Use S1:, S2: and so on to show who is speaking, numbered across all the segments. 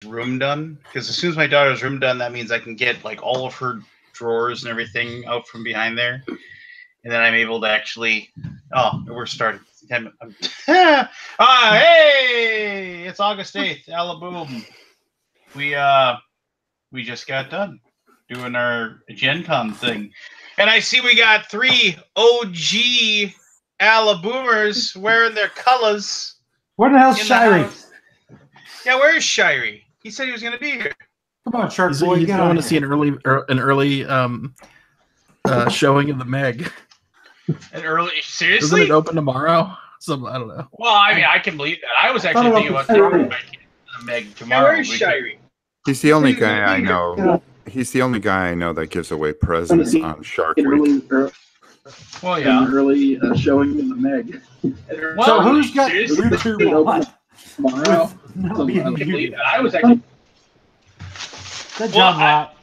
S1: room done, because as soon as my daughter's room done, that means I can get like all of her drawers and everything out from behind there, and then I'm able to actually. Oh, we're starting. Hey, it's August 8th. Alaboom. We just got done doing our Gen Con thing, and I see we got 3 OG Alaboomers wearing their colors.
S2: Where the hell's Shirey?
S1: Yeah, where is Shirey? He said he was going to be here.
S2: Come on, Shark Boy.
S3: He's going to see an early showing of the Meg.
S1: Seriously?
S3: Doesn't it open tomorrow? I don't know.
S1: Well, I mean, I can believe that. I was actually thinking about taking my kid to the Meg tomorrow. Yeah, where is Shirey?
S4: He's the only guy I know. He's the only guy I know that gives away presents on Shark Week.
S1: Well, yeah.
S3: An early showing of the Meg.
S2: Well, so who's got YouTube what? Tomorrow?
S1: I was actually.
S2: Good job, Matt.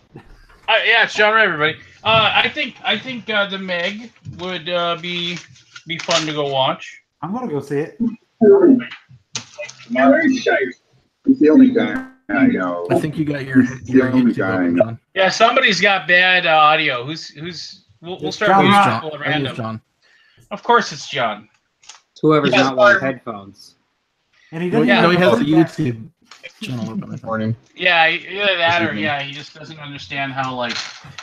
S1: Yeah, it's John Ray, everybody. I think the Meg would be fun to go watch.
S2: I'm gonna go see it.
S4: He's the only guy I know.
S3: I think you got your
S4: only guy I know.
S1: Yeah, somebody's got bad audio. Who's? We'll start
S3: John.
S1: people at random.
S3: John.
S1: Of course, it's John.
S5: It's whoever's not wearing headphones.
S2: And he doesn't.
S3: No, he has a YouTube channel open.
S4: Morning.
S1: Yeah, either that or he just doesn't understand how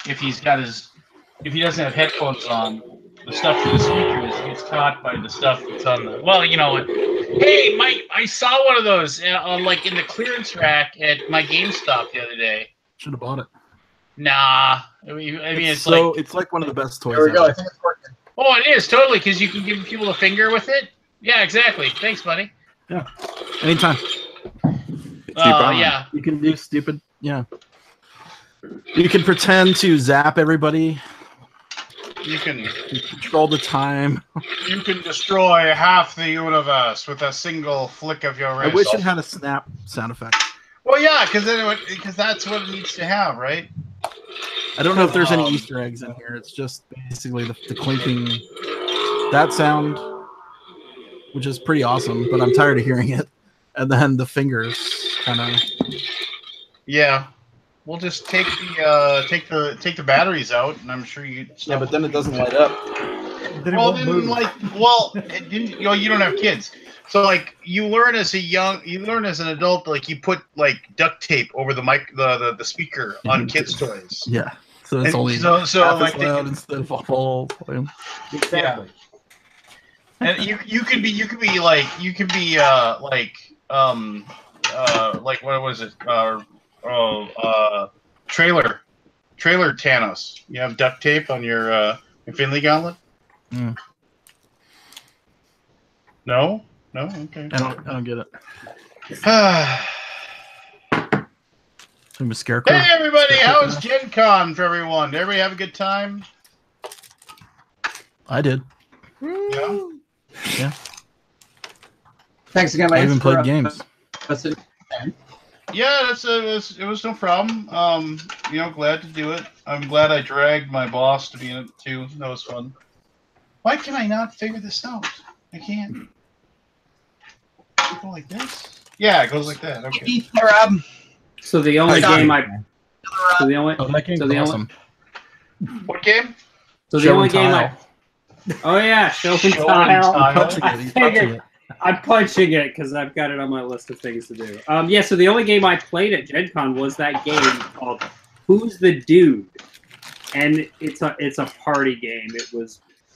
S1: if he doesn't have headphones on, the stuff from the speakers gets caught by the stuff that's on the. Well, you know what? Hey, Mike, I saw one of those in the clearance rack at my GameStop the other day.
S3: Should have bought it.
S1: Nah, I mean it's
S3: like one of the best toys.
S4: There we go. I think it's working.
S1: Oh, it is totally because you can give people a finger with it. Yeah, exactly. Thanks, buddy.
S3: Yeah, anytime.
S1: Yeah.
S3: You can do stupid. Yeah. You can pretend to zap everybody.
S1: You can
S3: control the time.
S1: You can destroy half the universe with a single flick of your wrist.
S3: I wish it had a snap sound effect.
S1: Well, yeah, because that's what it needs to have, right?
S3: I don't know if there's any Easter eggs in here. It's just basically the clinking, that sound, which is pretty awesome, but I'm tired of hearing it. And then the fingers kind of.
S1: Yeah, we'll just take the batteries out, and I'm sure you.
S3: Yeah, but then it doesn't light up.
S1: You don't have kids, so you learn as an adult, you put duct tape over the speaker on kids' toys.
S3: Yeah, so it's only half as loud instead of full volume.
S1: Exactly. Yeah. And you could be what was it? Trailer Thanos. You have duct tape on your Infinity Gauntlet?
S3: Mm.
S1: No? Okay.
S3: I don't get it. Scarecrow.
S1: Hey everybody, how was Gen Con for everyone? Did everybody have a good time?
S3: I did.
S1: Yeah.
S5: Thanks again,
S3: I even played games.
S1: Yeah, it was no problem. Glad to do it. I'm glad I dragged my boss to be in it too. That was fun. Why can I not figure this out? I can't. Does it go like this? Yeah, it goes like that. Okay.
S5: Rob. So the only game I. So the only.
S3: that game's awesome.
S1: What game?
S5: So the only game I. Oh yeah, Show and Tile. I'm punching it because I've got it on my list of things to do. Yeah, so the only game I played at Gen Con was that game called Who's the Dude? And it's a party game.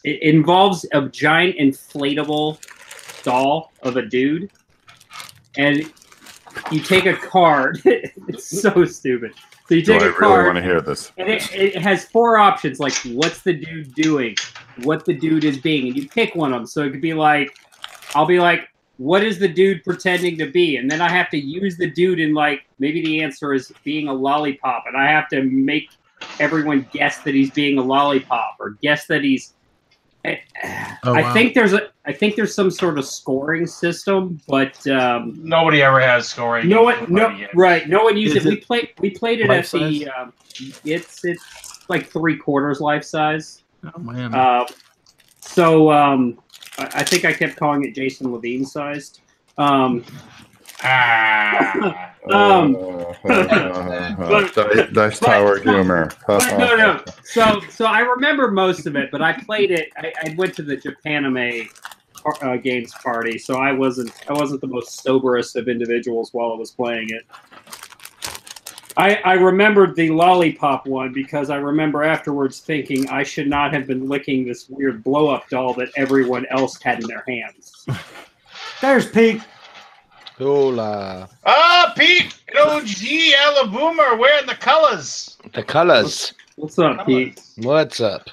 S5: It involves a giant inflatable doll of a dude. And you take a card. It's so stupid. So you take a card.
S4: I really want to hear this.
S5: And it has 4 options, like what's the dude doing, what the dude is being, and you pick one of them. So it could be I'll be like, what is the dude pretending to be? And then I have to use the dude in maybe the answer is being a lollipop, and I have to make everyone guess that he's being a lollipop or guess that he's. I think there's some sort of scoring system, but
S1: nobody ever has scoring.
S5: No one used it. We played it at the. It's like 3/4 life size.
S3: Oh man.
S5: I think I kept calling it Jason Levine sized.
S1: Ah.
S4: Dice Tower humor.
S5: No. So I remember most of it, but I played it. I went to the Japanime games party, so I wasn't the most soberest of individuals while I was playing it. I remembered the lollipop one because I remember afterwards thinking I should not have been licking this weird blow-up doll that everyone else had in their hands.
S2: There's Pete.
S6: Hola.
S1: Ah, Pete! OG Alaboom are wearing the colors.
S6: The colors.
S5: What's up, Pete?
S6: What's up?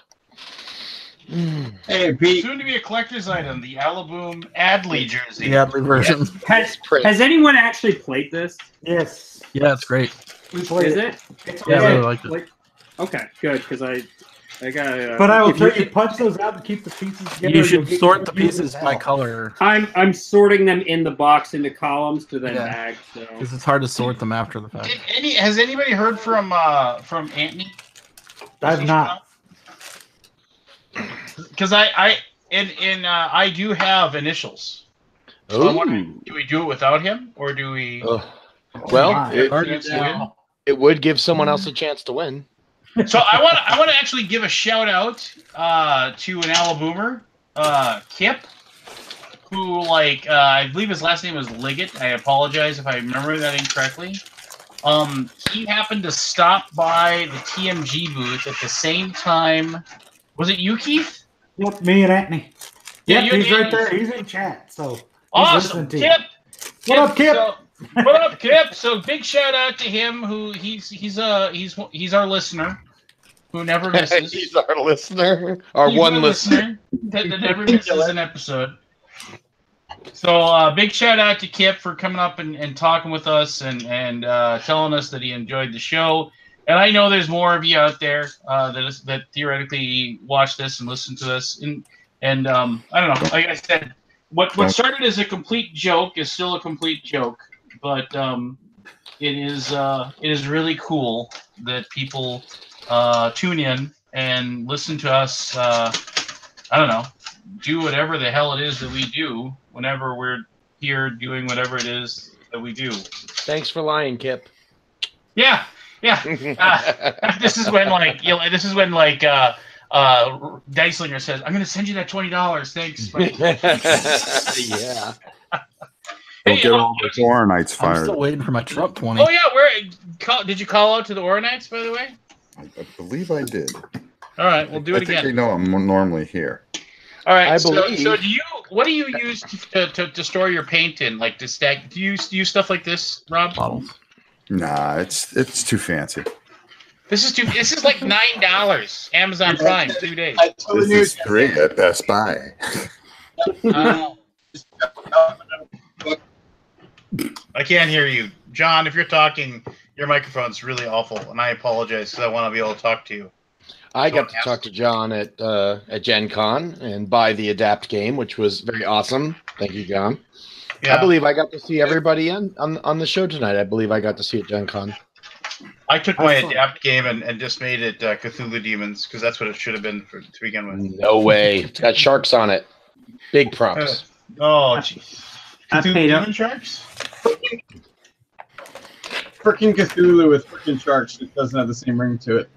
S2: Hey, Pete.
S1: Soon to be a collector's item, the Alaboom Adley jersey.
S3: The Adley version.
S5: Has anyone actually played this?
S2: Yes.
S3: Yeah, it's great.
S2: We played
S5: Is
S2: it.
S5: it?
S3: Yeah, I really liked it.
S5: Okay, good, because I got.
S2: But I will tell you, punch those out and keep the pieces together.
S3: You should sort the pieces by color
S5: I'm sorting them in the box into columns to then bag. So
S3: because it's hard to sort them after the fact.
S1: Has anybody heard from Anthony?
S2: I've not.
S1: Because I do have initials. So I'm wondering, do we do it without him, or do we?
S6: Well, it would give someone else a
S3: Mm.
S6: chance to win.
S1: So I want to actually give a shout out to an Alaboomer, Kip, who I believe his last name was Liggett. I apologize if I remember that incorrectly. He happened to stop by the TMG booth at the same time. Was it you, Keith?
S2: Yep, me and Anthony.
S1: Yeah,
S2: Yep,
S1: you
S2: he's
S1: and
S2: right there. He's in chat. So
S1: Awesome,
S2: to you.
S1: Kip.
S2: What up, Kip?
S1: What up, Kip? So big shout out to him. Who he's our listener who never misses.
S6: He's our listener, our
S1: He's
S6: one
S1: our
S6: listener.
S1: that never misses an episode. So big shout out to Kip for coming up and talking with us and telling us that he enjoyed the show. And I know there's more of you out there that theoretically watch this and listen to this. And I don't know. Like I said, what started as a complete joke is still a complete joke. But it is really cool that people tune in and listen to us. I don't know, do whatever the hell it is that we do whenever we're here doing whatever it is that we do.
S6: Thanks for lying, Kip.
S1: Yeah. This is when Deislinger says, "I'm going to send you that $20. Thanks."
S6: Yeah.
S4: Don't get all the Warrenites
S3: I'm
S4: fired.
S3: still waiting for my Trump 20.
S1: Oh yeah, did you call out to the Oranites, by the way?
S4: I believe I did.
S1: All right, we'll do it
S4: I think
S1: again.
S4: they know I'm normally here.
S1: All right.
S6: I
S1: So
S6: believe-
S1: what do you use to store your paint in? Like to stack? Do you use stuff like this, Rob?
S3: Bottles.
S4: Nah, it's too fancy.
S1: This is like $9. Amazon Prime, 2 days.
S4: This is $3 at Best Buy.
S1: I can't hear you, John. If you're talking, your microphone's really awful, and I apologize because I want to be able to talk to you.
S6: I got to talk to John at Gen Con and buy the Adapt game, which was very awesome. Thank you, John.
S1: Yeah.
S6: I believe I got to see everybody on the show tonight. I believe I got to see at Gen Con.
S1: I took my Adapt game and just made it Cthulhu Demons because that's what it should have been to begin with.
S6: No way. It's got sharks on it. Big props.
S1: Oh, jeez.
S5: I paid up.
S1: Demon Sharks?
S7: Frickin' Cthulhu with frickin' sharks. It doesn't have the same ring to it.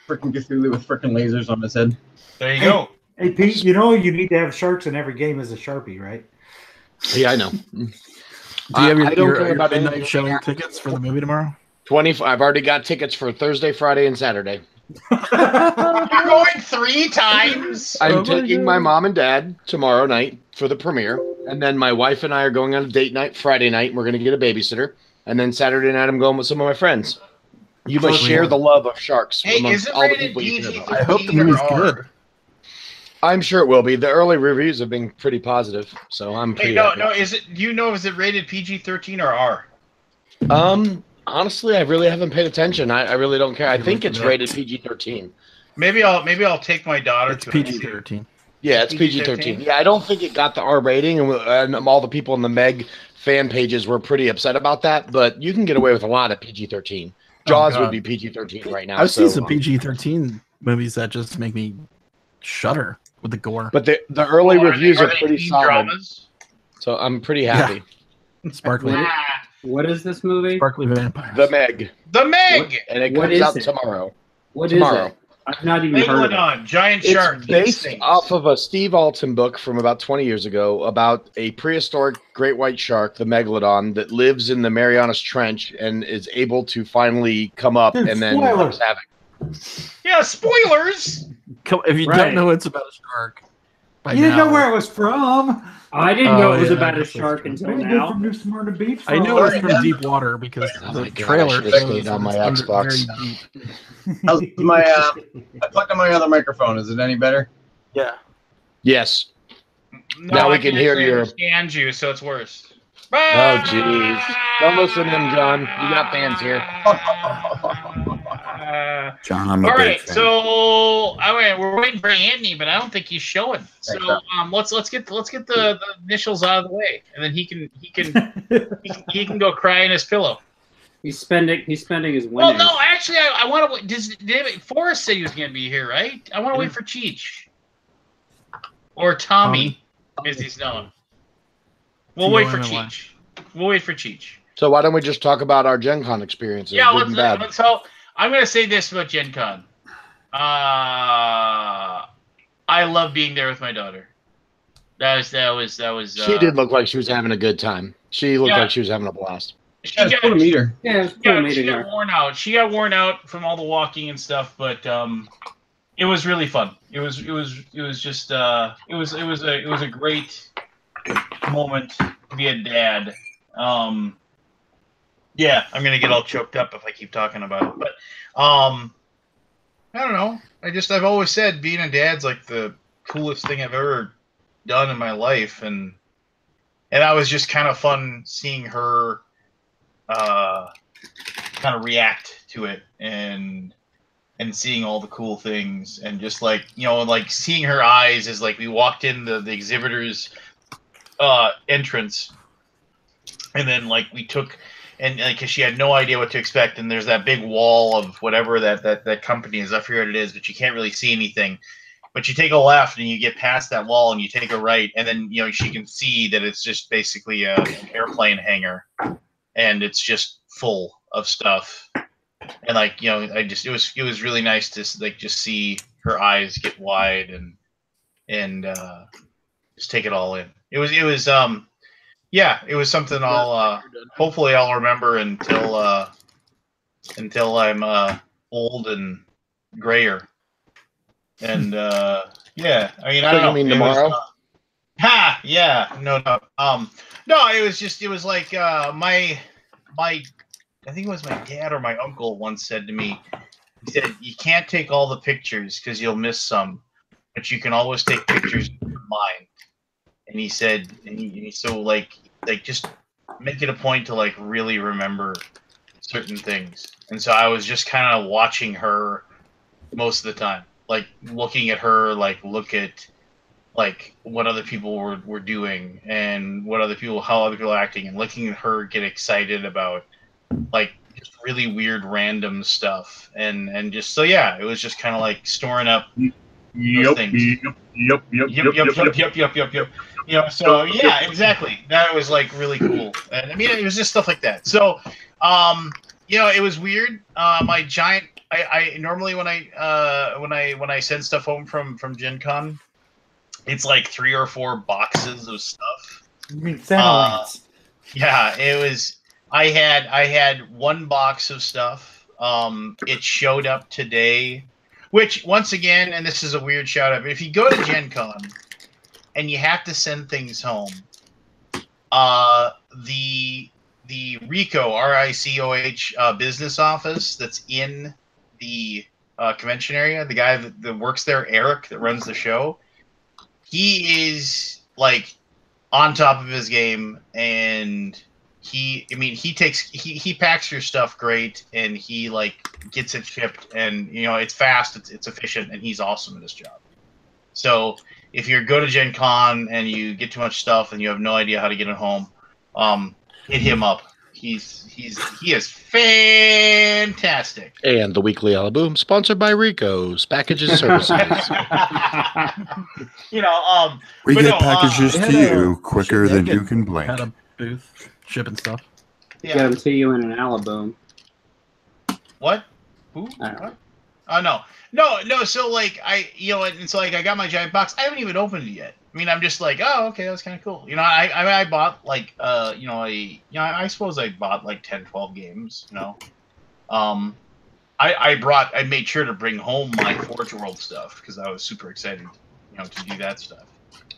S7: Frickin' Cthulhu with frickin' lasers on his head.
S1: There you go.
S2: Hey, Pete, you know you need to have sharks in every game as a Sharpie, right?
S6: Yeah, I know.
S3: Do you have
S6: I don't care
S3: your
S6: about
S3: midnight
S6: anything.
S3: showing tickets for the movie tomorrow?
S6: 20. I've already got tickets for Thursday, Friday, and Saturday.
S1: You're going 3 times.
S6: I'm taking my mom and dad tomorrow night for the premiere, and then my wife and I are going on a date night Friday night. And we're going to get a babysitter, and then Saturday night I'm going with some of my friends. You must share the love of sharks
S1: Hey,
S6: amongst
S1: is it
S6: all the
S1: rated
S6: people you care about.
S3: I hope the movie's good.
S6: I'm sure it will be. The early reviews have been pretty positive, so I'm pretty
S1: Hey, no,
S6: happy.
S1: no. Is it rated PG-13 or R?
S6: Honestly, I really haven't paid attention. I really don't care. I think it's rated PG-13.
S1: Maybe I'll take my daughter
S3: It's
S1: to
S3: PG-13.
S6: Yeah, it's PG-13. Yeah, I don't think it got the R rating, and all the people in the Meg fan pages were pretty upset about that. But you can get away with a lot of PG-13. Jaws would be PG-13 right now.
S3: I've seen some PG-13 movies that just make me shudder with the gore.
S6: But the early reviews are
S1: they
S6: pretty
S1: teen
S6: solid,
S1: dramas?
S6: so I'm pretty happy.
S3: Sparkly.
S5: What is this movie?
S3: Sparkly vampire.
S6: The Meg.
S1: The Meg!
S6: And it
S5: What
S6: comes
S5: is
S6: out
S5: it?
S6: tomorrow.
S5: What is it? I've not even heard of it.
S1: Megalodon, giant shark.
S6: It's based off of a Steve Alton book from about 20 years ago about a prehistoric great white shark, the Megalodon, that lives in the Marianas Trench and is able to finally come up and then wreaks havoc.
S1: Yeah, spoilers!
S3: If you don't know it's about a shark,
S2: You didn't know where it was from.
S5: I didn't know it was about a shark until
S2: We did
S5: now.
S2: from New Smyrna Beach.
S3: I know it's from deep water because the trailer
S6: I should've stayed on my Xbox.
S3: very deep.
S7: I plugged in my other microphone. Is it any better?
S3: Yeah.
S6: Yes.
S1: No,
S6: Now we
S1: I
S6: can
S1: can't
S6: hear
S1: actually
S6: your-
S1: understand you, so it's worse.
S6: Oh, jeez. Don't listen to him, John. You got fans here.
S4: John, I'm a
S1: All
S4: big
S1: right,
S4: fan.
S1: so we're waiting for Anthony, but I don't think he's showing. So let's get the initials out of the way, and then he can go cry in his pillow.
S5: He's spending his winnings.
S1: Well, no, actually, I want to. Forrest said he was going to be here, right? I want to wait for Cheech or Tommy, as he's known. We'll wait for Cheech. We'll wait for Cheech.
S6: So why don't we just talk about our Gen Con experiences?
S1: Yeah,
S6: good and bad.
S1: so I'm going to say this about Gen Con. I love being there with my daughter. That was.
S6: She did look like she was having a good time. She looked like she was having a blast.
S1: She
S7: Yeah, it's cool to meet her.
S5: Yeah, it's cool meeting
S1: she
S5: her.
S1: got worn out. She got worn out from all the walking and stuff, but it was really fun. It was just it was a great moment to be a dad. Yeah, I'm gonna get all choked up if I keep talking about it, but I don't know. I've always said being a dad's like the coolest thing I've ever done in my life, and that was just kind of fun seeing her kind of react to it and seeing all the cool things, and just like, you know, like seeing her eyes as like we walked in the exhibitor's entrance, and then like we took, and like, cause she had no idea what to expect, and there's that big wall of whatever that company is, I forget what it is, but you can't really see anything. But you take a left and you get past that wall and you take a right, and then, you know, she can see that it's just basically an airplane hangar, and it's just full of stuff. And like, you know, it was really nice to like just see her eyes get wide and just take it all in. It was something I'll hopefully I'll remember until I'm old and grayer. And yeah, I mean, I don't know.
S6: You mean tomorrow?
S1: Yeah, no. No, it was like my I think it was my dad or my uncle once said to me, he said, you can't take all the pictures because you'll miss some, but you can always take pictures in your mind. And he said, so like just make it a point to like really remember certain things. And so I was just kind of watching her most of the time, like looking at her, like look at like what other people were doing and how other people are acting, and looking at her get excited about like just really weird random stuff, and just so yeah, it was just kind of like storing up things. Yep. You know, so yeah, exactly. That was like really cool, and I mean, it was just stuff like that. So, you know, it was weird. My giant. I normally when I send stuff home from Gen Con, it's like 3 or 4 boxes of stuff.
S2: You mean Santa
S1: yeah, it was. I had 1 box of stuff. It showed up today, which once again, and this is a weird shout out, but if you go to Gen Con and you have to send things home, the RICO, R-I-C-O-H business office that's in the convention area, the guy that works there, Eric, that runs the show, he is like on top of his game, and he packs your stuff great, and he like gets it shipped, and you know, it's fast, it's efficient, and he's awesome at his job. So if you go to Gen Con and you get too much stuff and you have no idea how to get it home, hit him up. He is fantastic.
S6: And the weekly Alaboom, sponsored by Rico's Packages Services.
S1: You know,
S4: We
S1: but
S4: get
S1: no,
S4: packages to you quicker than you can
S3: had
S4: blink.
S3: a booth. shipping stuff.
S5: Get them to you in an Alaboom.
S1: What? Who? What? Oh no. So like it's like I got my giant box. I haven't even opened it yet. I mean, I'm just like, oh, okay, that's kind of cool. I bought like I suppose I bought like 10, 12 games. I made sure to bring home my Forge World stuff because I was super excited, to do that stuff.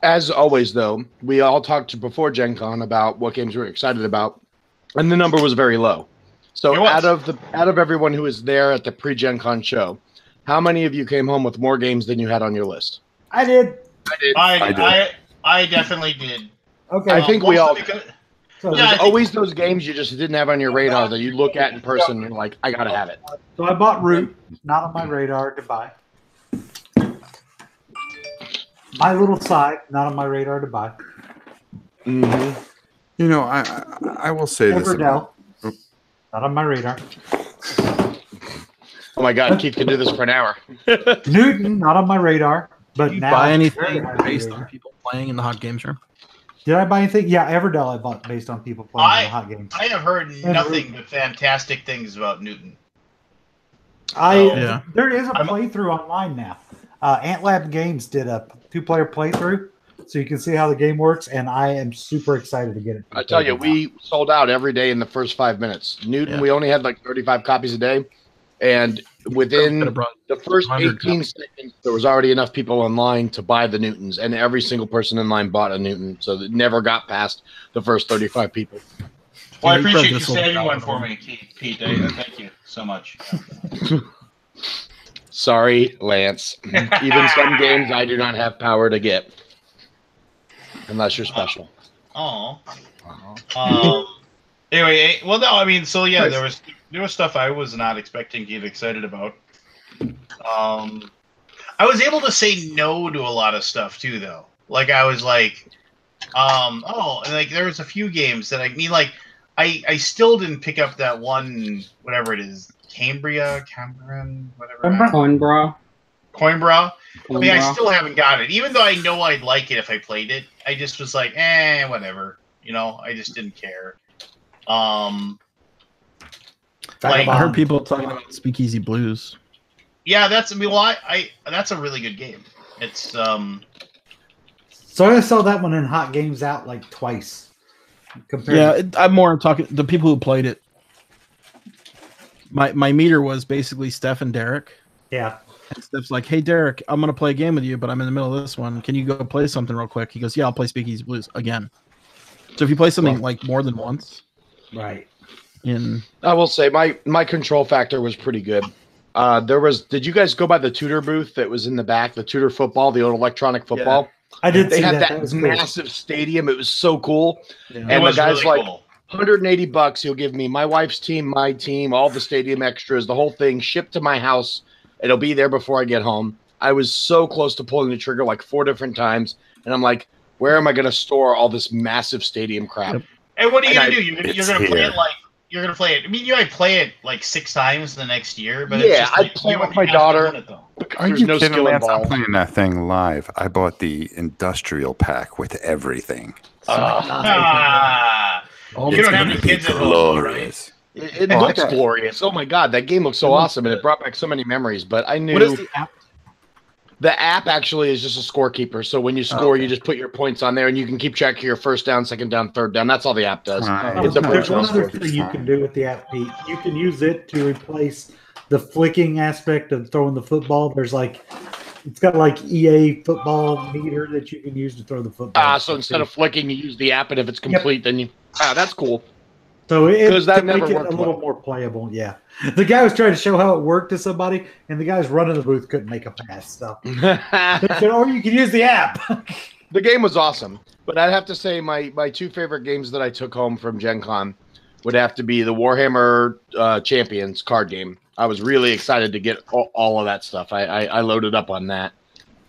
S6: As always, though, we all talked before Gen Con about what games we were excited about, and the number was very low. So out of everyone who was there at the pre-Gen Con show, how many of you came home with more games than you had on your list?
S2: I did.
S1: I definitely did.
S2: Okay.
S6: I think we all.
S2: So
S6: There's always those games you just didn't have on your radar that you look at in person and you're like, I gotta have it.
S2: So I bought Root, not on my radar to buy. My Little Side, not on my radar to buy.
S4: Mm-hmm. I will say this.
S2: Everdell, not on my radar.
S6: Oh my God, Keith can do this for an hour.
S2: Newton, not on my radar. But
S3: Did you
S2: now
S3: buy anything based on people playing in the hot games room?
S2: Did I buy anything? Yeah, Everdell I bought based on people playing in the hot games.
S1: I have heard nothing but fantastic things about Newton.
S2: There is a playthrough online now. Antlab Games did a 2-player playthrough, so you can see how the game works, and I am super excited to get it.
S6: I tell you, we sold out every day in the first 5 minutes. Newton, we only had like 35 copies a day, and within the first 18 seconds, there was already enough people online to buy the Newtons, and every single person in line bought a Newton, so it never got past the first 35 people.
S1: Well, I appreciate you saving one for me, Pete. Thank you so much.
S6: Sorry, Lance. Even some games I do not have power to get, unless you're special.
S1: Anyway, well, no, I mean, so yeah, there was stuff I was not expecting to get excited about. I was able to say no to a lot of stuff too, though. Like I was like, and like there was a few games that I still didn't pick up that one, whatever it is, Cambrian, whatever. Coimbra. I mean, I still haven't got it, even though I know I'd like it if I played it. I just was like, whatever. I just didn't care.
S3: I heard people talking about Speakeasy Blues.
S1: Yeah, that's that's a really good game. It's
S2: So I saw that one in Hot Games Out like twice.
S3: I'm more talking the people who played it. My meter was basically Steph and Derek.
S2: Yeah.
S3: And Steph's like, hey, Derek, I'm going to play a game with you, but I'm in the middle of this one. Can you go play something real quick? He goes, yeah, I'll play Speakeasy Blues again. So if you play something like more than once.
S2: Right.
S6: I will say my control factor was pretty good. Did you guys go by the Tudor booth that was in the back, the Tudor football, the old electronic football?
S2: Yeah. I did.
S6: They had that
S2: was
S6: massive stadium. It was so cool.
S3: Yeah.
S6: And the guy's
S1: really
S6: like,
S1: cool.
S6: $180. He'll give me my wife's team, my team, all the stadium extras, the whole thing shipped to my house. It'll be there before I get home. I was so close to pulling the trigger like 4 different times, and I'm like, where am I going to store all this massive stadium crap?
S1: And what are you going to do? You're going to play it like you're going to play it. I mean, you might play it like 6 times the next year, but it's just
S6: I'd play it with my daughter.
S4: Are you kidding, Lance? I'm playing that thing live. I bought the industrial pack with everything.
S1: You don't have any kids at home,
S4: glorious.
S6: It looks glorious. Oh my God, that game looks so awesome, and it brought back so many memories. But I knew
S3: what is the app?
S6: The app actually is just a scorekeeper. So when you score, you just put your points on there, and you can keep track of your first down, second down, third down. That's all the app does.
S2: There's one other thing you can do with the app, Pete. You can use it to replace the flicking aspect of throwing the football. It's got like EA football meter that you can use to throw the football.
S6: So instead of flicking, you use the app, and if it's complete, then you. That's cool.
S2: So
S6: that
S2: make it a little more playable. Yeah, the guy was trying to show how it worked to somebody, and the guys running the booth couldn't make a pass. So they said, or you can use the app.
S6: The game was awesome, but I'd have to say my 2 favorite games that I took home from Gen Con would have to be the Warhammer Champions card game. I was really excited to get all of that stuff. I loaded up on that.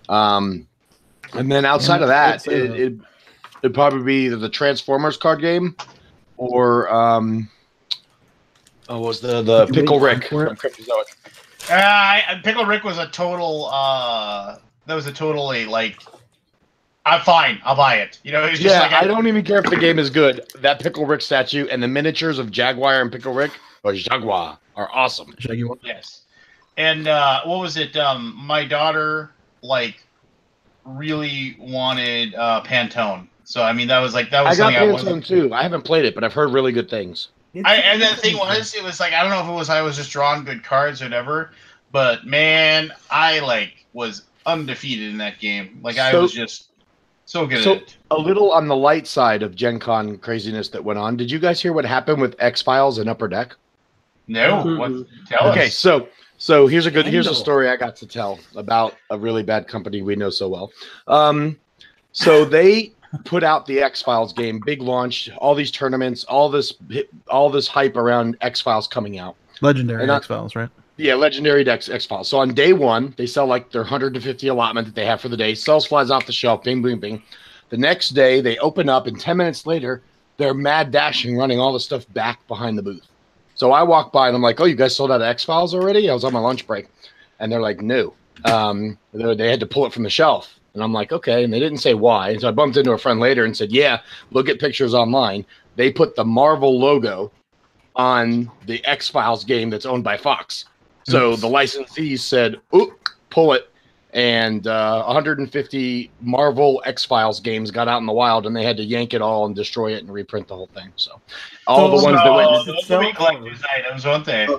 S6: And then outside of that, it'd probably be either the Transformers card game or what was the Pickle Rick from Cryptozoic. Pickle
S1: Rick was a total. That was a totally like. I'm fine. I'll buy it. You know, it's just
S6: Yeah,
S1: like
S6: I don't even care if the game is good. That Pickle Rick statue and the miniatures of Jaguar and Pickle Rick or Jaguar are awesome.
S1: Yes. And what was it? My daughter really wanted Pantone. So I mean, that was
S6: I got Pantone too. I haven't played it, but I've heard really good things.
S1: And the thing was, it was like I don't know if it was I was just drawing good cards or whatever, but man, I was undefeated in that game. I was just so good at it.
S6: A little on the light side of Gen Con craziness that went on. Did you guys hear what happened with X-Files and Upper Deck?
S1: No. Tell
S6: us. Okay, so here's a story I got to tell about a really bad company we know so well. So they put out the X-Files game, big launch, all these tournaments, all this hype around X-Files coming out.
S3: Legendary X-Files, right?
S6: Yeah, Legendary X-Files. So on day one, they sell their 150 allotment that they have for the day. Sales flies off the shelf, bing, bing, bing. The next day, they open up, and 10 minutes later, they're mad dashing, running all the stuff back behind the booth. So I walk by, and I'm like, oh, you guys sold out of X-Files already? I was on my lunch break. And they're like, no. They had to pull it from the shelf. And I'm like, okay. And they didn't say why. And so I bumped into a friend later and said, yeah, look at pictures online. They put the Marvel logo on the X-Files game that's owned by Fox. So the licensees said, "Oop, pull it," and 150 Marvel X-Files games got out in the wild, and they had to yank it all and destroy it and reprint the whole thing. So all the ones that went
S1: those collector's items, weren't they?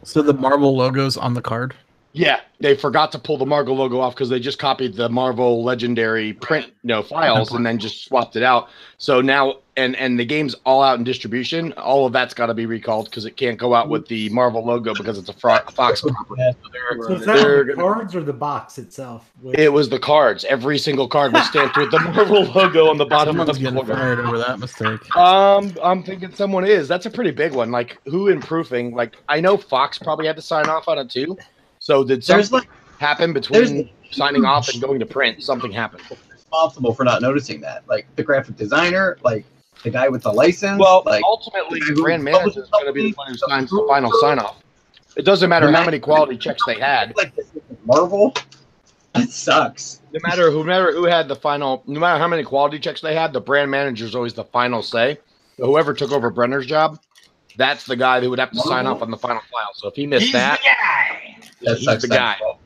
S3: So the Marvel logo's on the card.
S6: Yeah, they forgot to pull the Marvel logo off because they just copied the Marvel Legendary print files and then just swapped it out. So now, and the game's all out in distribution. All of that's got to be recalled because it can't go out with the Marvel logo because it's a Fox property.
S2: So is that the cards or the box itself?
S6: It was the cards. Every single card was stamped with the Marvel logo on the bottom of the
S3: getting fired over that mistake.
S6: I'm thinking someone is. That's a pretty big one. Who in proofing? I know Fox probably had to sign off on it too. So did something happen between signing off and going to print? Something happened.
S7: Responsible for not noticing that, the graphic designer, the guy with the license.
S6: Well, ultimately, the brand manager is going to be the one who signs the final sign off. It doesn't matter how many quality checks they had.
S7: Marvel, that sucks.
S6: No matter who had the final, no matter how many quality checks they had, the brand manager is always the final say. So whoever took over Brenner's job, that's the guy who would have to sign off on the final file. So if he missed
S1: He's
S6: that,
S1: the guy.
S6: he's the guy.
S7: All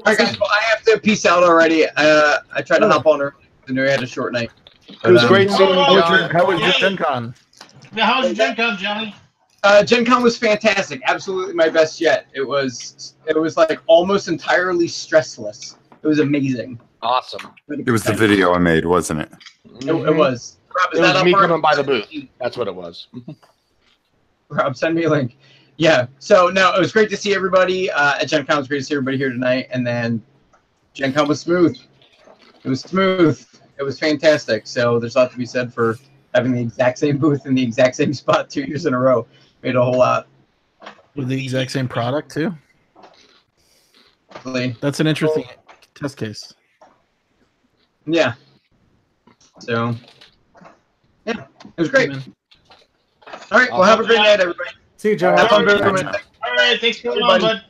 S7: right, guys, well, I have to peace out already. I tried to hop on her, and I had a short night.
S6: It was great seeing you, John.
S3: How was your Gen Con?
S1: How was your Gen Con, Johnny?
S7: Gen Con was fantastic. Absolutely my best yet. It was almost entirely stressless. It was amazing.
S6: Awesome.
S4: It was the video I made, wasn't it?
S7: It was. Rob,
S6: It was me coming by the booth. That's what it was.
S7: Rob, send me a link. Yeah. So no, it was great to see everybody at Gen Con. It was great to see everybody here tonight. And then Gen Con was smooth. It was smooth. It was fantastic. So there's a lot to be said for having the exact same booth in the exact same spot 2 years in a row. Made a whole lot.
S3: With the exact same product too.
S7: Really.
S3: That's an interesting test case.
S7: Yeah. So yeah, it was great. All right. Well, have a great night, everybody.
S2: See you, John.
S7: Have fun,
S1: All right. Thanks for coming on, bud.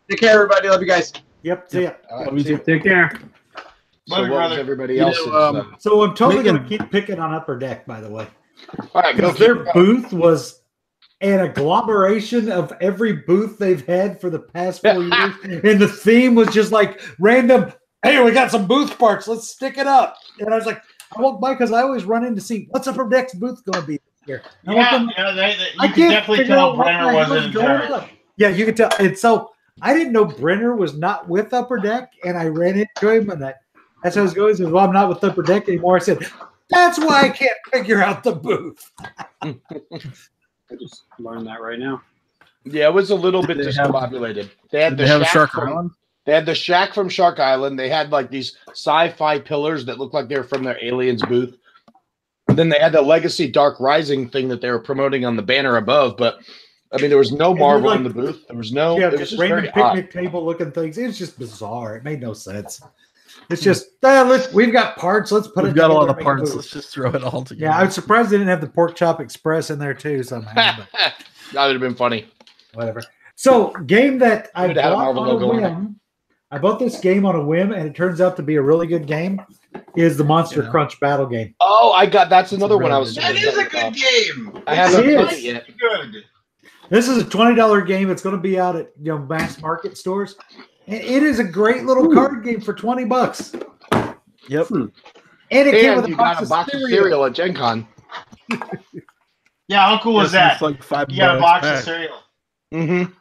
S7: Take care, everybody. Love you guys.
S2: Yep. See ya.
S5: Take care.
S6: So what was everybody else?
S2: So I'm totally going to keep picking on Upper Deck, by the way.
S6: All right,
S2: because their booth was an agglomeration of every booth they've had for the past 4 years, and the theme was just random. Hey, we got some booth parts. Let's stick it up. And I was like, I walked by because I always run in to see what's Upper Deck's booth going to be this year.
S1: You can definitely tell Brenner wasn't there.
S2: Yeah, you could tell. And so I didn't know Brenner was not with Upper Deck, and I ran into him, and that's how I was going. He said, well, I'm not with Upper Deck anymore. I said, that's why I can't figure out the booth.
S5: I just learned that right now.
S6: Yeah, it was a little bit discombobulated. They had the
S3: Shark Island.
S6: They had the shack from Shark Island. They had these sci-fi pillars that looked like they were from their Aliens booth. And then they had the Legacy Dark Rising thing that they were promoting on the banner above. But I mean, there was no Marvel in the booth. There was no.
S2: Yeah,
S6: it was just
S2: random
S6: very
S2: picnic
S6: odd.
S2: table looking things. It was just bizarre. It made no sense. It's just we've got parts. Let's put
S3: We've got a lot of parts. Let's just throw it all together.
S2: Yeah, I was surprised they didn't have the Pork Chop Express in there too somehow.
S6: That would have been funny.
S2: Whatever. So, game that I
S6: Could have
S2: bought
S6: Marvel
S2: on a
S6: logo on it.
S2: whim I bought this game on a whim, and it turns out to be a really good game. Is the Monster Crunch battle game?
S6: Oh, that's another one I was.
S1: That is a good game.
S6: I haven't played it yet.
S1: Good.
S2: This is a $20 game. It's going to be out at mass market stores. And it is a great little card game for $20.
S3: Yep.
S2: And it came with
S6: you got a box of cereal at Gen Con.
S1: Yeah, how cool was that?
S3: Like $5
S1: you got a box
S3: back.
S1: of cereal.
S6: Mm-hmm.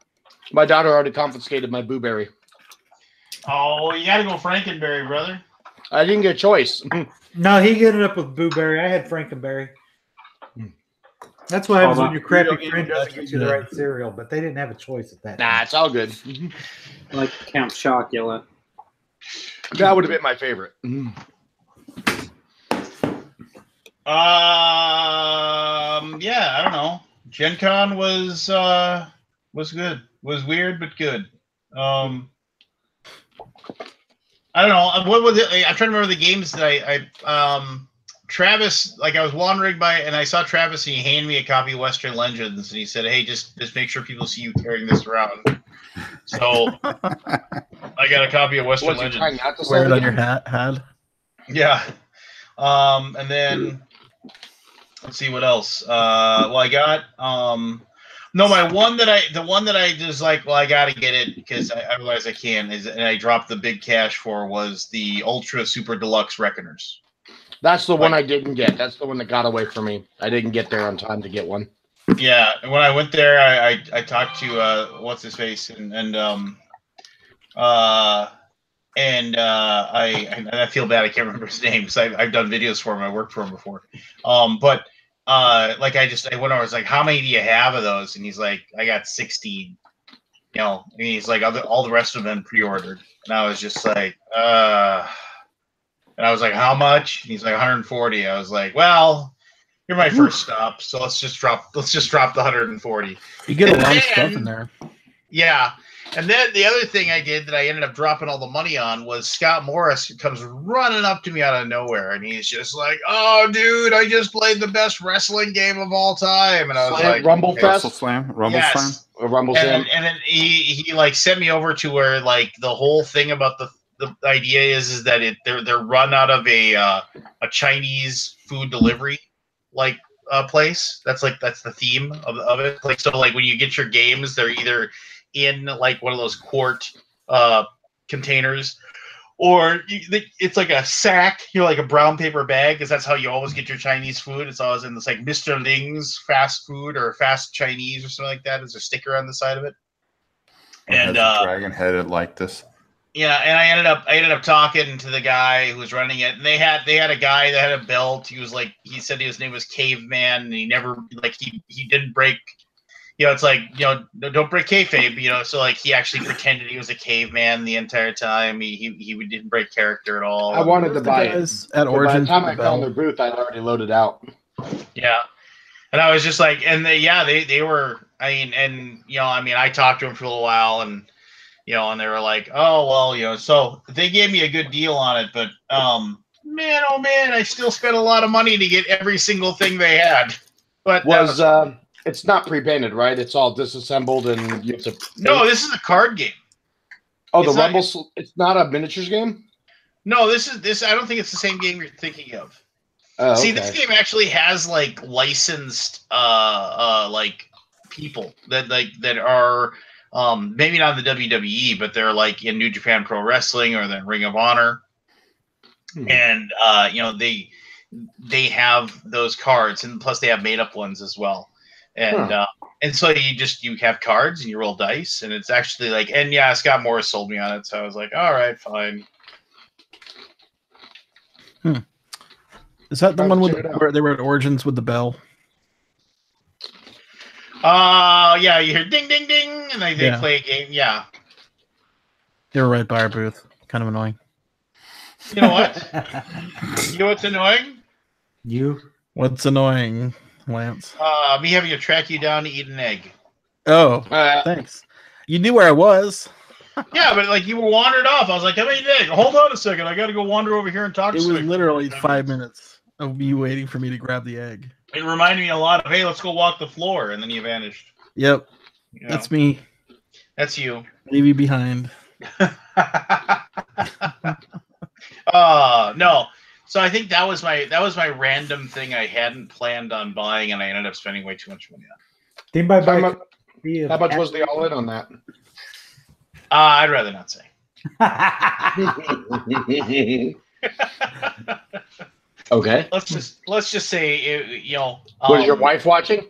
S6: My daughter already confiscated my Boo-Berry.
S1: Oh, you got to go Frankenberry, brother.
S6: I didn't get a choice.
S2: No, he ended up with Boo-Berry. I had Frankenberry. That's what happens when your crappy friend doesn't get you the right cereal, but they didn't have a choice at that.
S6: Nah, it's all good.
S5: Like Count Chocula.
S6: That would have been my favorite.
S1: Yeah, I don't know. Gen Con was good. Was weird but good. I don't know. What was it? I'm trying to remember the games that Travis, like I was wandering by and I saw Travis and he handed me a copy of Western Legends and he said, "Hey, just make sure people see you carrying this around." So I got a copy of Western Legends.
S3: Wear it on your hat.
S1: Yeah. And then let's see what else. Well, I got no, the one that I just like, well, I gotta get it because I realize I can and I dropped the big cash for was the Ultra Super Deluxe Reckoners.
S6: That's the one I didn't get. That's the one that got away from me. I didn't get there on time to get one.
S1: Yeah, and when I went there, I talked to what's his face and I feel bad I can't remember his name because I've done videos for him. I worked for him before. Like I went over. I was like, "How many do you have of those?" And he's like, "I got 16." And he's like, "All the rest of them pre-ordered." And I was just like, And I was like, "How much?" And he's like, 140. I was like, "Well, you're my first stop, so let's just drop the 140."
S3: You get a lot of stuff in there.
S1: Yeah. And then the other thing I did that I ended up dropping all the money on was Scott Morris comes running up to me out of nowhere, and he's just like, "Oh, dude, I just played the best wrestling game of all time." And I was like,
S6: Rumble Fest?
S4: Rumble Slam?
S6: Rumble Slam.
S1: And then he like sent me over to where like the whole thing about the idea is that they're run out of a Chinese food delivery like place. That's the theme of it. Like so like when you get your games, they're either in like one of those quart containers, or it's like a sack, like a brown paper bag, because that's how you always get your Chinese food. It's always in this like Mr. Ling's fast food or fast Chinese or something like that. There's a sticker on the side of it. And
S4: dragon headed like this.
S1: Yeah, and I ended up talking to the guy who was running it, and they had a guy that had a belt. He was like, he said his name was Caveman, and he never he didn't break. It's like, don't break kayfabe, so like he actually pretended he was a caveman the entire time. He didn't break character at all.
S6: I wanted to buy it.
S3: At Origins,
S6: by the time I found their booth, I'd already loaded out.
S1: Yeah. And I was just like, and they were, I talked to him for a little while and they were like, "Oh, well, so they gave me a good deal on it, but, man, oh man, I still spent a lot of money to get every single thing they had." But
S6: it's not pre-painted, right? It's all disassembled and you have to.
S1: No, this is a card game.
S6: Oh, the Rumble. It's not a miniatures game.
S1: No, this. I don't think it's the same game you're thinking of.
S6: Oh,
S1: See,
S6: okay.
S1: this game actually has like licensed, like people that are maybe not in the WWE, but they're like in New Japan Pro Wrestling or the Ring of Honor, and they have those cards, and plus they have made up ones as well. And so you have cards and you roll dice, and it's actually like, and yeah, Scott Morris sold me on it, so I was like, all right, fine.
S3: Is that the one where they were at Origins with the bell?
S1: Yeah, you hear ding ding ding, and they play a game. Yeah,
S3: they were right by our booth. Kind of annoying.
S1: You know what? You know what's annoying?
S3: What's annoying, Lance?
S1: Me having to track you down to eat an egg.
S3: Oh, thanks. You knew where I was.
S1: Yeah, but like you were wandered off. I was like, "I'm eating an egg. Hold on a second. I got to go wander over here and talk."
S3: It was literally 5 minutes of me waiting for me to grab the egg.
S1: It reminded me a lot of, "Hey, let's go walk the floor," and then you vanished.
S3: Yep, that's me.
S1: That's you.
S3: Leave you behind.
S1: No. So I think that was my random thing I hadn't planned on buying, and I ended up spending way too much money on.
S2: Did anybody buy
S6: how much was the all-in on that?
S1: I'd rather not say.
S6: Okay.
S1: Let's just say
S6: was your wife watching?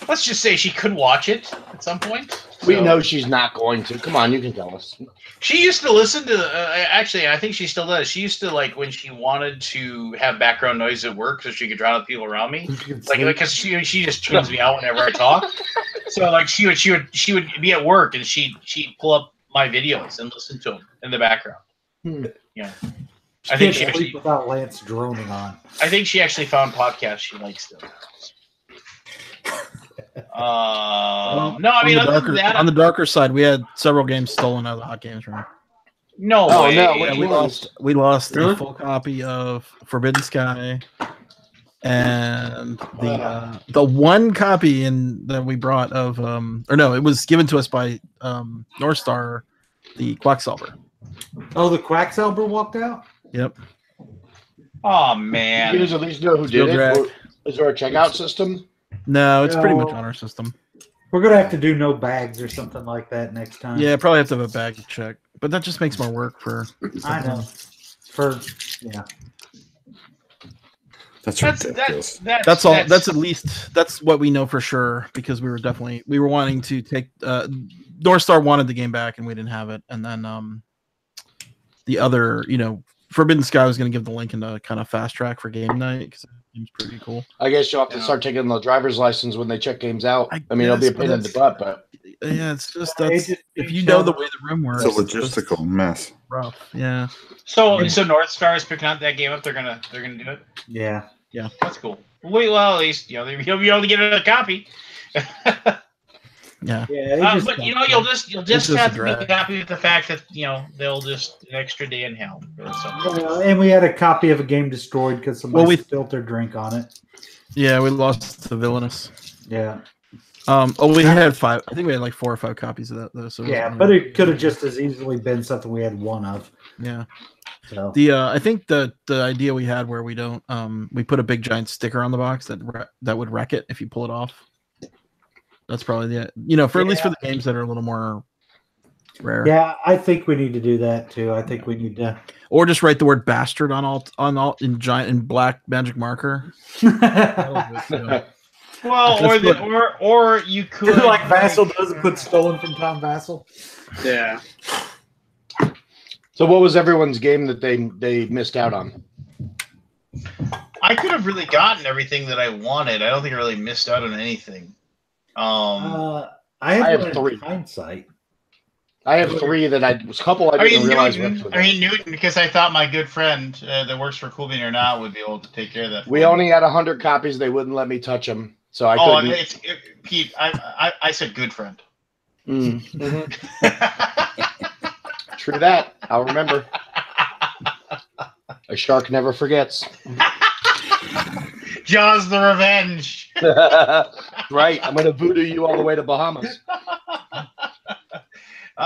S1: Let's just say she could watch it at some point.
S6: We know she's not going to. Come on, you can tell us.
S1: She used to listen to. Actually, I think she still does. She used to like when she wanted to have background noise at work so she could drown out the people around me. Like because she just tunes me out whenever I talk. So like she would be at work and she'd pull up my videos and listen to them in the background. I think she actually
S2: without Lance droning on.
S1: I think she actually found podcasts she likes though. No, I mean
S3: on the darker side, we had several games stolen out of the hot games room.
S1: No way.
S3: No, we lost a full copy of Forbidden Sky, and the one copy that we brought of it was given to us by North Star, the Quacksalver.
S2: Oh, the Quacksalver walked out?
S3: Yep.
S1: Oh man.
S6: You guys at least know who did it? Is there a checkout system?
S3: No, it's pretty much on our system.
S2: We're gonna have to do no bags or something like that next time.
S3: Yeah, probably have to have a bag check, but that just makes more work for.
S2: I know.
S4: That's ridiculous.
S3: That's all. That's at least that's what we know for sure because we were wanting to take. North Star wanted the game back and we didn't have it, and then the other, Forbidden Sky was going to give the link into kind of fast track for game night because it seems pretty cool.
S6: I guess you'll have to start taking the driver's license when they check games out. I mean, it'll be a pain in the butt, but
S3: yeah, it's just if you know the way the room works,
S4: it's a logistical mess.
S3: Rough, yeah.
S1: So North Star is picking out that game up. They're gonna do it.
S2: Yeah,
S1: that's cool. Well, at least you'll be able to get a copy.
S3: Yeah.
S1: But you'll just have to be happy with the fact that they'll just an extra day in hell.
S2: And we had a copy of a game destroyed because somebody spilled their drink on it.
S3: Yeah, we lost the Villainous.
S2: Yeah.
S3: We had 5. I think we had like 4 or 5 copies of that though. So
S2: but it could have just as easily been something we had one of.
S3: Yeah.
S2: So
S3: I think the idea we had where we don't we put a big giant sticker on the box that would wreck it if you pull it off. That's probably at least for the games that are a little more rare.
S2: Yeah, I think we need to do that too. I think we need to,
S3: or just write the word "bastard" on all in giant in black magic marker.
S1: Well, or you could
S2: like Vassal does put stolen from Tom Vassal.
S5: Yeah.
S6: So, what was everyone's game that they missed out on?
S1: I could have really gotten everything that I wanted. I don't think I really missed out on anything.
S2: I have 3. Hindsight.
S6: I have 3 that I didn't realize.
S1: Newton, because I thought my good friend that works for Cool Bean or Not would be able to take care of that.
S6: We only had 100 copies. They wouldn't let me touch them, so I couldn't.
S1: Pete, I said good friend.
S6: Mm-hmm. True that. I'll remember. A shark never forgets.
S1: Jaws the Revenge.
S6: Right. I'm going to voodoo you all the way to Bahamas.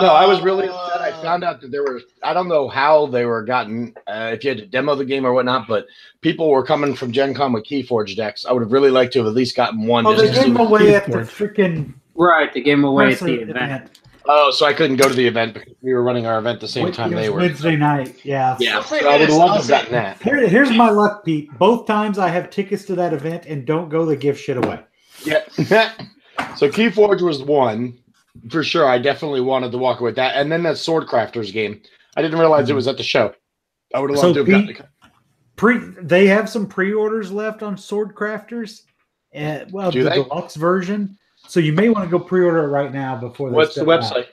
S6: No, I was really upset. I found out that there were, I don't know how they were gotten, if you had to demo the game or whatnot, but people were coming from Gen Con with Keyforge decks. I would have really liked to have at least gotten one.
S2: Oh, they gave them away at the freaking...
S5: Right, they gave them away at the event.
S6: Oh, so I couldn't go to the event because we were running our event the same time they were.
S2: Wednesday night, yeah.
S6: Yeah, so I would love to have gotten that.
S2: Here's my luck, Pete. Both times I have tickets to that event and don't go, they give shit away.
S6: Yeah. So Keyforge was one. For sure, I definitely wanted to walk away with that. And then that Sword Crafters game. I didn't realize it was at the show. I would have loved to have gotten it.
S2: They have some pre-orders left on Sword Crafters. The deluxe version. So you may want to go pre-order it right now before they
S6: What's the website?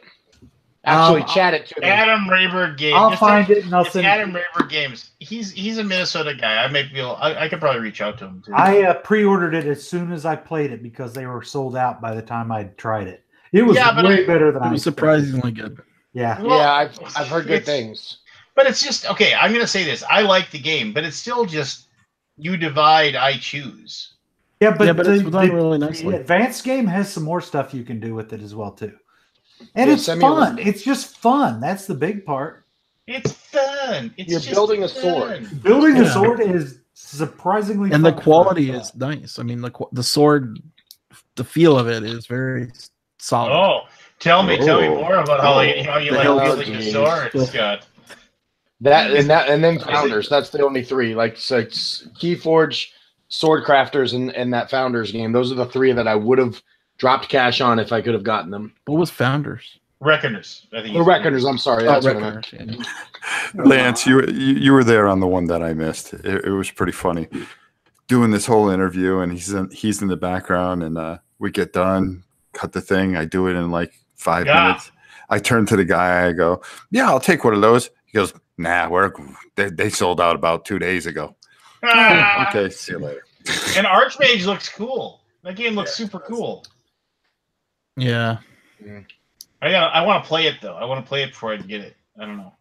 S6: Actually, chat it to me.
S1: Adam Rayberg Games.
S2: I'll find it and I'll send it.
S1: Adam Rayberg Games. He's a Minnesota guy. I could probably reach out to him too.
S2: I pre-ordered it as soon as I played it because they were sold out by the time I tried it. It was way better than I expected.
S3: It was surprisingly good.
S2: Yeah.
S1: Well,
S6: yeah, I've heard good things.
S1: But it's just okay. I'm gonna say this. I like the game, but it's still just you divide, I choose.
S2: Yeah, but
S3: it's done really nicely.
S2: The advanced game has some more stuff you can do with it as well too. And it's fun. It's just fun. That's the big part.
S1: It's fun. It's
S6: You're
S1: just
S6: building a
S1: fun.
S6: sword.
S2: Building a sword is surprisingly
S3: and
S2: fun
S3: the quality is nice. I mean, the sword, the feel of it is very solid.
S1: Oh, tell me more about how you like building a sword, Scott.
S6: And then Founders. That's the only three. Like so Keyforge, Sword Crafters, and that Founders game. Those are the three that I would have dropped cash on if I could have gotten them.
S3: What was Founders?
S1: Reckoners. I think
S6: the Reckoners. I'm sorry. That's what I meant.
S3: Yeah.
S4: Lance, you were there on the one that I missed. It was pretty funny. Doing this whole interview, and he's in the background, and we get done, cut the thing. I do it in like 5 minutes. I turn to the guy. I go, "Yeah, I'll take one of those." He goes, "Nah, they sold out about 2 days ago." Okay, see you later.
S1: And Archmage looks cool. That game looks super cool.
S3: Yeah.
S1: I want to play it though. I want to play it before I get it. I don't know.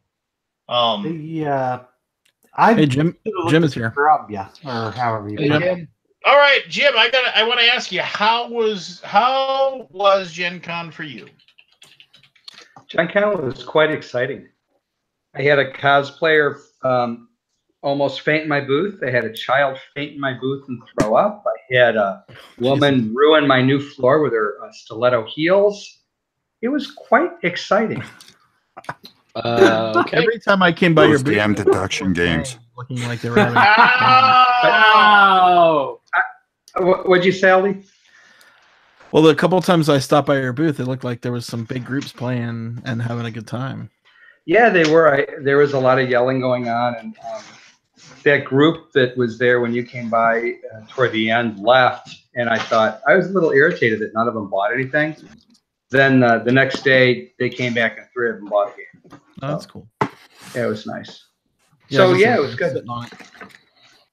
S3: Hey, Jim is here.
S2: Yeah, or however you.
S3: Jim.
S1: All right, Jim. I want to ask you, how was Gen Con for you?
S8: Gen Con was quite exciting. I had a cosplayer almost faint in my booth. I had a child faint in my booth and throw up. I had a woman ruin my new floor with her stiletto heels. It was quite exciting.
S6: Okay.
S3: Every time I came by your booth,
S4: damn deduction games,
S3: looking like they were having.
S8: What'd you say, Aldi?
S3: Well, the couple of times I stopped by your booth, it looked like there was some big groups playing and having a good time.
S8: Yeah, they were. There was a lot of yelling going on, and that group that was there when you came by toward the end left, and I thought I was a little irritated that none of them bought anything. Then the next day they came back and 3 of them bought a game.
S3: Oh, that's cool.
S8: Yeah, it was nice.
S3: Yeah,
S8: so yeah, it was good.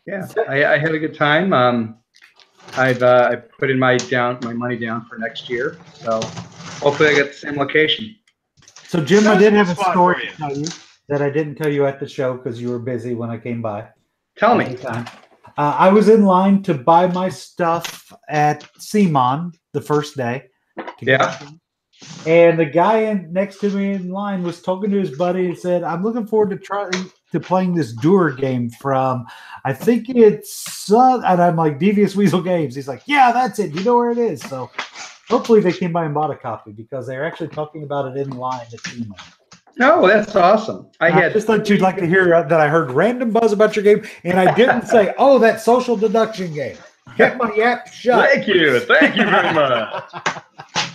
S8: Yeah, I had a good time. I put in my money down for next year. So hopefully I get the same location.
S2: So Jim, I did have a story to tell you that I didn't tell you at the show because you were busy when I came by.
S8: Tell me.
S2: I was in line to buy my stuff at CMON the first day.
S8: Yeah.
S2: And the guy next to me in line was talking to his buddy and said, "I'm looking forward to playing this Doer game from, I think it's," and I'm like, "Devious Weasel Games." He's like, "Yeah, that's it. You know where it is." So hopefully they came by and bought a copy because they're actually talking about it in line at CMON.
S8: No, that's awesome. I
S2: just thought you'd like to hear that I heard random buzz about your game, and I didn't say, "Oh, that social deduction game." Get my yap shut.
S8: Thank you very much.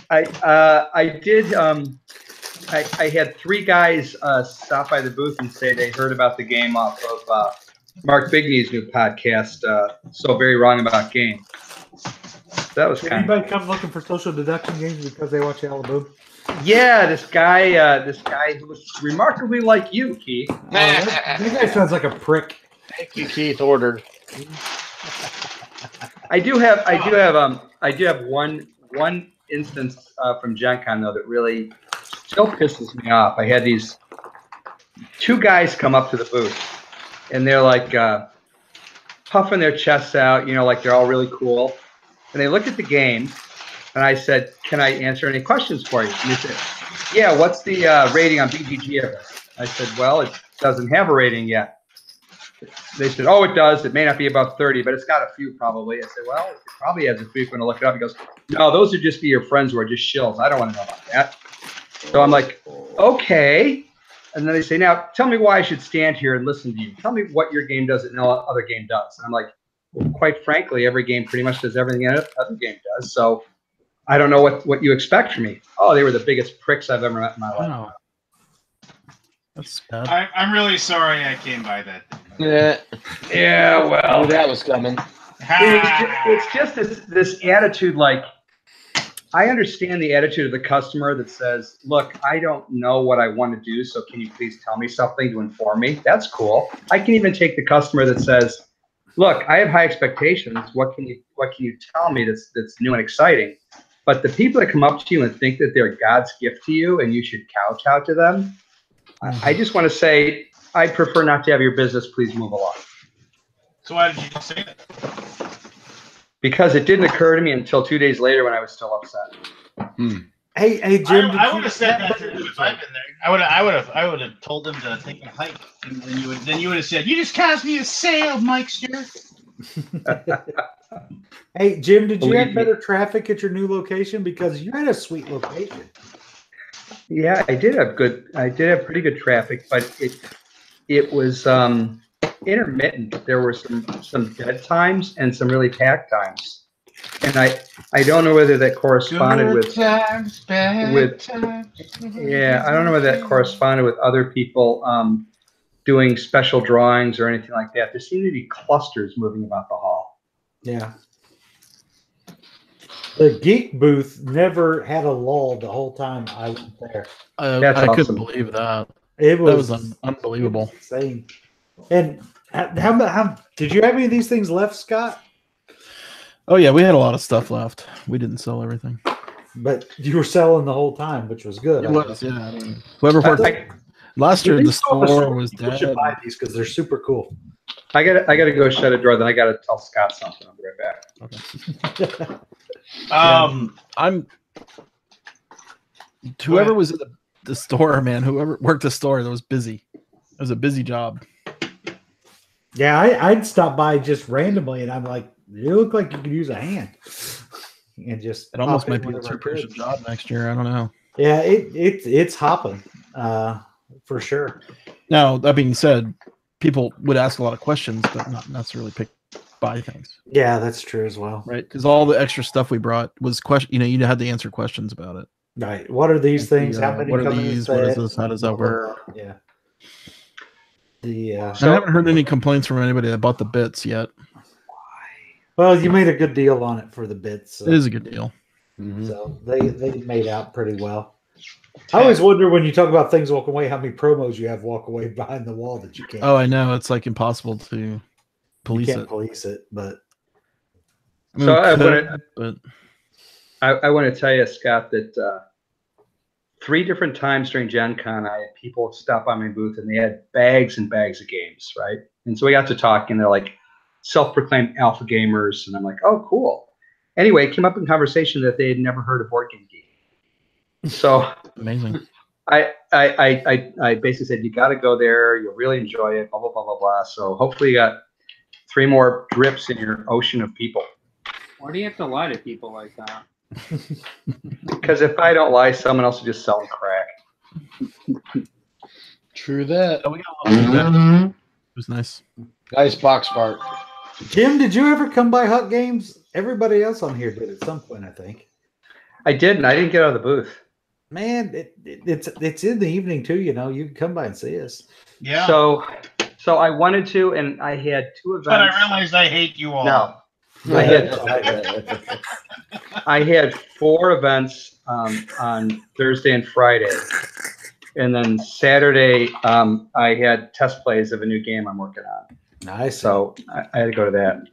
S8: I did. I had 3 guys stop by the booth and say they heard about the game off of Mark Bigney's new podcast. So very wrong about games. That was
S2: Did
S8: kind
S2: anybody come looking for social deduction games because they watch Alaboom?
S8: Yeah, this guy who was remarkably like you, Keith.
S2: That guy sounds like a prick.
S6: Thank you, Keith. Ordered.
S8: I do have one instance from Gen Con though that really still pisses me off. I had these 2 guys come up to the booth, and they're like puffing their chests out, like they're all really cool. And they looked at the game, and I said, "Can I answer any questions for you?" And they said, "Yeah, what's the rating on BGG of it?" I said, "Well, it doesn't have a rating yet." They said, "Oh, it does. It may not be above 30, but it's got a few probably." I said, "Well, it probably has a few. If you want to look it up." He goes, "No, those would just be your friends who are just shills. I don't want to know about that." So I'm like, "Okay." And then they say, "Now, tell me why I should stand here and listen to you. Tell me what your game does that no other game does." And I'm like, well, quite frankly, every game pretty much does everything another game does. So I don't know what you expect from me. Oh, they were the biggest pricks I've ever met in my life.
S3: Wow. That's bad.
S1: I'm really sorry I came by that.
S6: Yeah, well, that was coming.
S8: It's just this attitude, like, I understand the attitude of the customer that says, "Look, I don't know what I want to do, so can you please tell me something to inform me?" That's cool. I can even take the customer that says, "Look, I have high expectations. What can you tell me that's new and exciting?" But the people that come up to you and think that they're God's gift to you and you should kowtow to them, I just want to say, I prefer not to have your business. Please move along.
S1: So why did you just say that?
S8: Because it didn't occur to me until 2 days later when I was still upset.
S2: Hey, Jim.
S1: I would have said that to him if I'd been there. I would have told him to take a hike, and then you would have said, "You just cast me a sail, Mikester."
S2: Hey, Jim, did you have better traffic at your new location? Because you had a sweet location.
S8: Yeah, I did have pretty good traffic, but it was intermittent. There were some dead times and some really packed times. And I don't know whether that corresponded with I don't know whether that corresponded with other people doing special drawings or anything like that. There seemed to be clusters moving about the hall.
S2: Yeah. The geek booth never had a lull the whole time I went there.
S3: I couldn't believe that.
S2: That was
S3: unbelievable.
S2: Insane. And how did you have any of these things left, Scott?
S3: Oh yeah, we had a lot of stuff left. We didn't sell everything,
S2: but you were selling the whole time, which was good.
S3: It was, yeah. I mean, whoever worked last year, the store was dead.
S2: You should buy these because they're super cool.
S8: I gotta go shut a drawer. Then I gotta tell Scott something. I'll be right back.
S3: Okay. Whoever was at the store, man. Whoever worked the store, that was busy. It was a busy job.
S2: Yeah, I'd stop by just randomly, and I'm like, "You look like you could use a hand." And just
S3: it almost might be a two-person job next year. I don't know.
S2: Yeah, it's hopping for sure.
S3: Now that being said, people would ask a lot of questions, but not necessarily buy things.
S2: Yeah, that's true as well.
S3: Right, because all the extra stuff we brought was you had to answer questions about it.
S2: Right. What are these things? How many?
S3: What are these? What is this? How does that work?
S2: Yeah.
S3: I haven't heard any complaints from anybody that bought the bits yet.
S2: Well, you made a good deal on it for the bits. So.
S3: It is a good deal.
S2: So they made out pretty well. I always wonder when you talk about things walk away, how many promos you have walk away behind the wall that you can't.
S3: Oh, I know. It's like impossible to police it.
S2: Police it, but.
S8: So I want to tell you, Scott, that 3 different times during Gen Con, I had people stop by my booth and they had bags and bags of games, right? And so we got to talk, and they're like self-proclaimed alpha gamers, and I'm like, oh, cool. Anyway, it came up in conversation that they had never heard of Board Game Geek. So
S3: amazing.
S8: I basically said, you got to go there. You'll really enjoy it. Blah blah blah blah blah. So hopefully, you got 3 more drips in your ocean of people.
S5: Why do you have to lie to people like that?
S8: Because if I don't lie, someone else will just sell crack.
S6: True that.
S3: Oh, we got a little bit of that. It was nice.
S6: Nice box part.
S2: Jim, did you ever come by Hut Games? Everybody else on here did at some point, I think.
S8: I didn't. I didn't get out of the booth.
S2: Man, it's in the evening too. You know, you can come by and see us.
S1: Yeah.
S8: So I wanted to, and I had 2 events.
S1: But I realized I hate you all.
S8: No. I had 4 events on Thursday and Friday, and then Saturday I had test plays of a new game I'm working on.
S2: Nice.
S8: So I had to go to that.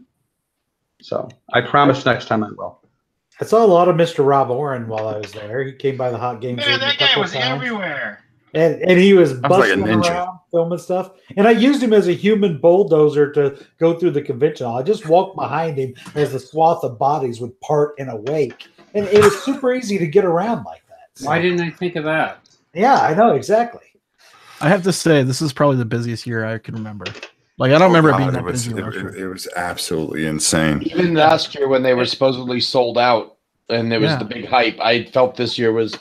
S8: So I promise next time I will.
S2: I saw a lot of Mr. Rob Oren while I was there. He came by the Hot Games.
S1: Man, that guy was everywhere.
S2: And he was busting
S4: like a ninja.
S2: around, filming stuff. And I used him as a human bulldozer to go through the convention hall. I just walked behind him as the swath of bodies would part in a wake. And it was super easy to get around like that. So,
S5: why didn't I think of that?
S2: Yeah, I know, exactly.
S3: I have to say, this is probably the busiest year I can remember. Like, I don't remember it being that busy.
S4: It was absolutely insane.
S6: Even last year when they were supposedly sold out and there was the big hype, I felt this year was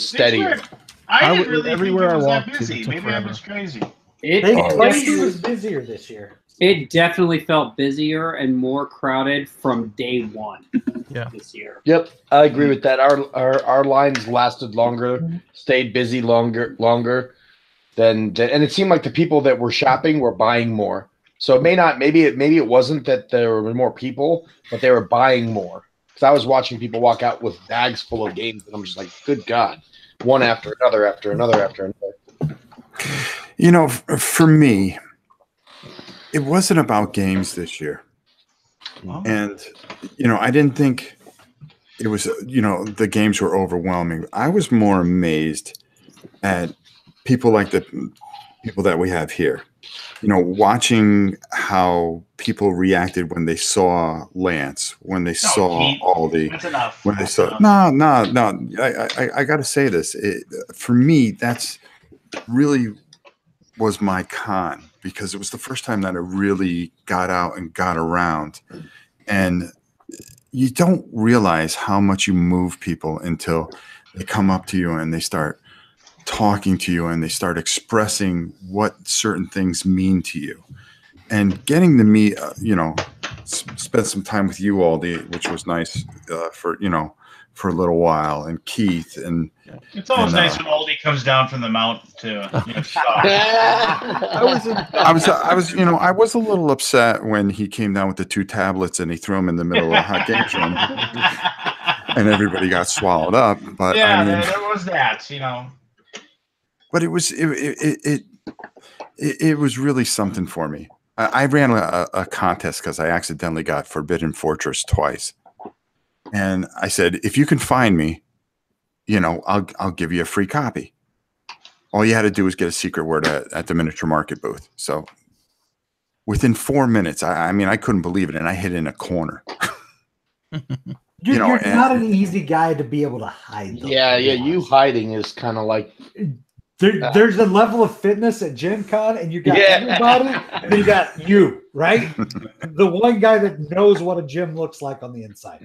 S6: steadier.
S1: I didn't really
S3: everywhere
S1: think it was
S3: I walked,
S1: that busy.
S3: it took
S1: Maybe I
S3: forever.
S1: was crazy.
S2: It was busier this year.
S5: It definitely felt busier and more crowded from day one.
S3: Yeah.
S5: This year.
S6: Yep, I agree with that. Our lines lasted longer, stayed busy longer than, and it seemed like the people that were shopping were buying more. So maybe it wasn't that there were more people, but they were buying more. Because I was watching people walk out with bags full of games, and I'm just like, good God, one after another, after another, after another.
S4: You know, for me, it wasn't about games this year. And, you know, I didn't think it was, you know, the games were overwhelming. I was more amazed at people like the people that we have here. watching how people reacted when they saw Lance, when they saw Aldi,
S1: That's enough.
S4: when they saw no. I got to say this. For me, that's really was my con, because it was the first time that I really got out and got around, and you don't realize how much you move people until they come up to you and they start talking to you and they start expressing what certain things mean to you, and getting to meet, spend some time with you, Aldi, which was nice for a little while, and Keith, and
S1: it's always nice when Aldi comes down from the mount to stop.
S4: I was a little upset when he came down with the 2 tablets and he threw them in the middle of a hot games room, and everybody got swallowed up. But
S1: there was that,
S4: But it was really something for me. I ran a contest because I accidentally got Forbidden Fortress twice. And I said, if you can find me, I'll give you a free copy. All you had to do was get a secret word at the miniature market booth. So within 4 minutes, I couldn't believe it. And I hid in a corner.
S2: You're not an easy guy to be able to hide.
S6: Yeah. You hiding is kind of like...
S2: There's a level of fitness at Gen Con, and you got everybody, and then you got you, right? The one guy that knows what a gym looks like on the inside.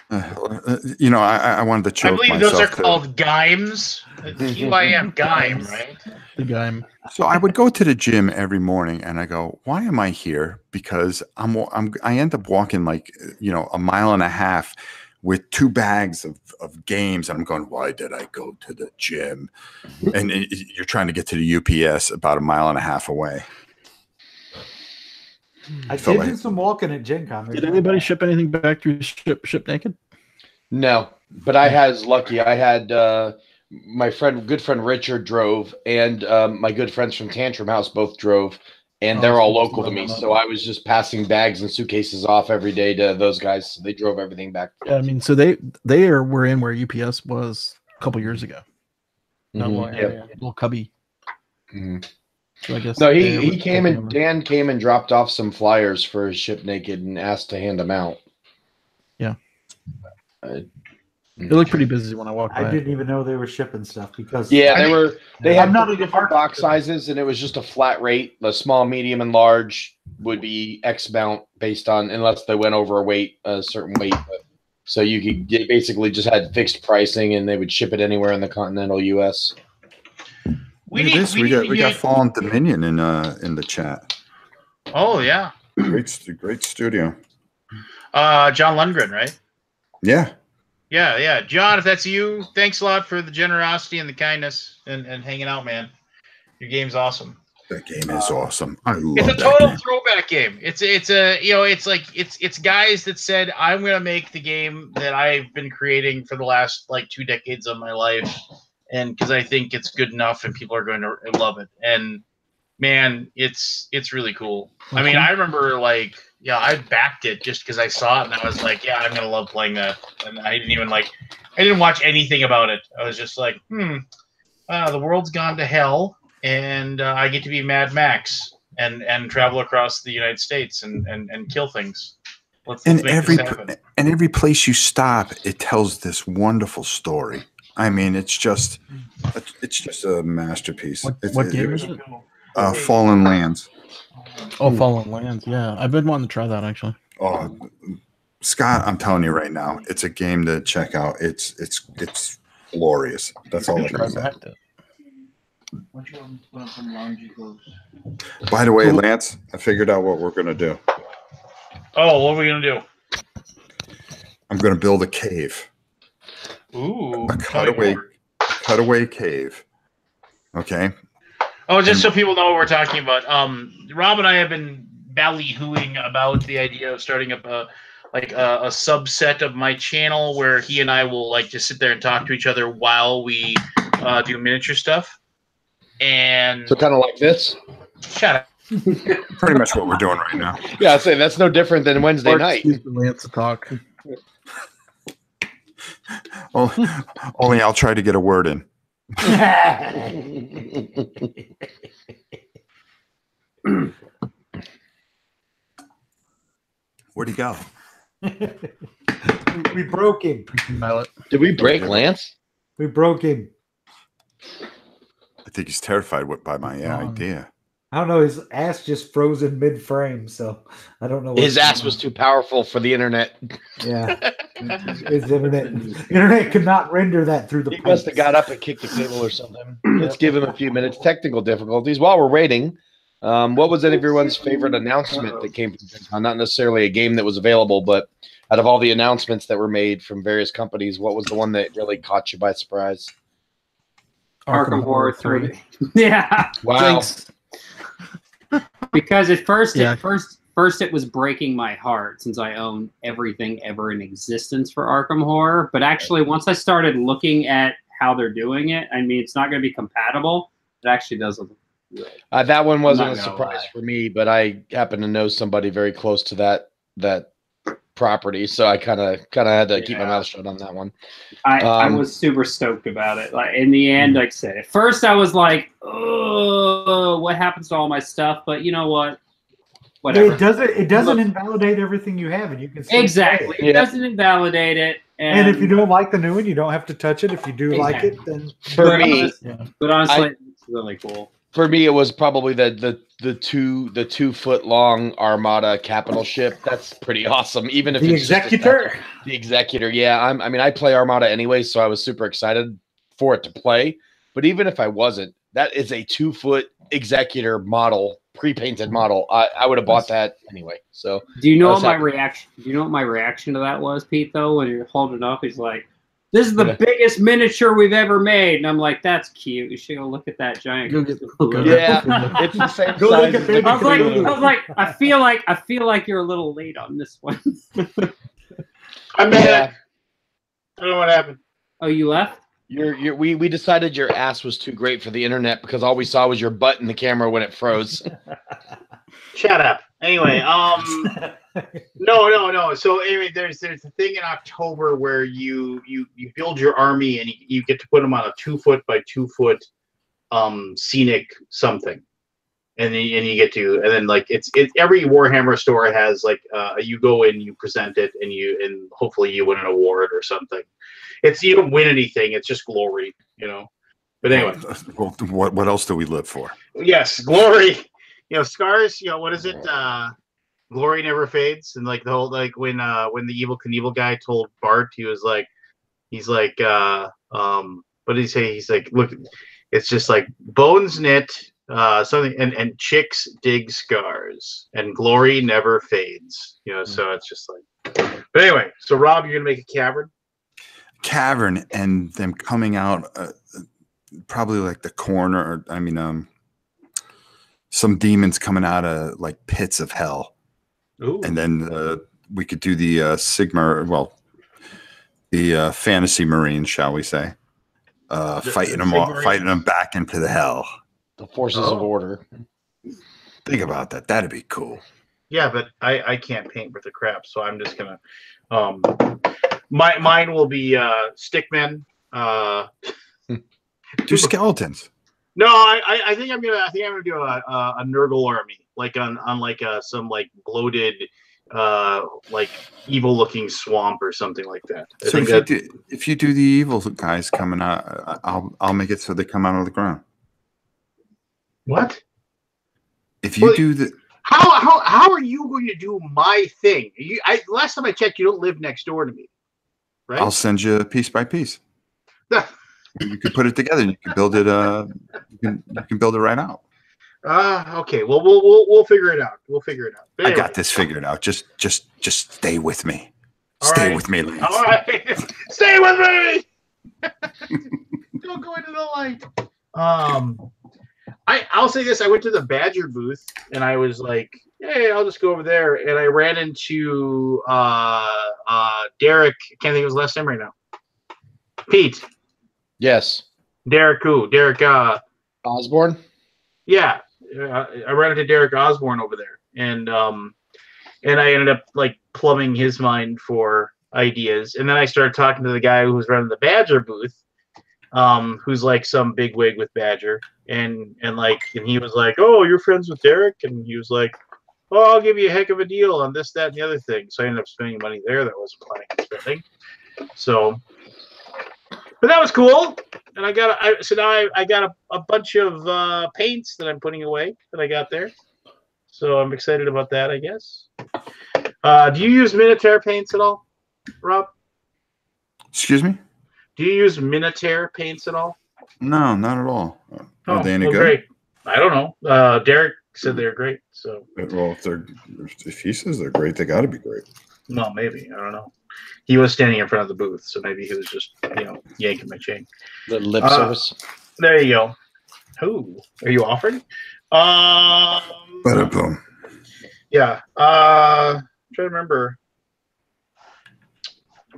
S4: I wanted to choke myself.
S1: I believe those are called Gymes. GYM, Gyme, right?
S3: The Gyme.
S4: So I would go to the gym every morning, and I go, "Why am I here?" Because I end up walking like a mile and a half with 2 bags of games, and I'm going, why did I go to the gym? And you're trying to get to the UPS about a mile and a half away.
S2: I did do some walking at Gen Con.
S3: Did anybody ship anything back through ship naked?
S6: No, but I was lucky. I had my good friend Richard drove, and my good friends from Tantrum House both drove, and they're all local to me. So I was just passing bags and suitcases off every day to those guys. So they drove everything back.
S3: Yeah, so they were in where UPS was a couple years ago. Little cubby.
S6: Mm-hmm.
S3: So I guess
S6: no, he came and Dan came and dropped off some flyers for his Ship Naked and asked to hand them out.
S3: Yeah. They looked pretty busy when I walked by.
S2: I didn't even know they were shipping stuff because
S6: they had different box sizes, and it was just a flat rate. The small, medium, and large would be X amount based on, unless they went over a certain weight. So you basically just had fixed pricing, and they would ship it anywhere in the continental U.S.
S4: We got Fallen Dominion in the chat.
S1: Oh yeah,
S4: great studio.
S1: John Lundgren, right?
S4: Yeah.
S1: Yeah. John, if that's you, thanks a lot for the generosity and the kindness and hanging out, man. Your game's awesome.
S4: That game is awesome. I love
S1: it's a
S4: that
S1: total
S4: game.
S1: throwback game. It's guys that said, I'm gonna make the game that I've been creating for the last 2 decades of my life, and because I think it's good enough and people are going to love it. And man, it's really cool. I mean, I remember I backed it just because I saw it and I was like, yeah, I'm gonna love playing that. And I didn't watch anything about it. I was just like, the world's gone to hell, and I get to be Mad Max and travel across the United States and kill things. Let's make this happen.
S4: And every place you stop, it tells this wonderful story. I mean, it's just a masterpiece.
S3: What game is it?
S4: Fallen Lands.
S3: Oh, Fallen Lands. Yeah, I've been wanting to try that actually.
S4: Oh, Scott, I'm telling you right now, it's a game to check out. It's glorious. That's all I can say. By the way, Lance, I figured out what we're gonna do.
S1: Oh, what are we gonna do?
S4: I'm gonna build a cave.
S1: Ooh,
S4: a cutaway cave. Okay.
S1: Oh, just so people know what we're talking about. Rob and I have been ballyhooing about the idea of starting up a subset of my channel where he and I will just sit there and talk to each other while we do miniature stuff. And
S6: so kind of like this.
S1: Shut up.
S4: Pretty much what we're doing right now.
S6: Yeah, I'd say that's no different than Wednesday night.
S3: Lance to talk.
S4: Only I'll try to get a word in. Where'd he go?
S2: We broke him.
S6: Did we break Lance?
S2: We broke him.
S4: I think he's terrified by my idea.
S2: I don't know. His ass just froze in mid-frame, so I don't know.
S6: His ass was too powerful for the internet.
S2: Yeah, his internet could not render that through the.
S6: He must have got up and kicked the cable or something. Let's give him a few minutes. Technical difficulties. While we're waiting, what was everyone's favorite announcement that came from Gen Con? Not necessarily a game that was available, but out of all the announcements that were made from various companies, what was the one that really caught you by surprise?
S5: Arkham Horror 3. Yeah.
S6: Wow.
S5: Because at first it was breaking my heart since I own everything ever in existence for Arkham Horror. But actually, once I started looking at how they're doing it, I mean, it's not going to be compatible. It actually does look good.
S6: That one wasn't a surprise for me, but I happen to know somebody very close to that property, so I kind of had to keep my mouth shut on that one.
S5: I was super stoked about it. Like in the end, like I said, at first I was like, "Oh, what happens to all my stuff?" But you know what? Whatever.
S2: It doesn't invalidate everything you have, and you can
S5: exactly. It doesn't invalidate it.
S2: And if you don't like the new one, you don't have to touch it. If you do like it, then
S6: for me,
S5: but honestly, it's really cool.
S6: For me, it was probably the 2 foot long Armada capital ship. That's pretty awesome. Even if
S2: the
S6: it's
S2: Executor,
S6: the Executor, yeah. I mean, I play Armada anyway, so I was super excited for it to play. But even if I wasn't, that is a 2 foot Executor model, pre-painted model. I would have bought that anyway. So
S5: do you know what my reaction? Do you know what my reaction to that was, Pete? Though, when you're holding it up, he's like, "This is the biggest miniature we've ever made," and I'm like, "That's cute. You should go look at that giant."
S6: Yeah, it's the same size.
S5: I was like, I feel like you're a little late on this one.
S9: I'm back. I don't know what happened.
S5: Oh, you left?
S6: We decided your ass was too great for the internet because all we saw was your butt in the camera when it froze.
S9: Shut up. Anyway, no. So anyway, there's a thing in October where you build your army and you get to put them on a 2 foot by 2 foot scenic something, and then like it's every Warhammer store has like you go in, you present it, and hopefully you win an award or something. You don't win anything. It's just glory, you know. But anyway,
S4: well, what else do we live for?
S9: Yes, glory. You know, scars. You know, what is it? Glory never fades. And like the whole when the Evil Knievel guy told Bart, he's like, what did he say? He's like, look, it's just like bones knit, something, and chicks dig scars, and glory never fades. You know, so it's just like. But anyway, so Rob, you're gonna make a cavern,
S4: and them coming out, probably like the corner. I mean, some demons coming out of like pits of hell.
S9: Ooh.
S4: And then we could do the the fantasy marines, shall we say, fighting them back into the hell.
S6: The forces of order.
S4: Think about that. That'd be cool.
S9: Yeah, but I can't paint with the crap, so I'm just gonna. Mine will be stickmen.
S4: Do skeletons.
S9: No, I think I'm gonna do a Nurgle army, like on like some like bloated like evil looking swamp or something like that.
S4: So if you do the evil guys coming out, I'll make it so they come out of the ground.
S9: What?
S4: If you do the
S9: how are you going to do my thing? Last time I checked, you don't live next door to me, right?
S4: I'll send you piece by piece. You can put it together. You can build it. You can build it right out.
S9: Okay. Well, we'll figure it out. We'll figure it out.
S4: Anyway. I got this figured out. Just stay with me. Stay with me, Lance.
S9: All right. Stay with me. Don't go into the light. I'll say this. I went to the Badger booth and I was like, hey, I'll just go over there. And I ran into Derek. I can't think of his last name right now. Pete.
S6: Yes.
S9: Derek who? Derek
S6: Osborne?
S9: Yeah. I ran into Derek Osborne over there. And I ended up like plumbing his mind for ideas. And then I started talking to the guy who was running the Badger booth, who's like some bigwig with Badger. And he was like, oh, you're friends with Derek? And he was like, oh, I'll give you a heck of a deal on this, that, and the other thing. So I ended up spending money there that I wasn't planning on spending. So, but that was cool. And I got I got a bunch of paints that I'm putting away that I got there. So I'm excited about that, I guess. Do you use Minotaur paints at all, Rob?
S4: Excuse me?
S9: Do you use Minotaur paints at all?
S4: No, not at all. Are they any
S9: well,
S4: good?
S9: Great. I don't know. Derek said they're great. So
S4: well, if he says they're great, they got to be great.
S9: Well, maybe, I don't know. He was standing in front of the booth, so maybe he was just yanking my chain.
S6: The lip service.
S9: There you go. Who are you offering?
S4: Alaboom.
S9: Yeah. I'm trying to remember.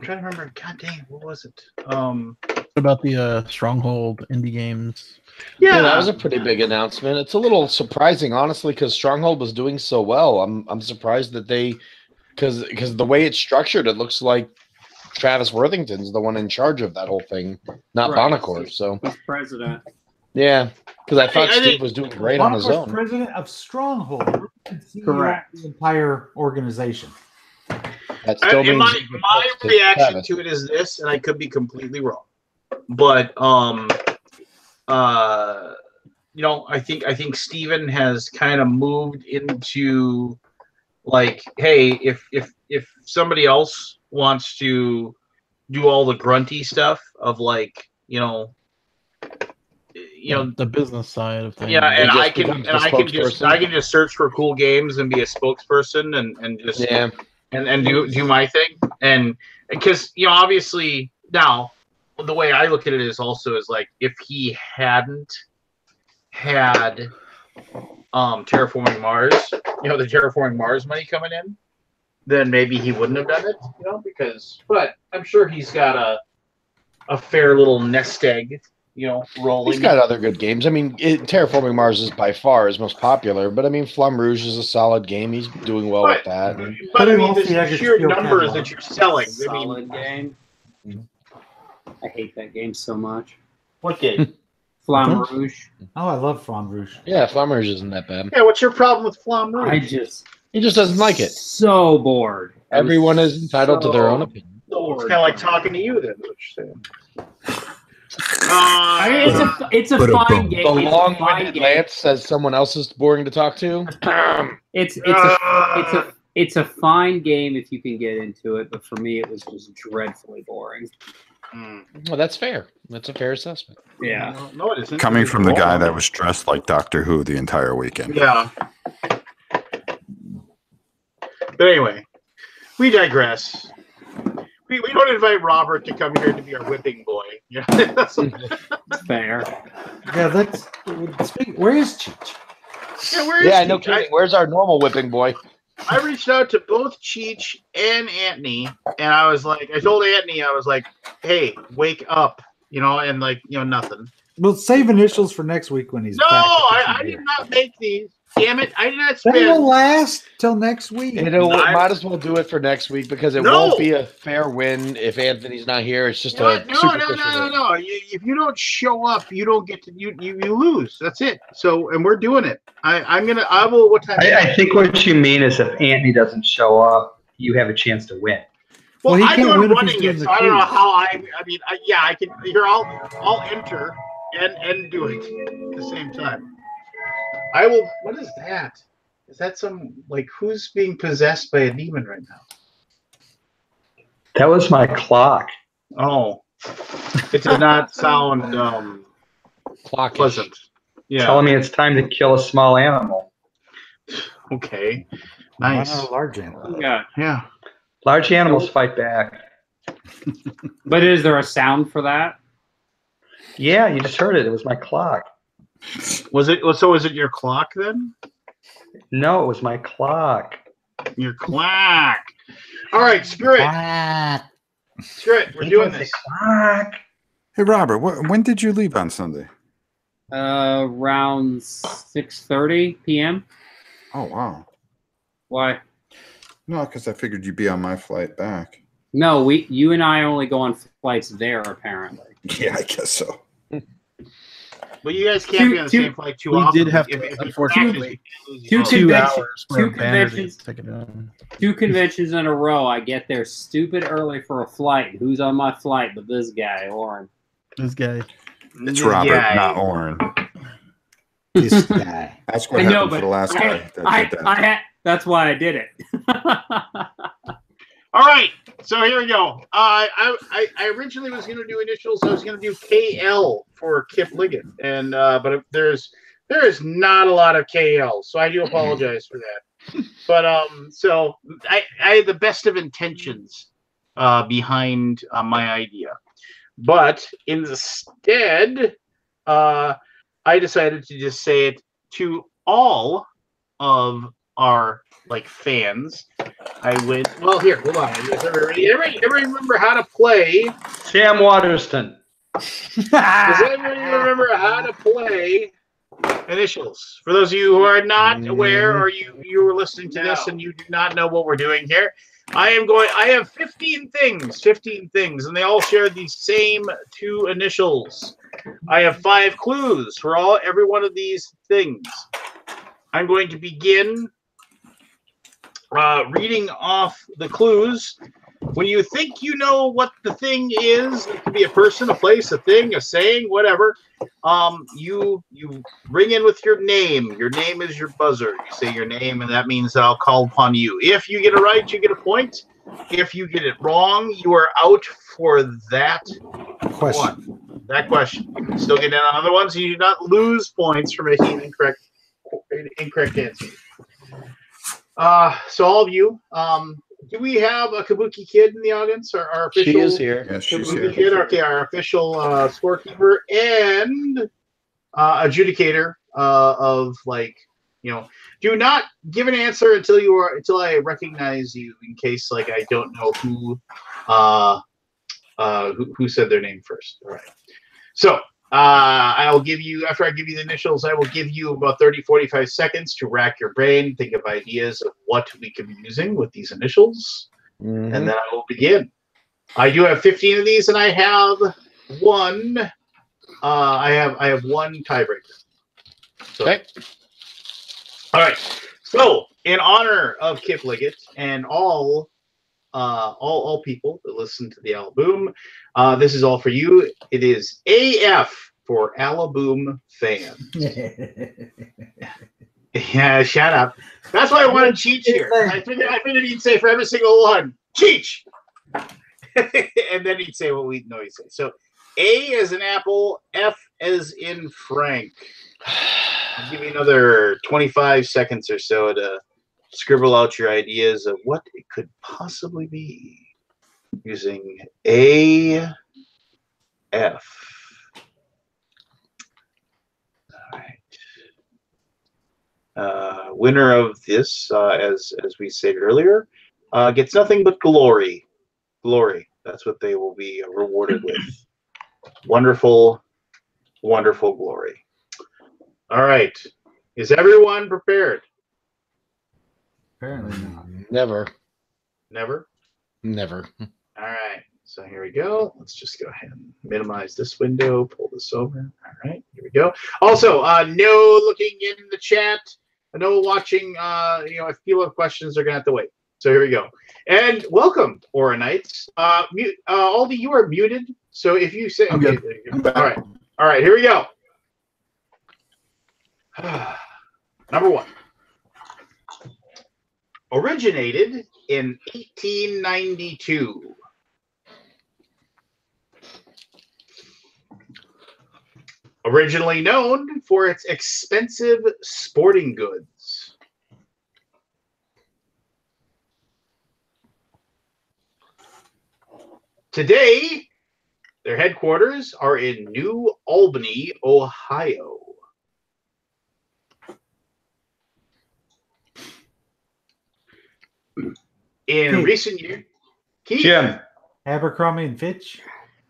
S9: God dang, what was it?
S3: What about the Stronghold indie games?
S6: Yeah, that was a pretty big announcement. It's a little surprising, honestly, because Stronghold was doing so well. I'm surprised that they, because the way it's structured, it looks like Travis Worthington's the one in charge of that whole thing, not Bonacor. So
S5: he's president.
S6: Yeah, because I thought Steve was doing great on his own.
S2: President of Stronghold.
S5: Correct.
S2: The entire organization.
S6: That still means
S9: my reaction to it is this, and I could be completely wrong, but I think Steven has kind of moved into like, hey, if somebody else wants to do all the grunty stuff of like, the
S3: business side of things.
S9: Yeah, and I can just search for cool games and be a spokesperson and just and do my thing, and because obviously now the way I look at it is also is like if he hadn't had Terraforming Mars, the Terraforming Mars money coming in, then maybe he wouldn't have done it, but I'm sure he's got a fair little nest egg, rolling.
S6: He's got other good games. I mean, Terraforming Mars is by far his most popular, but I mean, Flamme Rouge is a solid game. He's doing well with that.
S9: But I mean, the sheer numbers that you're selling.
S5: Solid game. I hate that game so much.
S9: What game?
S5: Flamme Rouge.
S2: Oh, I love Flamme Rouge.
S6: Yeah, Flamme Rouge isn't that bad.
S9: Yeah, what's your problem with Flamme Rouge?
S6: He just doesn't like it.
S5: So bored.
S6: Everyone is entitled to their own opinion.
S9: It's kind of like talking to you then, is what you're saying.
S5: It's a fine game.
S6: The long-winded Lance says someone else is boring to talk to.
S5: It's a fine game if you can get into it, but for me, it was just dreadfully boring.
S6: Well, that's fair. That's a fair assessment.
S5: Yeah.
S9: No, it isn't.
S4: Coming from the guy that was dressed like Doctor Who the entire weekend.
S9: Yeah. But anyway, we digress. We don't invite Robert to come here to be our whipping boy. Yeah, that's
S5: fair.
S2: Yeah, that's. Where is Cheech?
S9: Yeah, where is
S6: Yeah,
S9: Cheech?
S6: no kidding. Where's our normal whipping boy?
S9: I reached out to both Cheech and Anthony, and I was like, I told Anthony, I was like, hey, wake up, and like, nothing.
S2: We'll save initials for next week when he's
S9: No,
S2: back.
S9: I did not make these. Damn it, I did not spend.
S2: That'll last till next week.
S6: Might as well do it for next week because it won't be a fair win if Anthony's not here. It's just
S9: No. If you don't show up, you don't get to you lose. That's it. So, and we're doing it. I will. What time?
S8: I think what you mean is if Anthony doesn't show up, you have a chance to win.
S9: Well,
S2: he
S9: I'm
S2: can't
S9: doing
S2: win if he's
S9: running
S2: doing
S9: it,
S2: the
S9: so I don't know
S2: quiz.
S9: how I can. Here, I'll enter and do it at the same time. I will. What is that? Is that some who's being possessed by a demon right now?
S8: That was my clock.
S9: Oh, it did not sound pleasant. Yeah.
S8: Telling me it's time to kill a small animal.
S9: Okay.
S2: Why
S9: Nice.
S2: not a large animal?
S9: Yeah.
S8: Large animals fight back.
S5: But is there a sound for that?
S8: Yeah, you just heard it. It was my clock.
S9: Was it? So was it your clock then?
S8: No, it was my clock.
S9: Your clock. All right, screw it. Screw it. We're doing this.
S8: Clock.
S4: Hey, Robert, when did you leave on Sunday?
S5: Around 6:30 p.m.
S4: Oh, wow.
S5: Why?
S4: No, because I figured you'd be on my flight back.
S5: No, you and I only go on flights there, apparently.
S4: Yeah, I guess so.
S9: Well, you guys can't be on the same flight too
S3: We
S9: often.
S3: did have
S9: If
S3: to,
S9: you
S3: unfortunately,
S9: practice,
S5: Two
S3: 2
S5: conventions-
S3: hours for a
S5: two
S3: banner to
S5: conventions-
S3: get taken down.
S5: 2 conventions in a row. I get there stupid early for a flight. Who's on my flight but this guy, Oren?
S3: This guy.
S4: It's
S9: This
S4: Robert,
S9: guy-
S4: not Oren.
S2: This guy.
S4: That's what
S5: I know,
S4: happened for
S5: but
S4: the last guy that did that.
S5: that's why I did it.
S9: All right, so here we go. I originally was going to do initials. I was going to do KL for Kip Liggett, and but there is not a lot of KL, so I do apologize for that. But so I had the best of intentions behind my idea, but instead, I decided to just say it to all of our fans. I went, well, here, hold on. Everybody remember how to play?
S8: Sam Waterston.
S9: Does everybody remember how to play initials? For those of you who are not aware, or you were listening to this and you do not know what we're doing here, I have 15 things, and they all share the same 2 initials. I have 5 clues for every one of these things. I'm going to begin reading off the clues. When you think you know what the thing is, it could be a person, a place, a thing, a saying, whatever. You ring in with your name. Your name is your buzzer. You say your name, and that means that I'll call upon you. If you get it right, you get a point. If you get it wrong, you are out for that question. That question. You can still get in on other ones. You do not lose points for making an incorrect answer. So all of you, do we have a Kabuki Kid in the audience? Our official,
S6: She is here.
S4: Yes, she's
S9: Kabuki
S4: here.
S9: Kid, okay, our official scorekeeper and adjudicator of do not give an answer until I recognize you, in case I don't know who said their name first. All right. So I'll give you, after I give you the initials, I will give you about 30-45 seconds to rack your brain, think of ideas of what we could be using with these initials, and then I will begin. I do have 15 of these, and I have one. I have one tiebreaker. So,
S6: Okay.
S9: All right. So, in honor of Kip Liggett and all people that listen to the Alaboom, this is all for you. It is AF for Alaboom fan. Yeah, shut up. That's why I wanted Cheech here. I figured he'd say for every single one, Cheech! And then he'd say what we know he'd say. So A as in Apple, F as in Frank. I'll give you another 25 seconds or so to scribble out your ideas of what it could possibly be using AF. All right. Winner of this, as we stated earlier, gets nothing but glory. Glory. That's what they will be rewarded with. Wonderful, wonderful glory. All right. Is everyone prepared?
S2: Apparently not.
S6: Never.
S9: Never?
S6: Never.
S9: All right. So here we go. Let's just go ahead and minimize this window, pull this over. All right. Here we go. Also, no looking in the chat. No watching. If people have questions, they're going to have to wait. So here we go. And welcome, Oranites. Aldi, you are muted. So if you say,
S3: I'm
S9: okay,
S3: good.
S9: there you go. All right. Here we go. Number 1. Originated in 1892. Originally known for its expensive sporting goods. Today, their headquarters are in New Albany, Ohio. In recent years, Keith,
S8: Jim.
S2: Abercrombie and Fitch.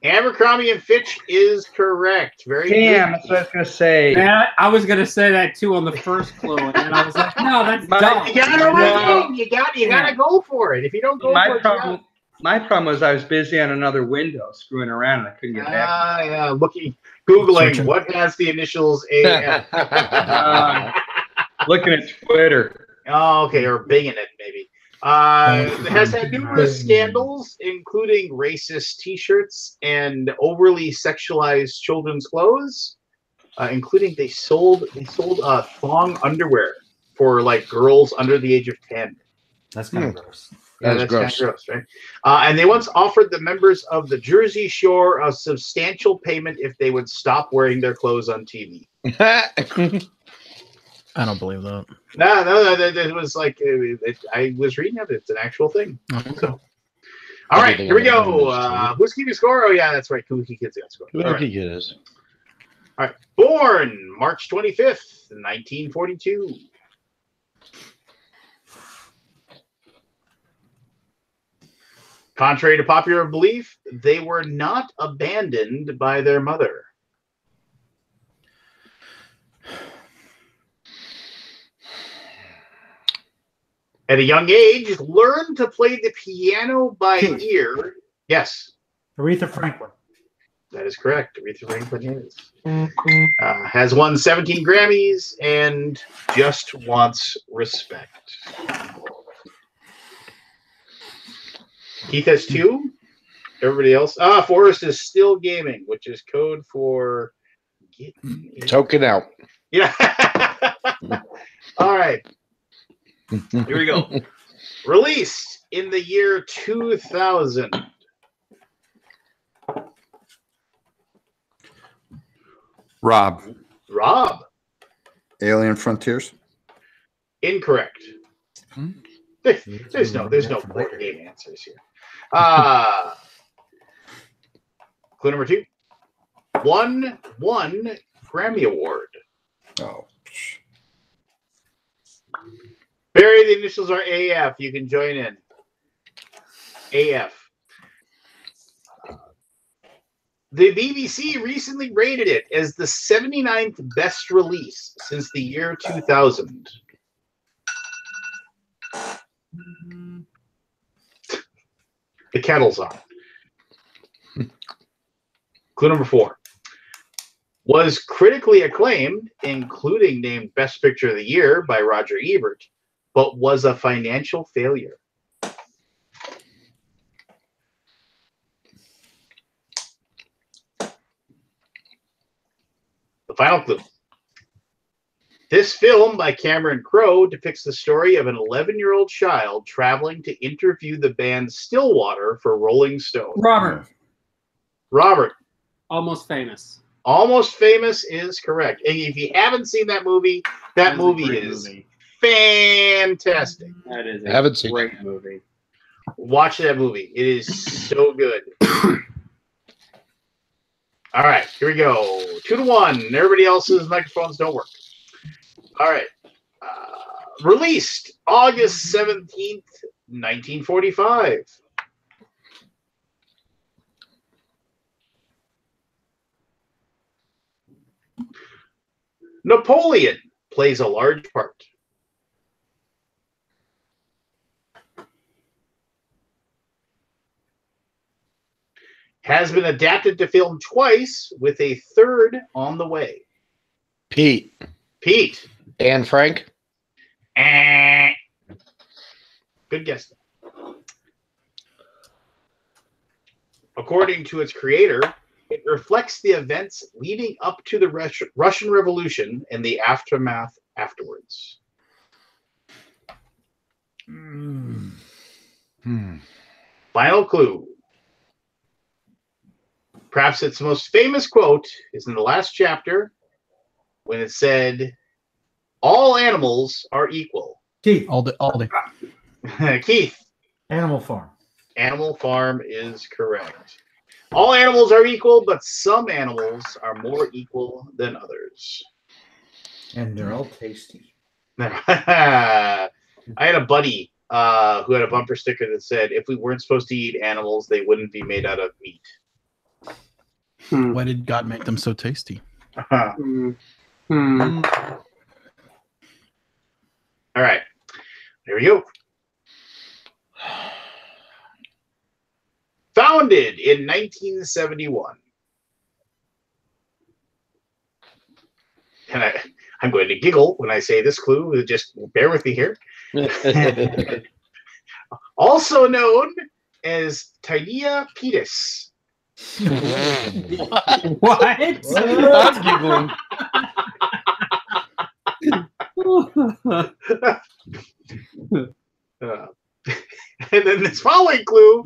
S9: Abercrombie and Fitch is correct. Very
S8: Damn,
S9: good.
S8: that's what I was going to say.
S5: Man, I was gonna say that too on the first clue, and then I was like, no, that's dumb.
S9: You gotta go for it. If you don't go for it,
S8: My problem was I was busy on another window screwing around and I couldn't get back.
S9: Yeah, Googling
S3: Searching.
S9: what has the initials AF.
S8: Looking at Twitter.
S9: Oh, okay, or Binging it maybe. Has had numerous scandals, including racist T-shirts and overly sexualized children's clothes, including they sold thong underwear for like girls under the age of 10.
S2: That's kind of gross.
S9: Yeah, that's kind of gross, right? And they once offered the members of the Jersey Shore a substantial payment if they would stop wearing their clothes on TV.
S3: I don't believe that.
S9: No, it was like I was reading it. It's an actual thing. So, all right, here we go. Who's keeping score? Oh yeah, that's right. Kooky Kid's got score. All right.
S6: Is.
S9: All right. Born March 25th, 1942. Contrary to popular belief, they were not abandoned by their mother. At a young age, learned to play the piano by ear. Yes.
S2: Aretha Franklin.
S9: That is correct. Aretha Franklin is. Has won 17 Grammys and just wants respect. Keith has 2. Everybody else. Forrest is still gaming, which is code for
S6: token out.
S9: Yeah. All right. Here we go. Released in the year 2000.
S4: Rob. Alien Frontiers.
S9: Incorrect. There's no board game answers here. Clue number 2. Won one Grammy Award.
S4: Oh.
S9: Barry, the initials are AF. You can join in. AF. The BBC recently rated it as the 79th best release since the year 2000. The kettle's on. Clue number 4. Was critically acclaimed, including named Best Picture of the Year by Roger Ebert, but was a financial failure. The final clue. This film by Cameron Crowe depicts the story of an 11-year-old child traveling to interview the band Stillwater for Rolling Stone. Robert.
S5: Almost Famous.
S9: Almost Famous is correct. And if you haven't seen that movie, that movie is fantastic.
S5: That is a great movie.
S9: Watch that movie. It is so good. All right, here we go. 2-1. Everybody else's microphones don't work. All right. Released August 17th, 1945. Napoleon plays a large part. Has been adapted to film twice, with a third on the way.
S6: Pete.
S9: And
S6: Frank.
S9: Good guess. According to its creator, it reflects the events leading up to the Russian Revolution and the aftermath afterwards. Final clue. Perhaps its most famous quote is in the last chapter when it said, "All animals are equal."
S2: Keith.
S3: Aldi.
S9: Keith.
S2: Animal Farm.
S9: Animal Farm is correct. All animals are equal, but some animals are more equal than others.
S2: And they're all tasty.
S9: I had a buddy who had a bumper sticker that said, "If we weren't supposed to eat animals, they wouldn't be made out of meat."
S3: Why did God make them so tasty?
S9: All right. There we go. Founded in 1971. And I'm going to giggle when I say this clue. Just bear with me here. Also known as Tinea pedis.
S5: What?
S6: I'm giggling.
S9: And then this following clue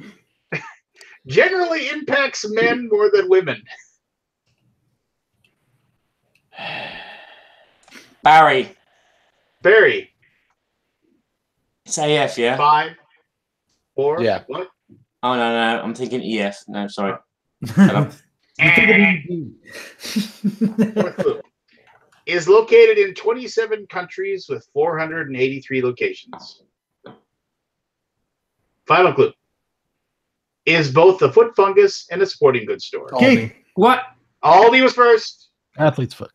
S9: generally impacts men more than women.
S10: Barry.
S9: Barry.
S10: It's AF, yeah?
S9: 5, 4.
S6: Yeah.
S9: What?
S10: Oh, no, I'm thinking EF. No, sorry.
S9: Fourth clue. Is located in 27 countries with 483 locations. Final clue. Is both a foot fungus and a sporting goods store.
S3: Aldi.
S5: What?
S9: Aldi was first.
S3: Athlete's foot.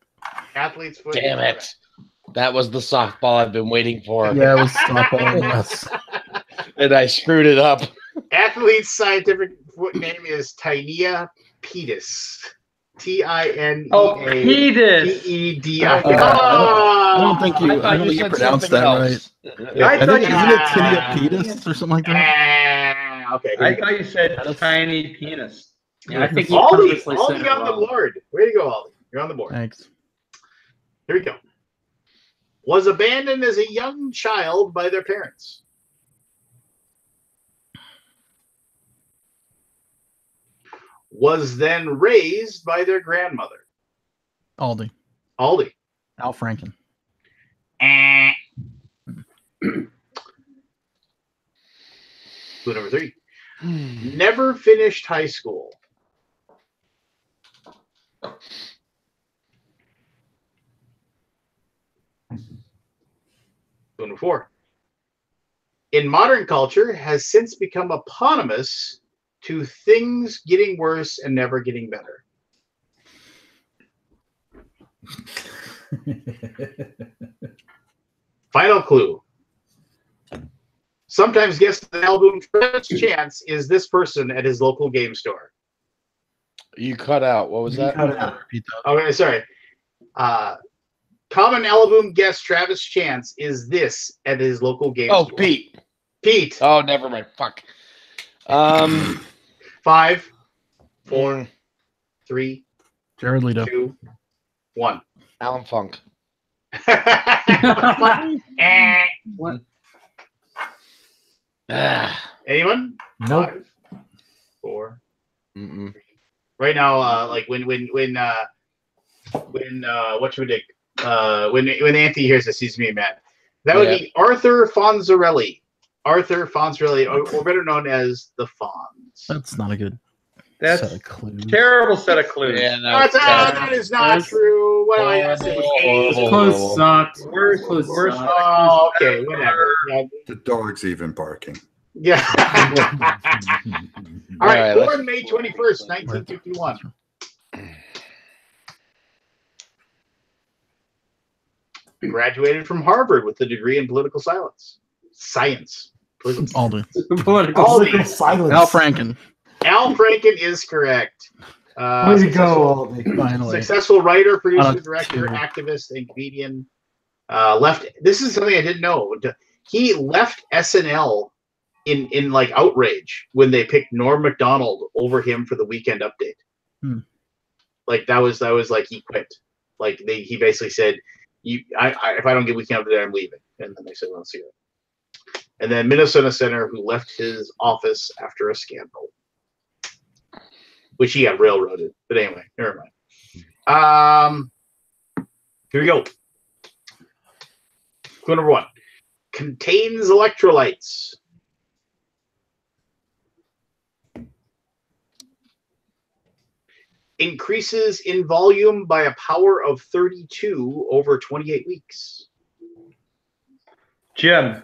S9: Athlete's foot.
S6: Damn it. That was the softball I've been waiting for.
S3: Yeah, it was softball. Yes.
S6: And I screwed it up.
S9: Athlete's scientific foot name is Tinea pedis. Tinea
S8: Oh, pedis.
S9: P-E-D-I.
S3: I don't think you. I don't think you
S6: said
S3: pronounced
S6: something
S3: that
S6: else.
S3: right.
S8: I
S3: I
S8: thought
S3: think
S8: you
S3: isn't it tinea pedis or something like that?
S9: Okay.
S8: I thought you said tiny penis.
S5: Yeah, I think you
S9: Aldi,
S5: purposely said
S9: Aldi
S5: it
S9: on the
S5: wrong.
S9: board. Way to go, Aldi. You're on the board.
S3: Thanks.
S9: Here we go. Was abandoned as a young child by their parents. Was then raised by their grandmother.
S3: Aldi.
S9: Aldi.
S3: Al Franken.
S9: Clue number 3. Never finished high school. Clue number 4. In modern culture, has since become eponymous to things getting worse and never getting better. Final clue. Sometimes guests at the Alaboom first chance is this person at his local game store.
S6: You cut out. What was that?
S3: Repeat that.
S9: Okay, sorry. Common Alaboom guest Travis Chance is this at his local game
S6: Oh,
S9: store.
S6: Pete.
S9: Pete.
S6: Oh, never mind. Fuck.
S9: 5, 4, 3,
S3: Jared Leto.
S9: 2, 1.
S6: Alan Funk.
S5: What?
S9: Anyone?
S2: Nope.
S9: 5, 4.
S6: Mm-mm.
S9: Right now, like when what should we do? When Anthony hears this, he's me mad. That would be Arthur Fonzarelli. Arthur Fonzarelli, or better known as the Fonz.
S3: That's not a good
S8: That's
S3: set of clues.
S8: terrible set of clues.
S6: Yeah,
S9: That is not true. What am I gonna say?
S5: Close sucked.
S8: Worst.
S9: Oh, okay, whatever. Yeah.
S4: The dog's even barking.
S9: Yeah. All right,
S6: All right,
S9: born May 21st, 1951. Graduated from Harvard with a degree in political science.
S3: Aldi.
S5: Political
S9: Aldi.
S2: Silence.
S3: Al Franken.
S9: Al Franken is correct.
S2: Way to go, Aldi.
S3: Finally.
S9: Successful writer, producer,
S3: On a
S9: director,
S3: two.
S9: activist, and comedian. Left. This is something I didn't know. He left SNL in like outrage when they picked Norm Macdonald over him for the Weekend Update.
S3: Hmm.
S9: Like that was like he quit. Like he basically said, if I don't get Weekend Update, I'm leaving. And then they said, well, see you. And then Minnesota Senator who left his office after a scandal, which he got railroaded. But anyway, never mind. Here we go. Clue number 1. Contains electrolytes. Increases in volume by a power of 32 over 28 weeks.
S8: Jim.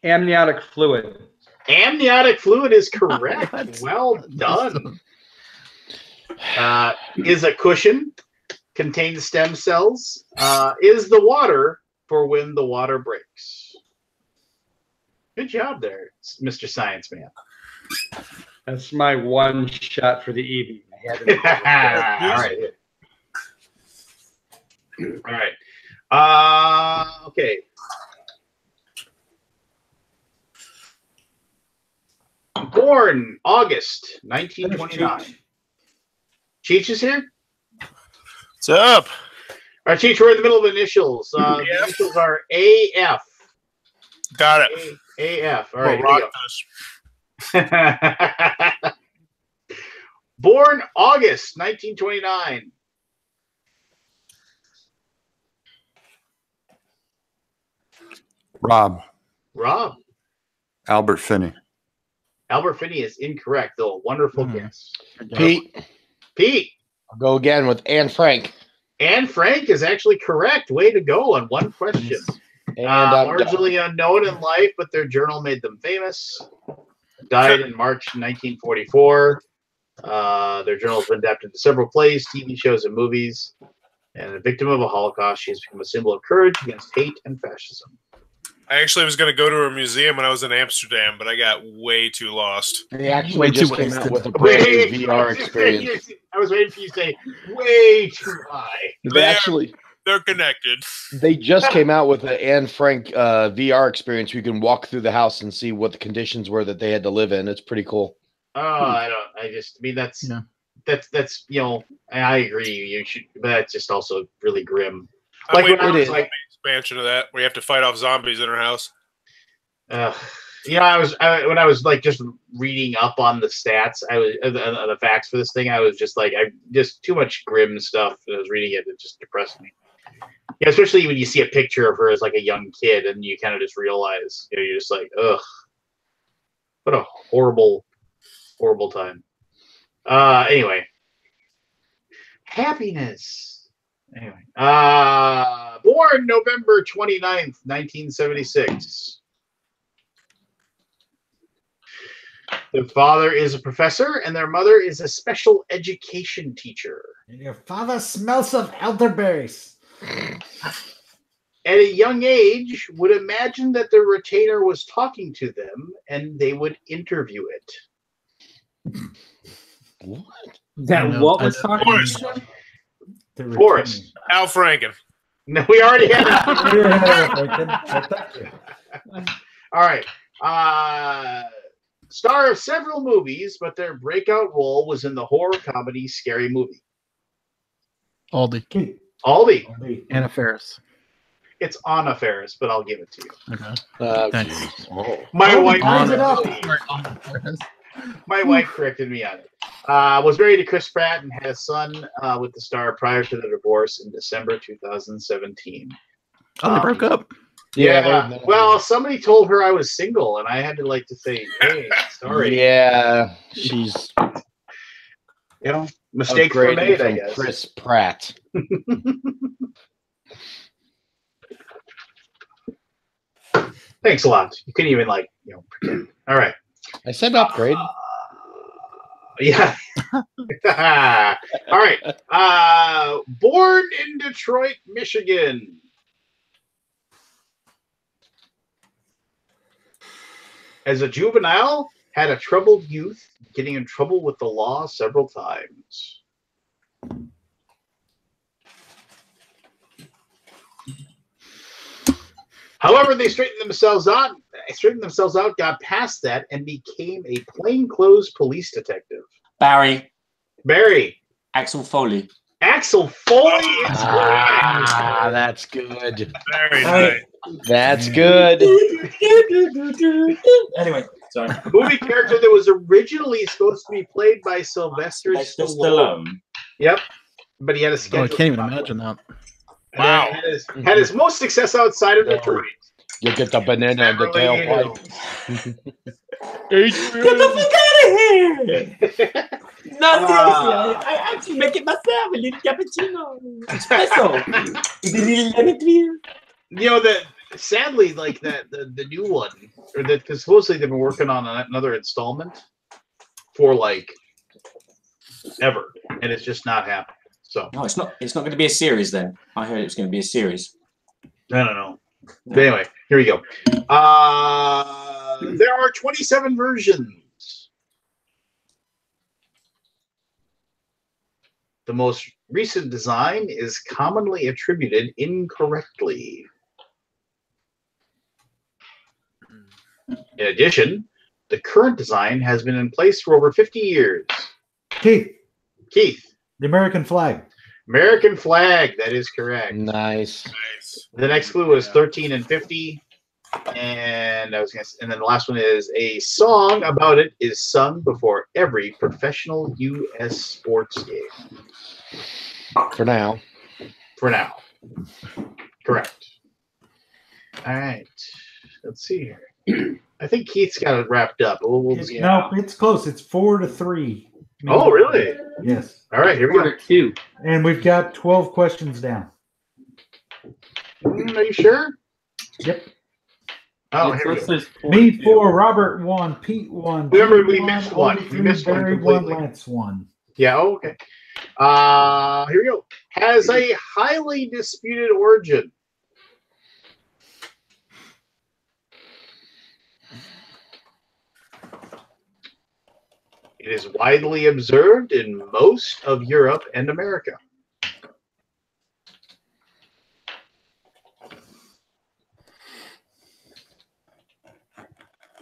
S8: Amniotic fluid.
S9: Amniotic fluid is correct. Well done. Is a cushion. Contains stem cells. Is the water for when the water breaks. Good job there, Mr. Science Man.
S8: That's my one shot for the evening. I had it.
S9: All right. Okay. Born August 1929. Cheech is here?
S11: What's up?
S9: All right, Cheech, we're in the middle of initials. The initials are AF.
S11: Got it.
S9: AF. All right,
S11: rock
S9: this. Born August 1929.
S4: Rob.
S9: Albert
S4: Finney.
S9: Albert Finney is incorrect, though. A wonderful guess.
S6: Pete.
S9: I'll
S6: go again with Anne Frank.
S9: Anne Frank is actually correct. Way to go on one question.
S6: And
S9: largely unknown in life, but their journal made them famous. Died in March 1944. Their journal has been adapted to several plays, TV shows, and movies. And a victim of a Holocaust, she has become a symbol of courage against hate and fascism.
S11: I actually was going to go to her museum when I was in Amsterdam, but I got way too lost.
S6: They actually just came out with a brand new VR experience.
S9: I was waiting for you to say way too high.
S11: They're connected.
S6: They just came out with an Anne Frank VR experience. You can walk through the house and see what the conditions were that they had to live in. It's pretty cool.
S9: I mean, that's you know, I agree. You should, but that's just also really grim.
S11: Like when I was like expansion of that, where you have to fight off zombies in her house.
S9: You know, when I was like just reading up on the stats, the facts for this thing, I was just like, just too much grim stuff. I was reading it, it just depressed me. Yeah, especially when you see a picture of her as like a young kid, and you kind of just realize, you know, you're just like, ugh, what a horrible time. Anyway, happiness. Anyway, born November 29th, 1976. Their father is a professor, and their mother is a special education teacher.
S2: And your father smells of elderberries.
S9: At a young age, would imagine that the retainer was talking to them, and they would interview it.
S6: What?
S5: What was talking to them?
S9: Forrest.
S11: Al Franken.
S9: No, we already had it. All right. Star of several movies, but their breakout role was in the horror comedy Scary Movie.
S3: Aldi.
S9: Anna
S3: Faris.
S9: It's Anna Faris, but I'll give it to you.
S3: Okay. Thanks.
S9: My wife.
S3: Anna.
S9: My wife corrected me on it. Was married to Chris Pratt and had a son with the star prior to the divorce in December 2017.
S3: Oh, they broke up.
S9: Yeah. Well, somebody told her I was single, and I had to say, "Hey, sorry."
S6: Yeah, she's
S9: mistakes were made. I guess.
S6: Chris Pratt.
S9: Thanks a lot. You couldn't even pretend. All right.
S6: I said upgrade.
S9: Yeah. All right. Born in Detroit, Michigan. As a juvenile, had a troubled youth, getting in trouble with the law several times. However, they straightened themselves out, got past that, and became a plainclothes police detective.
S10: Barry.
S9: Axel
S10: Foley.
S9: Axel Foley is correct.
S6: That's good.
S11: Very nice.
S6: That's good.
S10: Anyway, sorry.
S9: Movie character that was originally supposed to be played by Sylvester Stallone. Yep, but he had a schedule.
S3: Oh, I can't even imagine that.
S11: Wow.
S9: Had his most success outside of Detroit.
S6: You get the banana and the tailpipe.
S10: Get the fuck out of here! No, seriously, I actually make it myself. A little cappuccino. Espresso. With a little lemon clear.
S9: You know that sadly, the new one, or that because supposedly they've been working on another installment for ever, and it's just not happening. So
S10: no, it's not. It's not going to be a series then. I heard it was going to be a series.
S9: I don't know. But anyway, here we go. There are 27 versions the most recent design is commonly attributed incorrectly. In addition, the current design has been in place for over 50 years.
S2: Keith.
S9: Keith.
S2: The American flag.
S9: American flag. That is correct.
S6: Nice.
S9: The next clue was 13 and 50. And then the last one is a song about it is sung before every professional U.S. sports game.
S6: For now.
S9: For now. Correct. All right. Let's see here. I think Keith's got it wrapped up.
S2: No, it's close. It's 4-3.
S9: Oh, really?
S2: Yes.
S9: All right, here we go.
S5: 2.
S2: And we've got 12 questions down.
S9: Are you sure?
S2: Yep.
S9: Oh, here we go.
S2: Me 4, Robert 1, Pete 1.
S9: Remember, we missed one.
S2: We missed Barry 1, Lance 1.
S9: Yeah, okay. Here we go. Has a highly disputed origin. It is widely observed in most of Europe and America.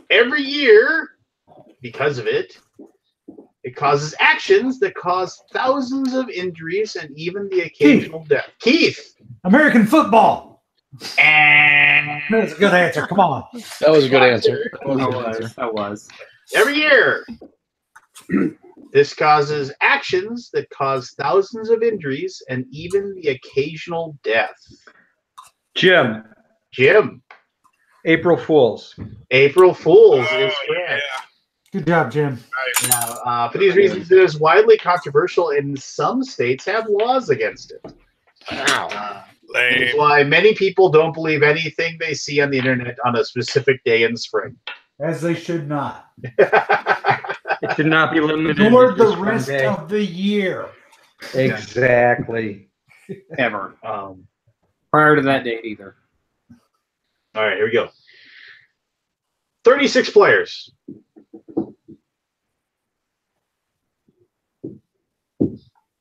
S9: Every year, because of it, it causes actions that cause thousands of injuries and even the occasional death. Keith!
S2: American football! That's a good answer. Come on.
S6: That was a good answer.
S5: That was.
S9: Every year. This causes actions that cause thousands of injuries and even the occasional death.
S8: Jim.
S9: April
S8: Fools.
S9: April Fools is correct.
S2: Good job, Jim.
S9: Now, for these reasons, it is widely controversial, and some states have laws against it. That's why many people don't believe anything they see on the internet on a specific day in spring.
S2: As they should not.
S8: It should not be limited.
S2: Nor the rest of the year.
S8: Exactly.
S5: Ever. Prior to that date, either.
S9: All right, here we go. 36 players.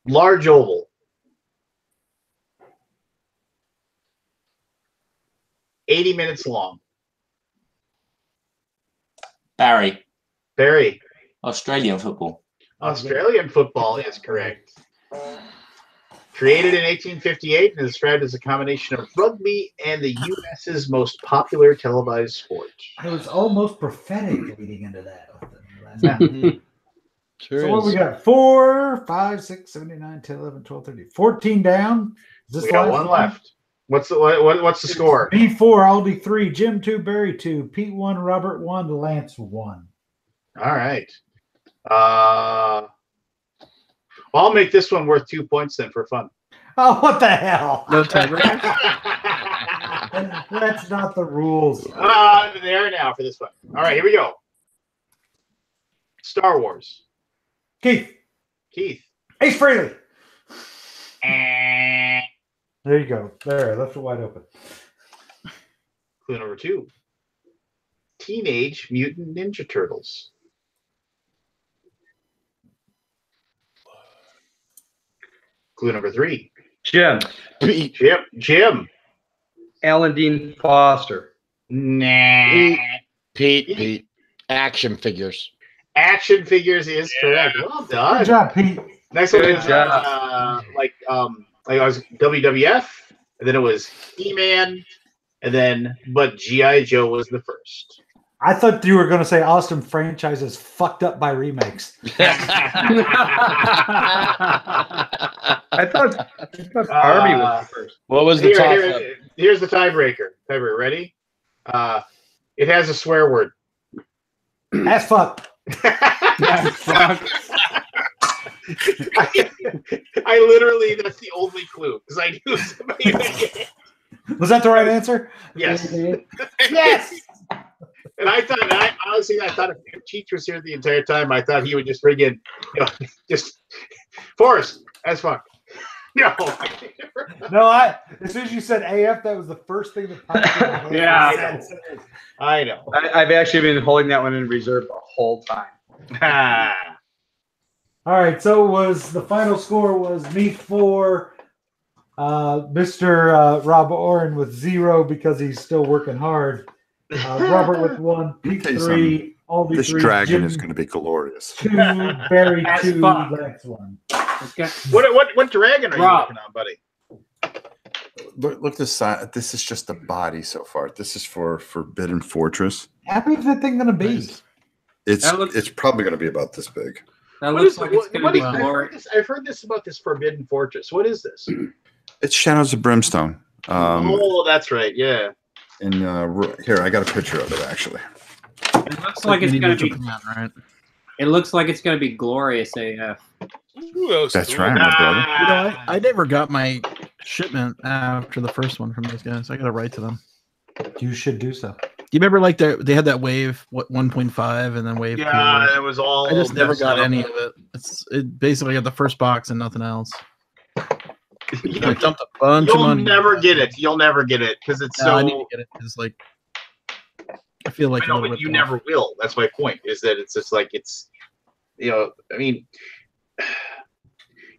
S9: Large oval. 80 minutes long.
S10: Barry.
S9: Australian
S10: football.
S9: Australian football is correct. Created in 1858 and described as a combination of rugby and the U.S.'s most popular televised sport.
S2: I was almost prophetic leading into that.
S6: Sure
S2: so what we got? 4, 5, 6, 7, 8, 9, 10, 11, 12, 13. 14 down. Is this
S9: we got one left. What's the score?
S2: Me 4, Aldi 3, Jim 2, Barry 2, Pete 1, Robert 1, Lance 1.
S9: All right. I'll make this one worth 2 points then for fun.
S2: Oh, what the hell?
S3: No tiebreaker.
S2: That's not the rules.
S9: There now for this one. All right, here we go. Star Wars.
S2: Keith. Ace Frehley. There you go. There, I left it wide open.
S9: Clue number 2. Teenage Mutant Ninja Turtles. Clue number 3.
S8: Jim. Alan Dean Foster.
S9: Nah.
S6: Pete. Action figures.
S9: Action figures is correct. Well done.
S2: Good job, Pete.
S9: Next one is like I was WWF, and then it was He-Man, but G.I. Joe was the first.
S2: I thought you were going to say Austin franchises fucked up by remakes.
S8: I thought Barbie was the first.
S6: What was the top?
S9: Here's the tiebreaker. Ready? It has a swear word.
S2: Ass fuck.
S5: Ass fuck.
S9: I literally, that's the only clue because I knew somebody would get it.
S2: Was that the right answer?
S9: Yes. Yes. And I honestly thought if Cheech was here the entire time, I thought he would just bring in, just Forrest, as fuck. No.
S2: As soon as you said AF, that was the first thing that popped in my head.
S5: Yeah.
S9: I know.
S8: I've actually been holding that one in reserve the whole time.
S2: All right, so the final score was me 4, Mr. Rob Oren with 0 because he's still working hard. Robert with 1, Pete 3, Aldi
S4: This
S2: 3,
S4: dragon
S2: Jim
S4: is going to be glorious.
S2: 2, Barry
S5: As
S2: 2,
S5: fuck.
S2: Lex 1.
S9: What dragon are you
S5: Rob.
S9: working on, buddy?
S4: Look this side. This is just the body so far. This is for Forbidden Fortress.
S2: How big is that thing going to be?
S3: Nice.
S4: It's probably going to be about this big.
S5: That
S9: What
S5: looks
S9: is-
S5: like
S9: what-
S5: it's going
S9: what
S5: to
S9: is-
S5: be glorious.
S9: I've heard this about this Forbidden Fortress. What is this?
S4: It's Shadows of Brimstone.
S9: Oh, that's right. Yeah.
S4: And here, I got a picture of it actually.
S5: It looks like it's going to be.
S3: Japan, right?
S5: It looks like it's going to be glorious AF.
S11: Ooh,
S4: That's right, my brother.
S3: You know, I never got my shipment after the first one from those guys. I got to write to them.
S2: You should do so.
S3: Do you remember like they had that wave 1.5 and then wave 2?
S9: Yeah, it was all.
S3: I just never
S9: messed
S3: got
S9: up.
S3: any of it. It basically got the first box and nothing else. I dumped a bunch of
S9: You'll
S3: money.
S9: never get it. You'll never get it because it's
S3: No, I
S9: so.
S3: need to get it because like I feel like
S9: I know,
S3: a little
S9: but you
S3: ripped off.
S9: never will. That's my point. Is that it's just like it's, I mean,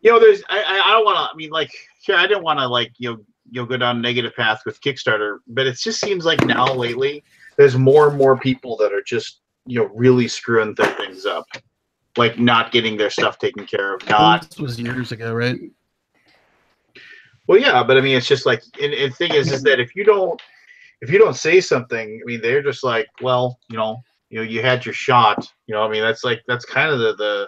S9: there's I don't want to. I mean, like here, I didn't want to like go down a negative path with Kickstarter, but it just seems like now lately there's more and more people that are just really screwing things up, like not getting their stuff taken care of. Not
S3: This was years ago, right?
S9: well, yeah, but I mean, it's just like, and the thing is that if you don't say something, I mean, they're just like, well, you had your shot. I mean, that's kind of the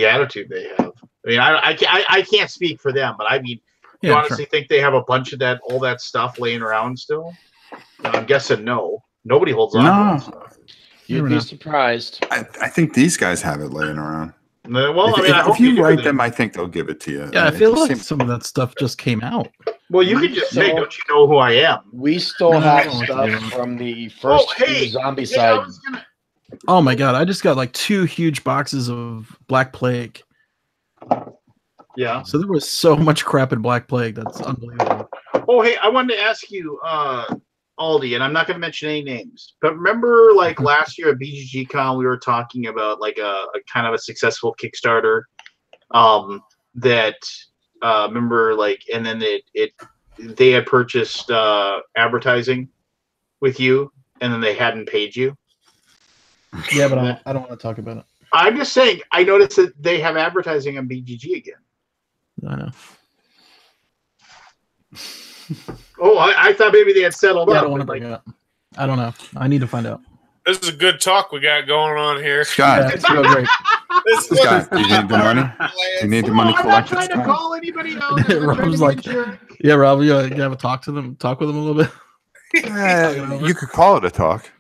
S9: attitude they have. I mean, I can't speak for them, but I mean, you
S3: Yeah,
S9: honestly think they have a bunch of all that stuff laying around still? I'm guessing no. Nobody holds on to that stuff.
S6: You'd be surprised.
S4: I think these guys have it laying around.
S9: Well,
S4: If,
S9: I
S4: if
S9: hope
S4: you
S9: do.
S4: write them, I think they'll give it to you.
S3: Yeah, I
S4: It
S3: feel
S4: just
S3: like
S4: seems-
S3: some of that stuff just came out.
S9: Well, you could just say,
S6: So-
S9: don't you know who I am?
S6: We still
S3: No, I
S6: have
S3: don't like
S6: stuff
S3: to do it.
S6: from the first
S9: hey,
S6: zombie
S9: yeah, I
S6: side.
S9: was gonna-
S3: Oh my god, I just got like 2 huge boxes of Black Plague.
S9: Yeah.
S3: So there was so much crap in Black Plague. That's unbelievable.
S9: Oh, hey, I wanted to ask you, Aldi, and I'm not going to mention any names, but remember, like last year at BGG Con, we were talking about like a kind of a successful Kickstarter, that remember, like, and then they had purchased advertising with you, and then they hadn't paid you.
S3: Yeah, but I don't want to talk about it.
S9: I'm just saying, I noticed that they have advertising on BGG again.
S3: I know.
S9: Oh, I thought maybe they had settled
S3: Yeah, I
S9: up.
S3: don't want to
S9: Like,
S3: bring it up. I don't know. I need to find out.
S11: This is a good talk we got going on here.
S4: Scott,
S3: Yeah, it's real great.
S11: This is
S4: Scott, you need the money? You need the money
S9: I'm not
S4: collected,
S9: trying to
S4: Scott?
S9: call anybody out. I'm not trying to
S3: Rob's
S9: be
S3: like,
S9: a jerk.
S3: yeah, Rob, you have a talk with them a little bit.
S4: You could call it a talk.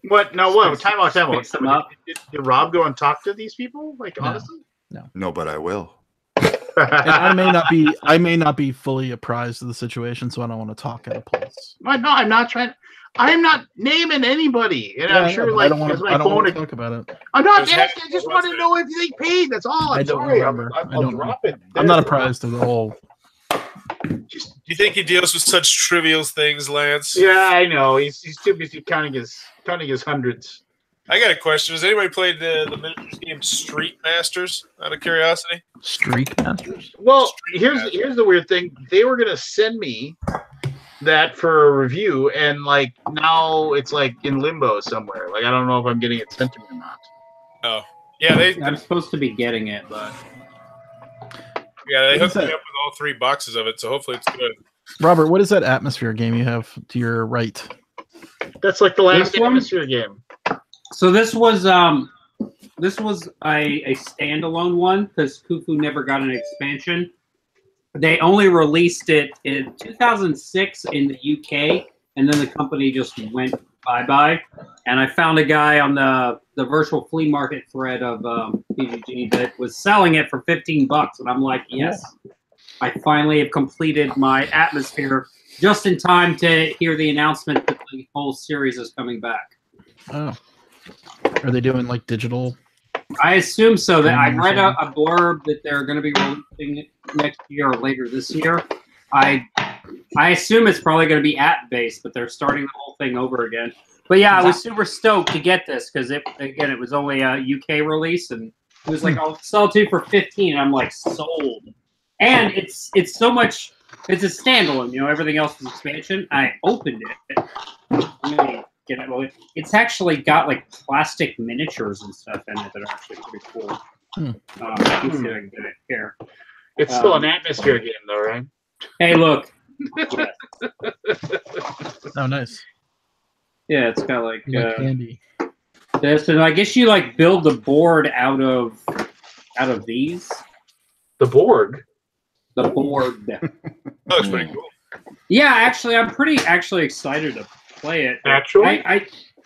S9: What? No, what? Time out.
S5: Fix them up.
S9: Did Rob go and talk to these people? Like,
S3: No.
S9: honestly?
S4: No, but I will.
S3: And I may not be fully apprised of the situation, so I don't want to talk at a place.
S9: No, I'm not trying. I'm not naming anybody, and
S3: Yeah, I
S9: I'm
S3: know,
S9: sure,
S3: but
S9: like,
S3: I don't want
S9: here's
S3: to.
S9: my
S3: I don't want
S9: phone.
S3: to talk about it.
S9: I'm not
S11: Just
S9: asking.
S11: have-
S9: I just want to know if they paid. That's all. I'm
S3: I don't
S9: sorry.
S3: remember. I
S9: I'll
S3: don't
S9: drop it.
S3: I'm not apprised of the whole.
S11: Do you think he deals with such trivial things, Lance?
S9: Yeah, I know. He's too busy counting his hundreds.
S11: I got a question. Has anybody played the miniatures game Street Masters? Out of curiosity.
S3: Streak Masters.
S9: Well,
S11: Street
S9: here's
S11: Master.
S9: the weird thing. They were gonna send me that for a review, and like now it's like in limbo somewhere. Like I don't know if I'm getting it sent to me or not.
S11: Oh, yeah, they
S5: I'm supposed to be getting it, but
S11: hooked me up with all 3 boxes of it, so hopefully it's good.
S3: Robert, what is that atmosphere game you have to your right?
S9: That's like the last
S5: This one?
S9: atmosphere game.
S5: so this was a standalone one because Kufu never got an expansion. They only released it in 2006 in the UK, and then the company just went bye-bye. And I found a guy on the virtual flea market thread of PGG that was selling it for $15, and I'm like, yes, I finally have completed my atmosphere just in time to hear the announcement that the whole series is coming back.
S3: Oh, are they doing like digital?
S5: I assume so. That I
S3: Mm,
S5: read a blurb that they're going to be releasing it next year or later this year. I assume it's probably going to be app based, but they're starting the whole thing over again. But yeah, I was super stoked to get this because it was only a UK release, and it was like, I'll sell it to you for 15. I'm like, sold. And it's so much. It's a standalone. You know, everything else is expansion. I opened it. It's actually got like plastic miniatures and stuff in it that are actually pretty cool. I can see if I can get it here.
S9: It's still an atmosphere game, though, right?
S5: Hey, look.
S3: Oh, nice.
S5: Yeah, it's got like
S3: candy.
S5: this, and I guess you like build the board out of these.
S9: The board.
S5: The board.
S11: That looks pretty cool.
S5: Yeah, actually, I'm pretty excited to play it.
S9: Actually,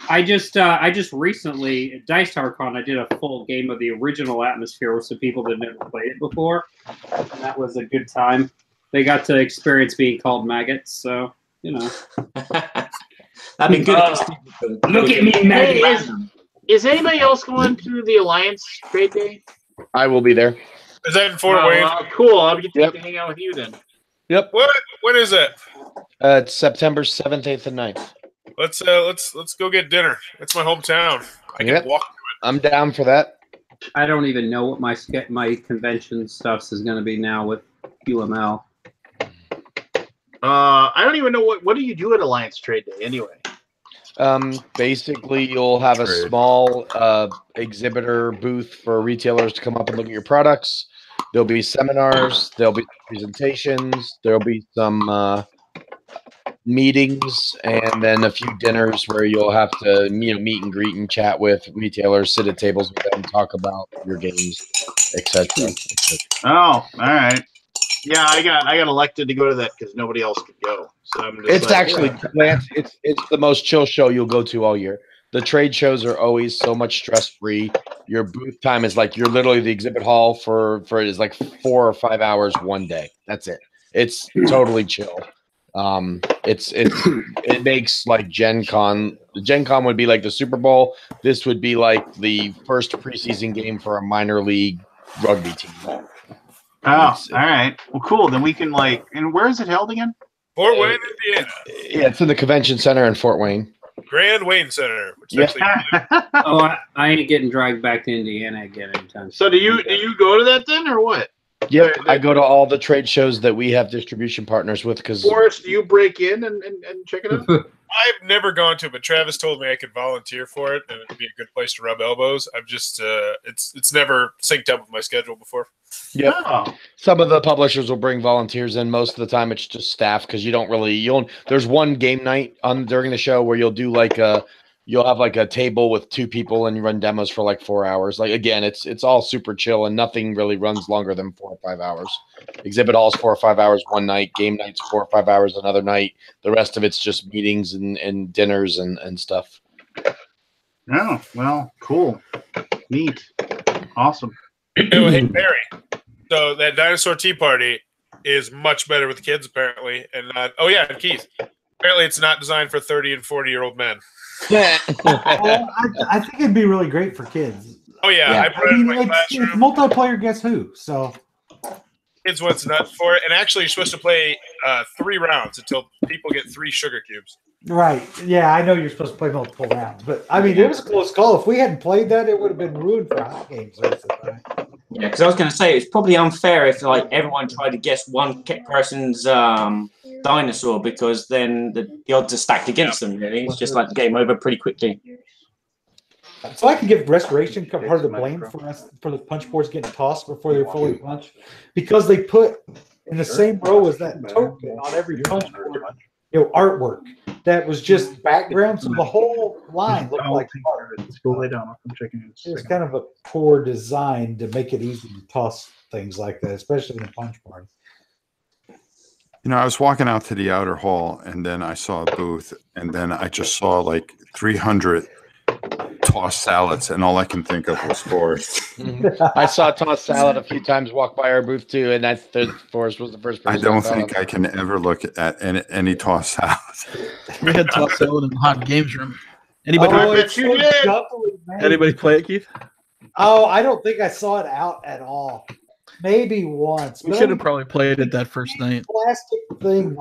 S5: I just recently at Dice Tower Con I did a full game of the original Atmosphere with some people that never played it before, and that was a good time. They got to experience being called maggots, so you know.
S10: That'd be good.
S5: Look at me, maggot.
S9: Is anybody else going to the Alliance Trade Day?
S6: I will be there.
S11: Is that in Fort Wayne?
S9: Cool. I'll get to hang out with you then.
S6: Yep.
S11: When is it?
S6: It's September 7th, 8th, and 9th.
S11: Let's go get dinner. It's my hometown. I can walk to it.
S6: I'm down for that.
S5: I don't even know what my convention stuff is going to be now with QML.
S9: I don't even know what do you do at Alliance Trade Day anyway.
S6: Basically, you'll have a small exhibitor booth for retailers to come up and look at your products. There'll be seminars. There'll be presentations. There'll be some meetings, and then a few dinners where you'll have to meet and greet and chat with retailers, sit at tables with them, talk about your games, etc.
S9: Oh, all right. Yeah, I got elected to go to that because nobody else could go. So I'm just
S6: It's actually, Lance, it's the most chill show you'll go to all year. The trade shows are always so much stress free. Your booth time is like you're literally the exhibit hall for it is like 4 or 5 hours one day. That's it. It's totally chill. It makes like Gen Con. Gen Con would be like the Super Bowl. This would be like the first preseason game for a minor league rugby team.
S9: Oh, all right. Well, cool. Then we can and where is it held again?
S11: Fort Wayne, Indiana.
S6: Yeah, it's in the convention center in Fort Wayne.
S11: Grand Wayne Center.
S5: I ain't getting dragged back to Indiana again anytime.
S9: So do you go to that then, or what?
S6: Yep, I go to all the trade shows that we have distribution partners with. Because
S9: Forrest, do you break in and check it out?
S11: I've never gone to it, but Travis told me I could volunteer for it, and it'd be a good place to rub elbows. I've just it's never synced up with my schedule before.
S6: Yeah, some of the publishers will bring volunteers in. Most of the time, it's just staff because there's one game night during the show where you'll do you'll have like a table with 2 people and you run demos for like 4 hours. Like again, it's all super chill and nothing really runs longer than 4 or 5 hours. Exhibit hall's 4 or 5 hours one night. Game night's 4 or 5 hours another night. The rest of it's just meetings and dinners and stuff.
S9: Oh, well, cool. Neat. Awesome.
S11: Hey, Barry. So that Dinosaur Tea Party is much better with kids, apparently. And and Keith. Apparently it's not designed for 30 and 40-year-old men.
S2: Well, I think it'd be really great for kids.
S11: Oh, yeah. I put it in my classroom.
S2: It's multiplayer Guess Who, so...
S11: Kids what's nuts for it. And actually, you're supposed to play 3 rounds until people get 3 sugar cubes.
S2: Right. Yeah, I know you're supposed to play multiple rounds, but I mean, it was a close call. If we hadn't played that, it would have been ruined for hot games.
S10: Yeah, because I was going to say it's probably unfair if everyone tried to guess one person's dinosaur, because then the odds are stacked against them. Really, it's just like game over pretty quickly.
S2: So I can give Restoration part of the blame for us for the punch boards getting tossed before they're fully punched, because they put in the same row as that token on every punch board, artwork that was just background, so the whole line looked like art.
S9: Let's go lay down. I'm checking it.
S2: It was kind of a poor design to make it easy to toss things like that, especially in the punch board.
S4: I was walking out to the outer hall, and then I saw a booth, and then I just saw like 300 tossed salads, and all I can think of was Forrest.
S6: I saw tossed salad a few times walk by our booth too, and Forrest was the first person.
S4: I don't think I can ever look at any tossed salad.
S3: We had tossed salad in the hot games room. Anybody play it, Keith?
S2: Oh, I don't think I saw it out at all. Maybe once.
S3: We should have probably played it that first night.
S2: Plastic thing,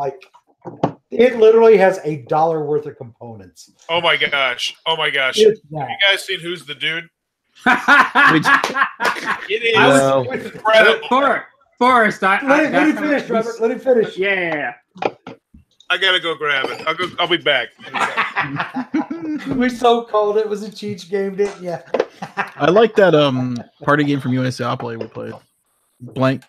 S2: It literally has $1 worth of components.
S11: Oh my gosh! Oh my gosh!
S2: It's
S11: Have you guys seen Who's the Dude? It is
S5: No.
S11: incredible.
S5: Forrest,
S2: let him finish, Robert. Let him finish.
S5: Yeah.
S11: I gotta go grab it. I'll be back.
S2: We so called it was a Cheech game, didn't you?
S3: I like that party game from USAopoly we played. Blank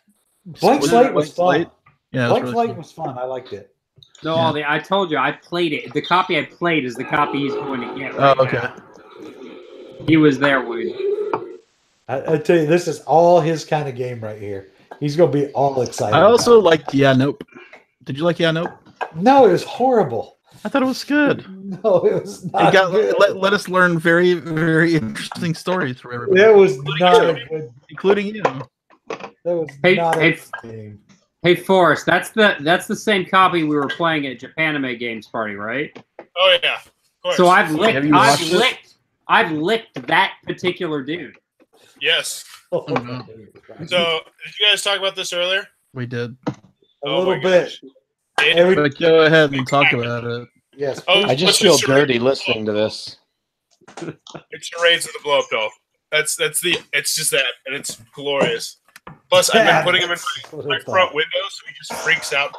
S2: Slate was fun.
S3: Yeah,
S2: Blank
S3: really
S2: Slate
S3: cool.
S2: was fun. I liked it.
S5: No, Aldi, I told you I played it. The copy I played is the copy he's going to get.
S3: Oh, okay.
S5: Now. He was there when.
S2: I tell you, this is all his kind of game right here. He's gonna be all excited.
S3: I also liked Nope. Did you like Nope?
S2: No, it was horrible.
S3: I thought it was good.
S2: No, it was not.
S3: Let us learn very, very interesting stories from everybody.
S2: That was not a good,
S3: including you.
S2: That was not a good game.
S5: Hey, Forrest, that's the same copy we were playing at Japanime Games Party, right?
S11: Oh yeah, of course.
S5: So I've licked that particular dude.
S11: Yes.
S2: Oh,
S11: So did you guys talk about this earlier?
S3: We did.
S2: A little bit.
S3: But go ahead and talk about it.
S2: Yes.
S6: I just feel dirty listening to this.
S11: It's charades of the blow up doll. It's just that, and it's glorious. Plus, I've been putting him in my front window, so he just freaks out.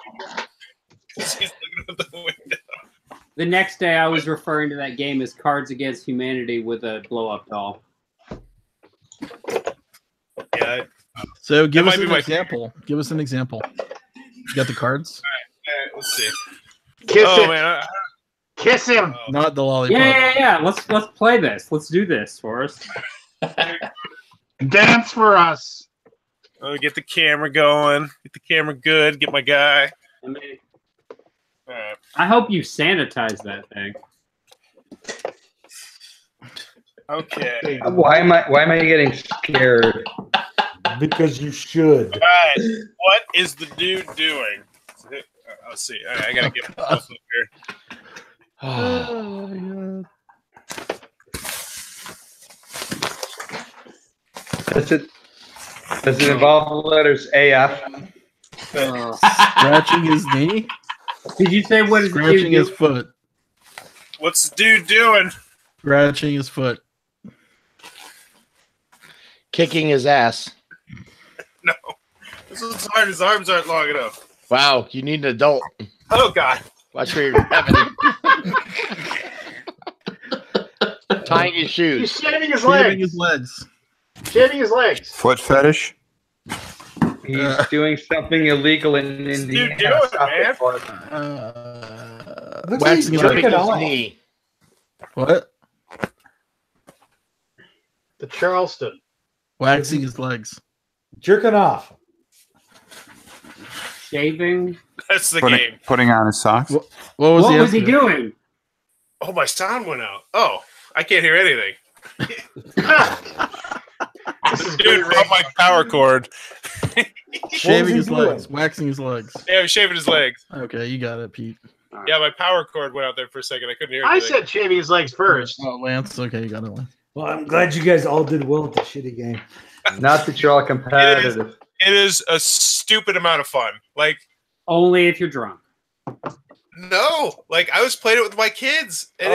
S11: He's looking at the window.
S5: The next day, I was referring to that game as Cards Against Humanity with a blow-up doll.
S11: Yeah.
S3: So give us an example. Give us an example. You got the cards?
S11: All right, let's see.
S9: Kiss him.
S11: Man,
S9: Kiss him.
S3: Not the lollipop.
S5: Yeah. Let's play this. Let's do this, Forrest.
S9: Dance for us.
S11: Get the camera going. Get the camera good. Get my guy.
S5: All
S11: right.
S5: I hope you sanitize that thing.
S11: Okay.
S8: Why am I getting scared?
S2: Because you should.
S11: All right. What is the dude doing? Let's see. All right, I gotta get myself up here.
S3: Oh my god.
S8: Does it involve the letters AF?
S3: Scratching his knee?
S5: Did you say what is
S3: Scratching his foot.
S11: What's the dude doing?
S3: Scratching his foot.
S6: Kicking his ass.
S11: No. This is hard. His arms aren't long enough.
S6: Wow, you need an adult.
S11: Oh God.
S6: Watch where you're having. Tying his shoes.
S9: He's shaving his
S3: Shaving his
S9: legs.
S3: legs.
S9: Shaving his legs.
S4: Foot fetish.
S8: He's doing something illegal in Indiana.
S11: Dude, do it, man.
S2: Looks like he's jerking off.
S6: knee.
S3: What?
S9: The Charleston.
S3: Waxing his legs.
S2: Jerking off.
S5: Shaving.
S11: That's the game.
S4: Putting on his socks.
S3: What was
S5: What
S3: he
S5: was
S3: up
S5: he
S3: to?
S5: doing?
S11: Oh, my sound went out. Oh, I can't hear anything. Dude, rub my power cord.
S3: Shaving his
S2: doing?
S3: legs. Waxing his legs.
S11: Yeah, he's shaving his legs.
S3: Okay, you got it, Pete.
S11: Yeah, my power cord went out there for a second. I couldn't hear
S9: I
S11: anything.
S9: said shaving his legs first.
S3: Oh, Lance. Okay, you got it, Lance.
S2: Well, I'm glad you guys all did well at the shitty game.
S8: Not that you're all competitive.
S11: It is a stupid amount of fun. Like,
S5: Only if you're drunk.
S11: no. Like, I was playing it with my kids. And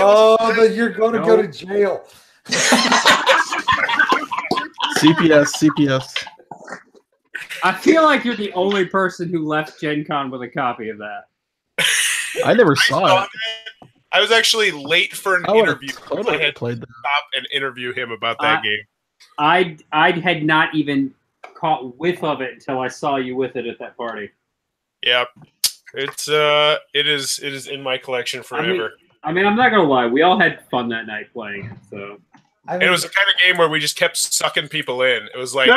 S2: Then you're going to go to jail.
S3: CPS.
S5: I feel like you're the only person who left Gen Con with a copy of that.
S3: I never saw it.
S11: I was actually late for an
S3: I would have
S11: interview.
S3: totally
S11: I had to
S3: played that.
S11: stop and interview him about that game.
S5: I had not even caught whiff of it until I saw you with it at that party.
S11: Yeah. It is in my collection forever.
S5: I mean, I'm not gonna lie, we all had fun that night playing it. So
S2: I
S11: And it was the kind of game where we just kept sucking people in. It was like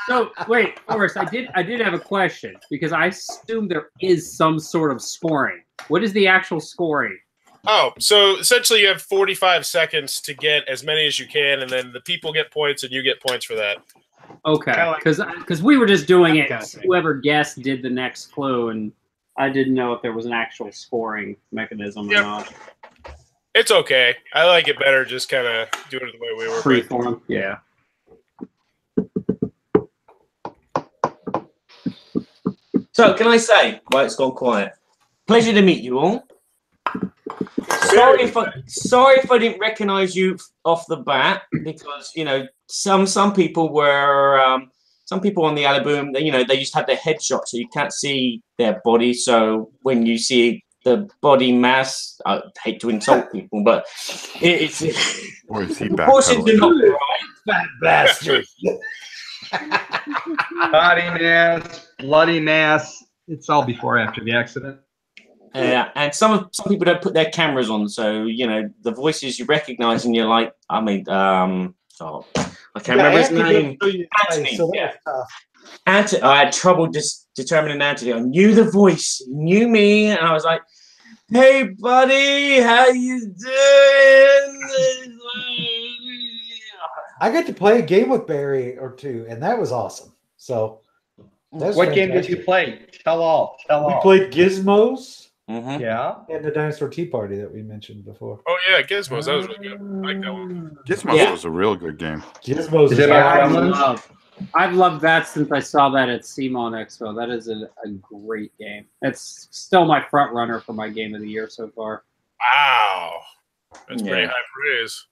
S5: So wait, Forrest, I did have a question because I assume there is some sort of scoring. What is the actual scoring?
S11: Oh, so essentially you have 45 seconds to get as many as you can, and then the people get points and you get points for that.
S5: Okay, because we were just doing it. Whoever guessed did the next clue, and I didn't know if there was an actual scoring mechanism or not.
S11: It's okay. I like it better just kind of doing it the way we were.
S5: Freeform, yeah.
S10: So, can I say, well, it's gone quiet. Pleasure to meet you all. Sorry if I didn't recognise you off the bat, because you know some people were some people on the Alaboom, they used to have their headshot, so you can't see their body. So when you see the body mass, I hate to insult people, but it's
S4: Or is he
S10: proportions are not right.
S6: Fat bastard.
S8: Body mass, bloody mass. It's all before or after the accident.
S10: And some people don't put their cameras on, so the voices you recognise, and you're like, I can't remember his name. Anthony.
S2: So
S10: Yeah.
S2: that was tough.
S10: Anthony. I had trouble determining Anthony. I knew the voice, he knew me, and I was like, "Hey, buddy, how you doing?"
S2: I got to play a game with Barry or two, and that was awesome. So,
S8: What game did you play? Tell all.
S2: We played Gizmos.
S10: Mm-hmm.
S8: Yeah.
S2: And the Dinosaur Tea Party that we mentioned before.
S11: Oh yeah, Gizmos. That was really good. I like that one.
S4: Gizmos was a real good game.
S2: Gizmos
S5: is I've loved that since I saw that at CMON Expo. That is a great game. It's still my front runner for my game of the year so far.
S11: Wow, that's pretty high praise.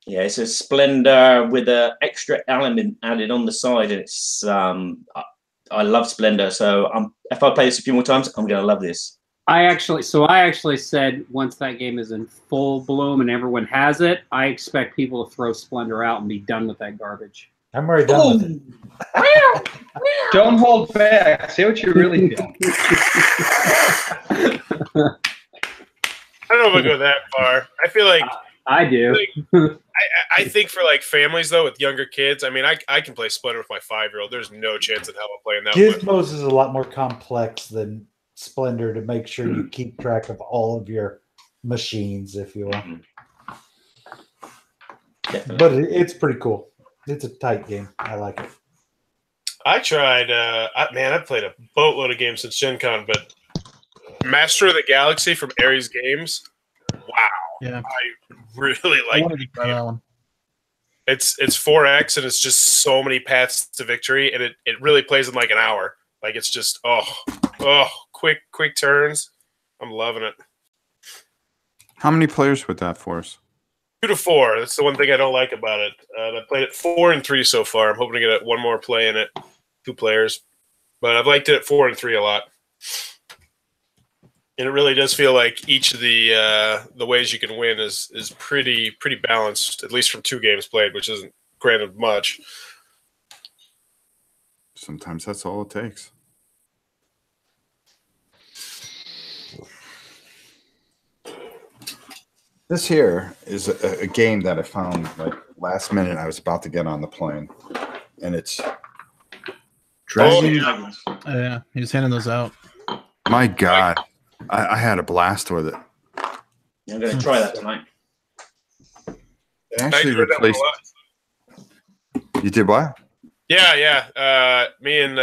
S10: It's a Splendor with an extra element added on the side, and it's I love Splendor, so if I play this a few more times, I'm gonna love this.
S5: I actually said once that game is in full bloom and everyone has it, I expect people to throw Splendor out and be done with that garbage.
S2: I'm already done with it.
S8: Don't hold back. Say what you really feel.
S11: I don't know if I go that far. I feel like
S5: I do.
S11: I think for like families though with younger kids, I mean, I can play Splinter with my 5-year-old. There's no chance in hell I'm playing that one.
S2: Gizmos is a lot more complex than Splendor to make sure you keep track of all of your machines, if you will. But it's pretty cool. It's a tight game. I like it.
S11: I tried. I've played a boatload of games since Gen Con, but Master of the Galaxy from Ares Games. Wow.
S3: Yeah.
S11: I really like
S3: that one.
S11: It's 4X and it's just so many paths to victory, and it really plays in like an hour. Like it's just quick turns. I'm loving it.
S4: How many players with that for us?
S11: 2 to 4. That's the one thing I don't like about it. I played it 4 and 3 so far. I'm hoping to get one more play in it, 2 players. But I've liked it at 4 and 3 a lot. And it really does feel like each of the ways you can win is pretty balanced, at least from 2 games played, which isn't granted much.
S4: Sometimes that's all it takes. This here is a game that I found like last minute. I was about to get on the plane, and it's
S3: Dragon. Yeah, he was handing those out.
S4: My God, I had a blast with it.
S10: I'm going to try that tonight.
S4: They actually replaced. You did what?
S11: Yeah. Me and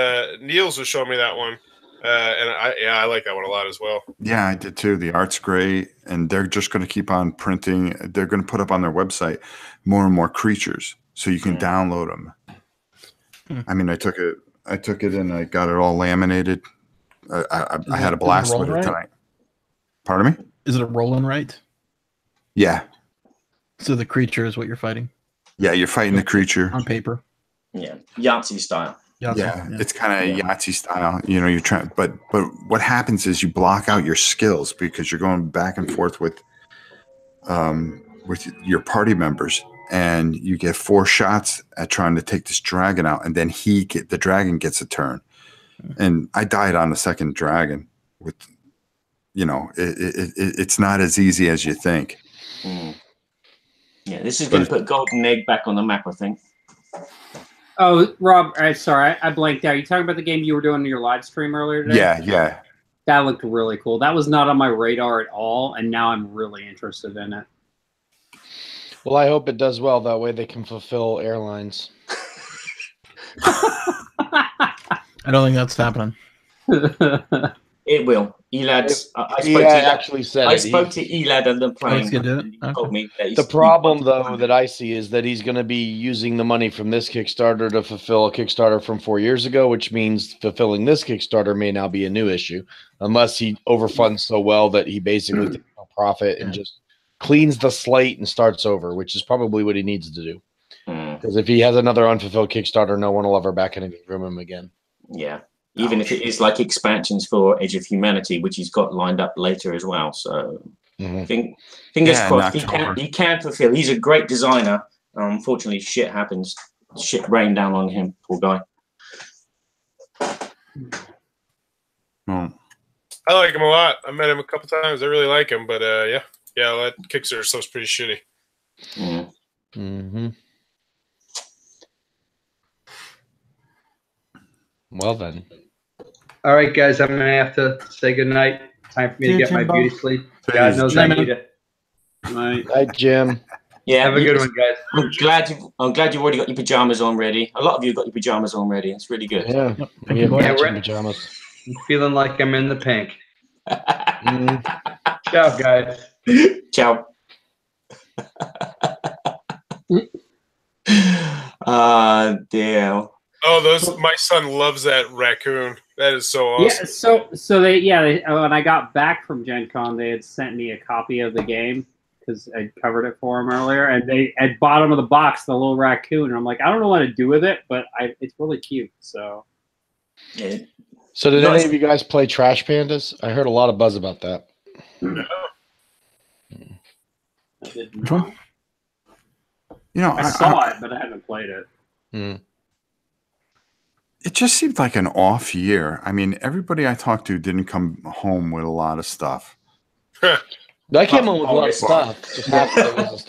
S11: Niels was showing me that one, and I like that one a lot as well.
S4: Yeah, I did too. The art's great, and they're just going to keep on printing. They're going to put up on their website more and more creatures, so you can download them. I mean, I took it, and I got it all laminated. I had a blast with it tonight. Pardon me?
S3: Is it a roll and write?
S4: Yeah.
S3: So the creature is what you're fighting?
S4: Yeah, you're fighting the creature.
S3: On paper.
S10: Yeah, Yahtzee style.
S4: Yeah, it's kind of Yahtzee style. You know, you're trying, but what happens is you block out your skills because you're going back and forth with your party members, and you get 4 shots at trying to take this dragon out, and then the dragon gets a turn. And I died on the second dragon. With, it's not as easy as you think.
S10: Yeah, this is going to put Golden Egg back on the map, I think.
S5: Oh, Rob, sorry, I blanked out. You talking about the game you were doing in your live stream earlier today?
S4: Yeah.
S5: That looked really cool. That was not on my radar at all, and now I'm really interested in it.
S6: Well, I hope it does well. That way they can fulfill airlines.
S3: I don't think that's happening.
S10: It will. Elad,
S6: actually said
S10: I
S6: it.
S10: spoke to Elad and the playing.
S3: Good.
S10: He told me that
S6: The problem, though, that I see is that he's going to be using the money from this Kickstarter to fulfill a Kickstarter from 4 years ago, which means fulfilling this Kickstarter may now be a new issue, unless he overfunds so well that he basically takes no profit and just cleans the slate and starts over, which is probably what he needs to do. Because if he has another unfulfilled Kickstarter, no one will ever back anything from him again.
S10: Yeah. Even if it is like expansions for Age of Humanity, which he's got lined up later as well. So fingers crossed he can fulfill. He's a great designer. Unfortunately, shit happens. Shit rained down on him, poor guy.
S11: I like him a lot. I met him a couple times. I really like him, but yeah, that Kickstarter stuff's pretty shitty.
S6: Well then.
S8: All right, guys, I'm gonna have to say goodnight. Time for me to get my beauty sleep. God knows I need it.
S6: Night, Jim.
S10: Yeah,
S8: have a good one, guys.
S10: I'm glad you've already got your pajamas on ready. A lot of you got your pajamas on ready. It's really good.
S6: Yeah, we have matching pajamas.
S8: I'm feeling like I'm in the pink. Ciao, guys.
S10: Ciao. Dear.
S11: Oh, my son loves that raccoon. That is so awesome.
S5: Yeah, so they when I got back from Gen Con, they had sent me a copy of the game because I covered it for them earlier, and they at bottom of the box the little raccoon, and I'm like, I don't know what to do with it, but it's really cute. So
S6: did any of you guys play Trash Pandas? I heard a lot of buzz about that.
S3: Which one?
S5: I saw it, but I haven't played it.
S4: It just seemed like an off year. I mean, everybody I talked to didn't come home with a lot of stuff.
S6: I came home with a lot of stuff.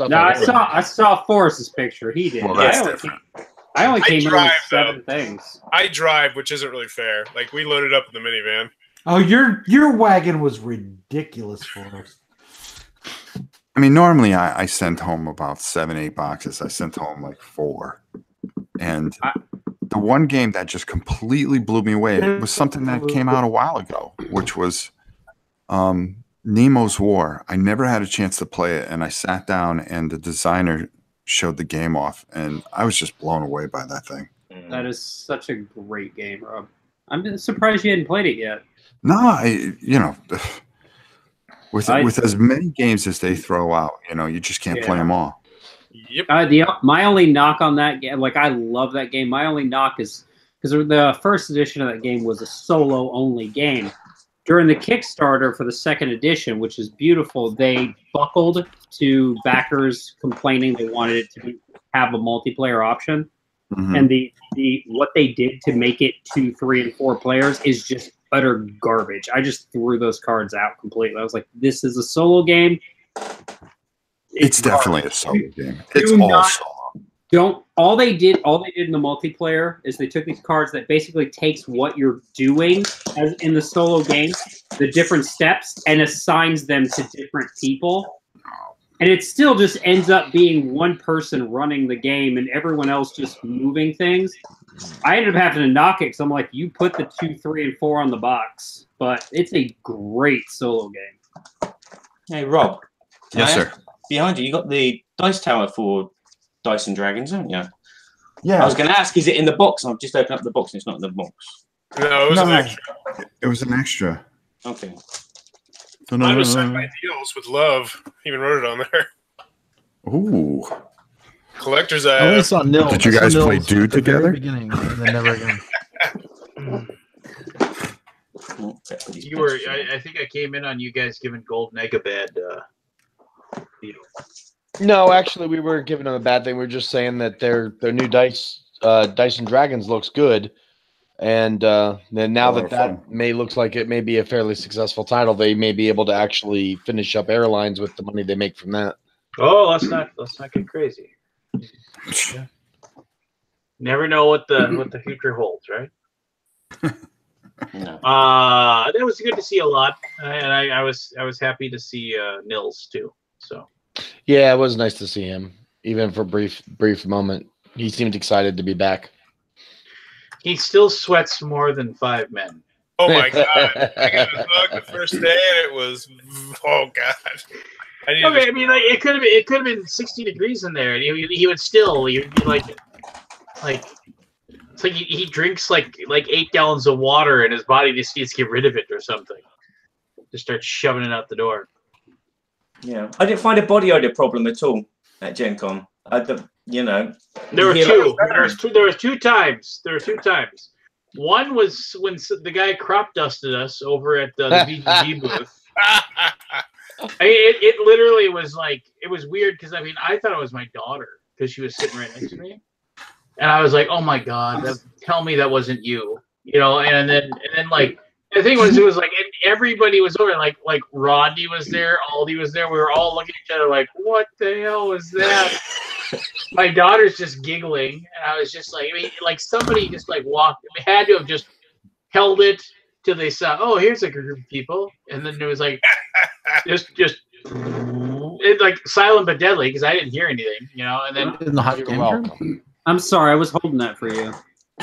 S5: No, I saw Forrest's picture. He did.
S4: Well, that's different.
S5: I only came in with 7 things.
S11: I drive, which isn't really fair. Like, we loaded up in the minivan.
S2: Oh, your wagon was ridiculous for us.
S4: I mean, normally I sent home about 7, 8 boxes. I sent home like 4. And the one game that just completely blew me away was something that came out a while ago, which was Nemo's War. I never had a chance to play it, and I sat down and the designer showed the game off, and I was just blown away by that thing.
S5: That is such a great game, Rob. I'm surprised you hadn't played it yet.
S4: No, with as many games as they throw out, you just can't play them all.
S11: Yep.
S5: My only knock on that game, like I love that game. My only knock is because the first edition of that game was a solo-only game. During the Kickstarter for the second edition, which is beautiful, they buckled to backers complaining they wanted it to have a multiplayer option. And the what they did to make it 2, 3, and 4 players is just utter garbage. I just threw those cards out completely. I was like, this is a solo game.
S4: It's definitely a solo game. It's all solo.
S5: All they did in the multiplayer is they took these cards that basically takes what you're doing as in the solo game, the different steps, and assigns them to different people. And it still just ends up being one person running the game and everyone else just moving things. I ended up having to knock it because I'm like, you put the 2, 3, and 4 on the box. But it's a great solo game.
S10: Hey, Rob.
S4: Yes, sir.
S10: Behind you got the dice tower for Dice and Dragons, haven't you?
S2: Yeah.
S10: I was going to ask, is it in the box? I've just opened up the box and it's not in the box.
S11: No, it was an extra.
S4: It was an extra.
S10: Okay.
S11: Mine was signed by Deals with love. Even wrote it on there.
S4: Ooh.
S11: Collector's
S3: I only saw Nils.
S4: Did you guys play Dude together?
S3: Beginning, and then never again.
S9: You were. I think I came in on you guys giving Golden Egg a bad deal.
S6: No, actually, we were giving them a bad thing. We were just saying that their new Dice and Dragons looks good, and then now that may looks like it may be a fairly successful title, they may be able to actually finish up Airlines with the money they make from that.
S9: Oh, let's not get crazy. Yeah. Never know what the future holds, right?
S10: No.
S9: That was good to see a lot, and I was happy to see Nils too. So
S6: yeah, it was nice to see him, even for a brief moment. He seemed excited to be back.
S9: He still sweats more than 5 men.
S11: Oh my god! I got a hug the first day, and it was oh god.
S9: I mean, like it could have been 60 degrees in there, and he would still he'd be like it's like he drinks like 8 gallons of water, and his body just needs to get rid of it or something. Just start shoving it out the door.
S10: Yeah, I didn't find a body odor problem at all at Gen Con. You know,
S9: there were two. There was two times. One was when the guy crop dusted us over at the BGG booth. It literally was like, it was weird because I mean I thought it was my daughter because she was sitting right next to me, and I was like, oh my god, tell me that wasn't you, you know. And then like the thing was, it was like everybody was over, like Rodney was there, Aldi was there. We were all looking at each other like, what the hell was that? My daughter's just giggling, and I was just like, I mean, like somebody just like walked, had to have just held it till they saw, oh, here's a group of people, and then it was like, just it like silent but deadly because I didn't hear anything, you know. And then
S6: You're welcome.
S5: I'm sorry, I was holding that for you.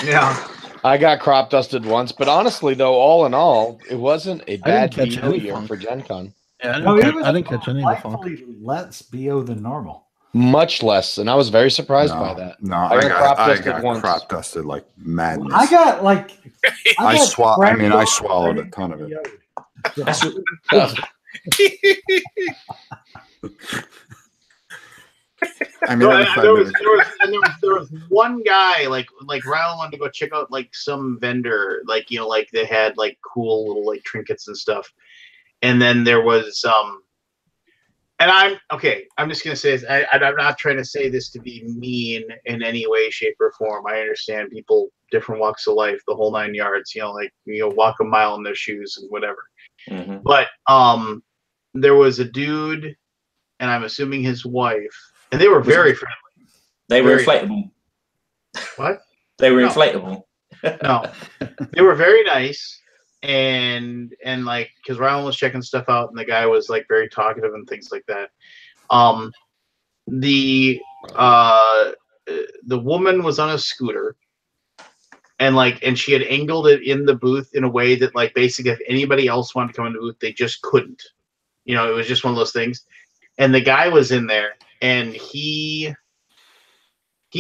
S9: Yeah,
S6: I got crop dusted once, but honestly, though, all in all, it wasn't a bad
S3: catch
S6: BO
S3: any
S6: year
S3: fun.
S6: for Gen Con.
S3: Yeah, I didn't catch any of the funk.
S2: Less BO than normal.
S6: Much less, and I was very surprised by that.
S4: No,
S6: I got
S4: got crop dusted like madness.
S2: I got like
S4: I swallowed a ton of it. I mean,
S9: there was one guy like Ryan wanted to go check out like some vendor, like, you know, like they had like cool little like trinkets and stuff, and then there was and I'm just gonna say this. I'm not trying to say this to be mean in any way, shape, or form. I understand people, different walks of life, the whole 9 yards. You know, like, you know, walk a mile in their shoes and whatever.
S10: Mm-hmm.
S9: But there was a dude, and I'm assuming his wife, and they were very friendly.
S10: They were inflatable.
S9: What?
S10: They were inflatable.
S9: No, they were very nice. And like, because Ryan was checking stuff out, and the guy was like very talkative and things like that. The woman was on a scooter, and she had angled it in the booth in a way that, like, basically if anybody else wanted to come in the booth, they just couldn't. You know, it was just one of those things. And the guy was in there, and he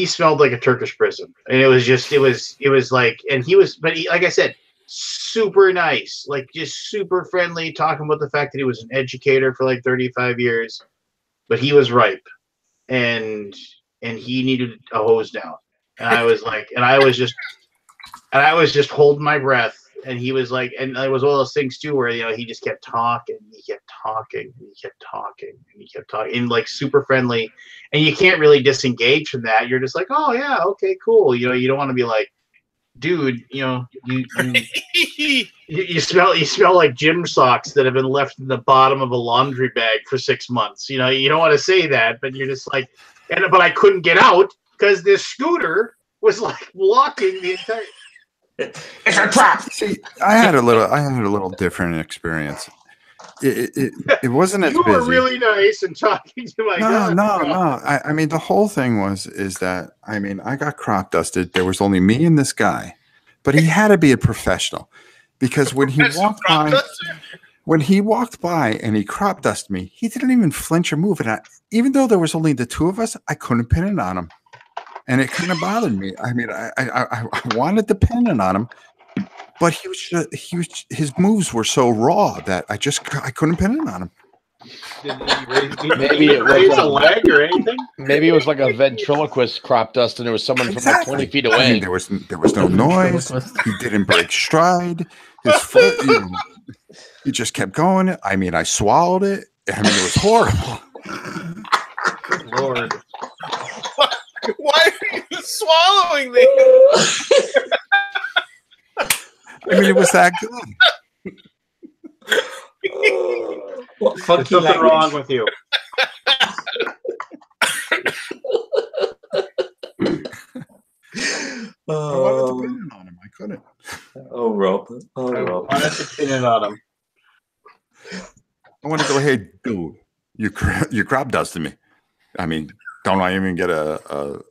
S9: smelled like a Turkish prison, and it was like, and he was, but he, like I said, super nice, like just super friendly, talking about the fact that he was an educator for like 35 years, but he was ripe, and he needed a hose down, and I was like, and I was just holding my breath, and he was like, and it was one of those things too where, you know, he just kept talking, and he kept talking, and he kept talking, and he kept talking, and like super friendly, and you can't really disengage from that. You're just like, oh yeah, okay, cool. You know, you don't want to be like, dude, you know, you smell like gym socks that have been left in the bottom of a laundry bag for 6 months. You know, you don't want to say that, but you're just like, but I couldn't get out because this scooter was like blocking the entire.
S4: It's a trap. See, I had a little different experience. It wasn't as busy.
S9: You were really nice and talking to my guy.
S4: No. I mean, the whole thing is that, I mean, I got crop dusted. There was only me and this guy, but he had to be a professional, because when he walked by and he crop dusted me, he didn't even flinch or move. And even though there was only the two of us, I couldn't pin it on him, and it kind of bothered me. I mean, I wanted to pin it on him, but his moves were so raw that I couldn't pin it on him.
S6: Maybe it was
S9: a leg or anything.
S6: Maybe it was like a ventriloquist crop dust, and there was someone from like 20 feet away.
S4: I mean, there was no noise. He didn't break stride. His foot, he just kept going. I mean, I swallowed it. I mean, it was horrible.
S9: Good Lord.
S11: Why are you swallowing these?
S4: I mean, it was that good.
S10: What
S9: There's something wrong with you.
S4: I wanted to pin it on him. I couldn't.
S10: Oh, Rob. Oh, Rob.
S9: I wanted to pin it on him.
S4: I want to go, hey, dude, you crop dusted me. I mean, don't I even get a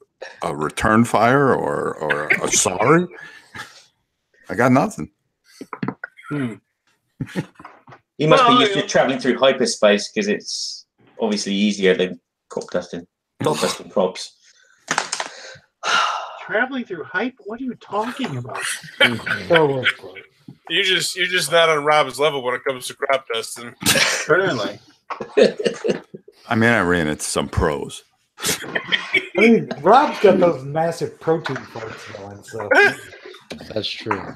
S4: return fire or a sorry? I got nothing.
S10: You must be used to traveling through hyperspace because it's obviously easier than crop dusting crops.
S9: Traveling through hype? What are you talking about?
S11: You're just not on Rob's level when it comes to crop dusting.
S9: Apparently.
S4: I mean, I ran into some pros.
S2: I mean, Rob's got those massive protein farts going, so
S6: That's true.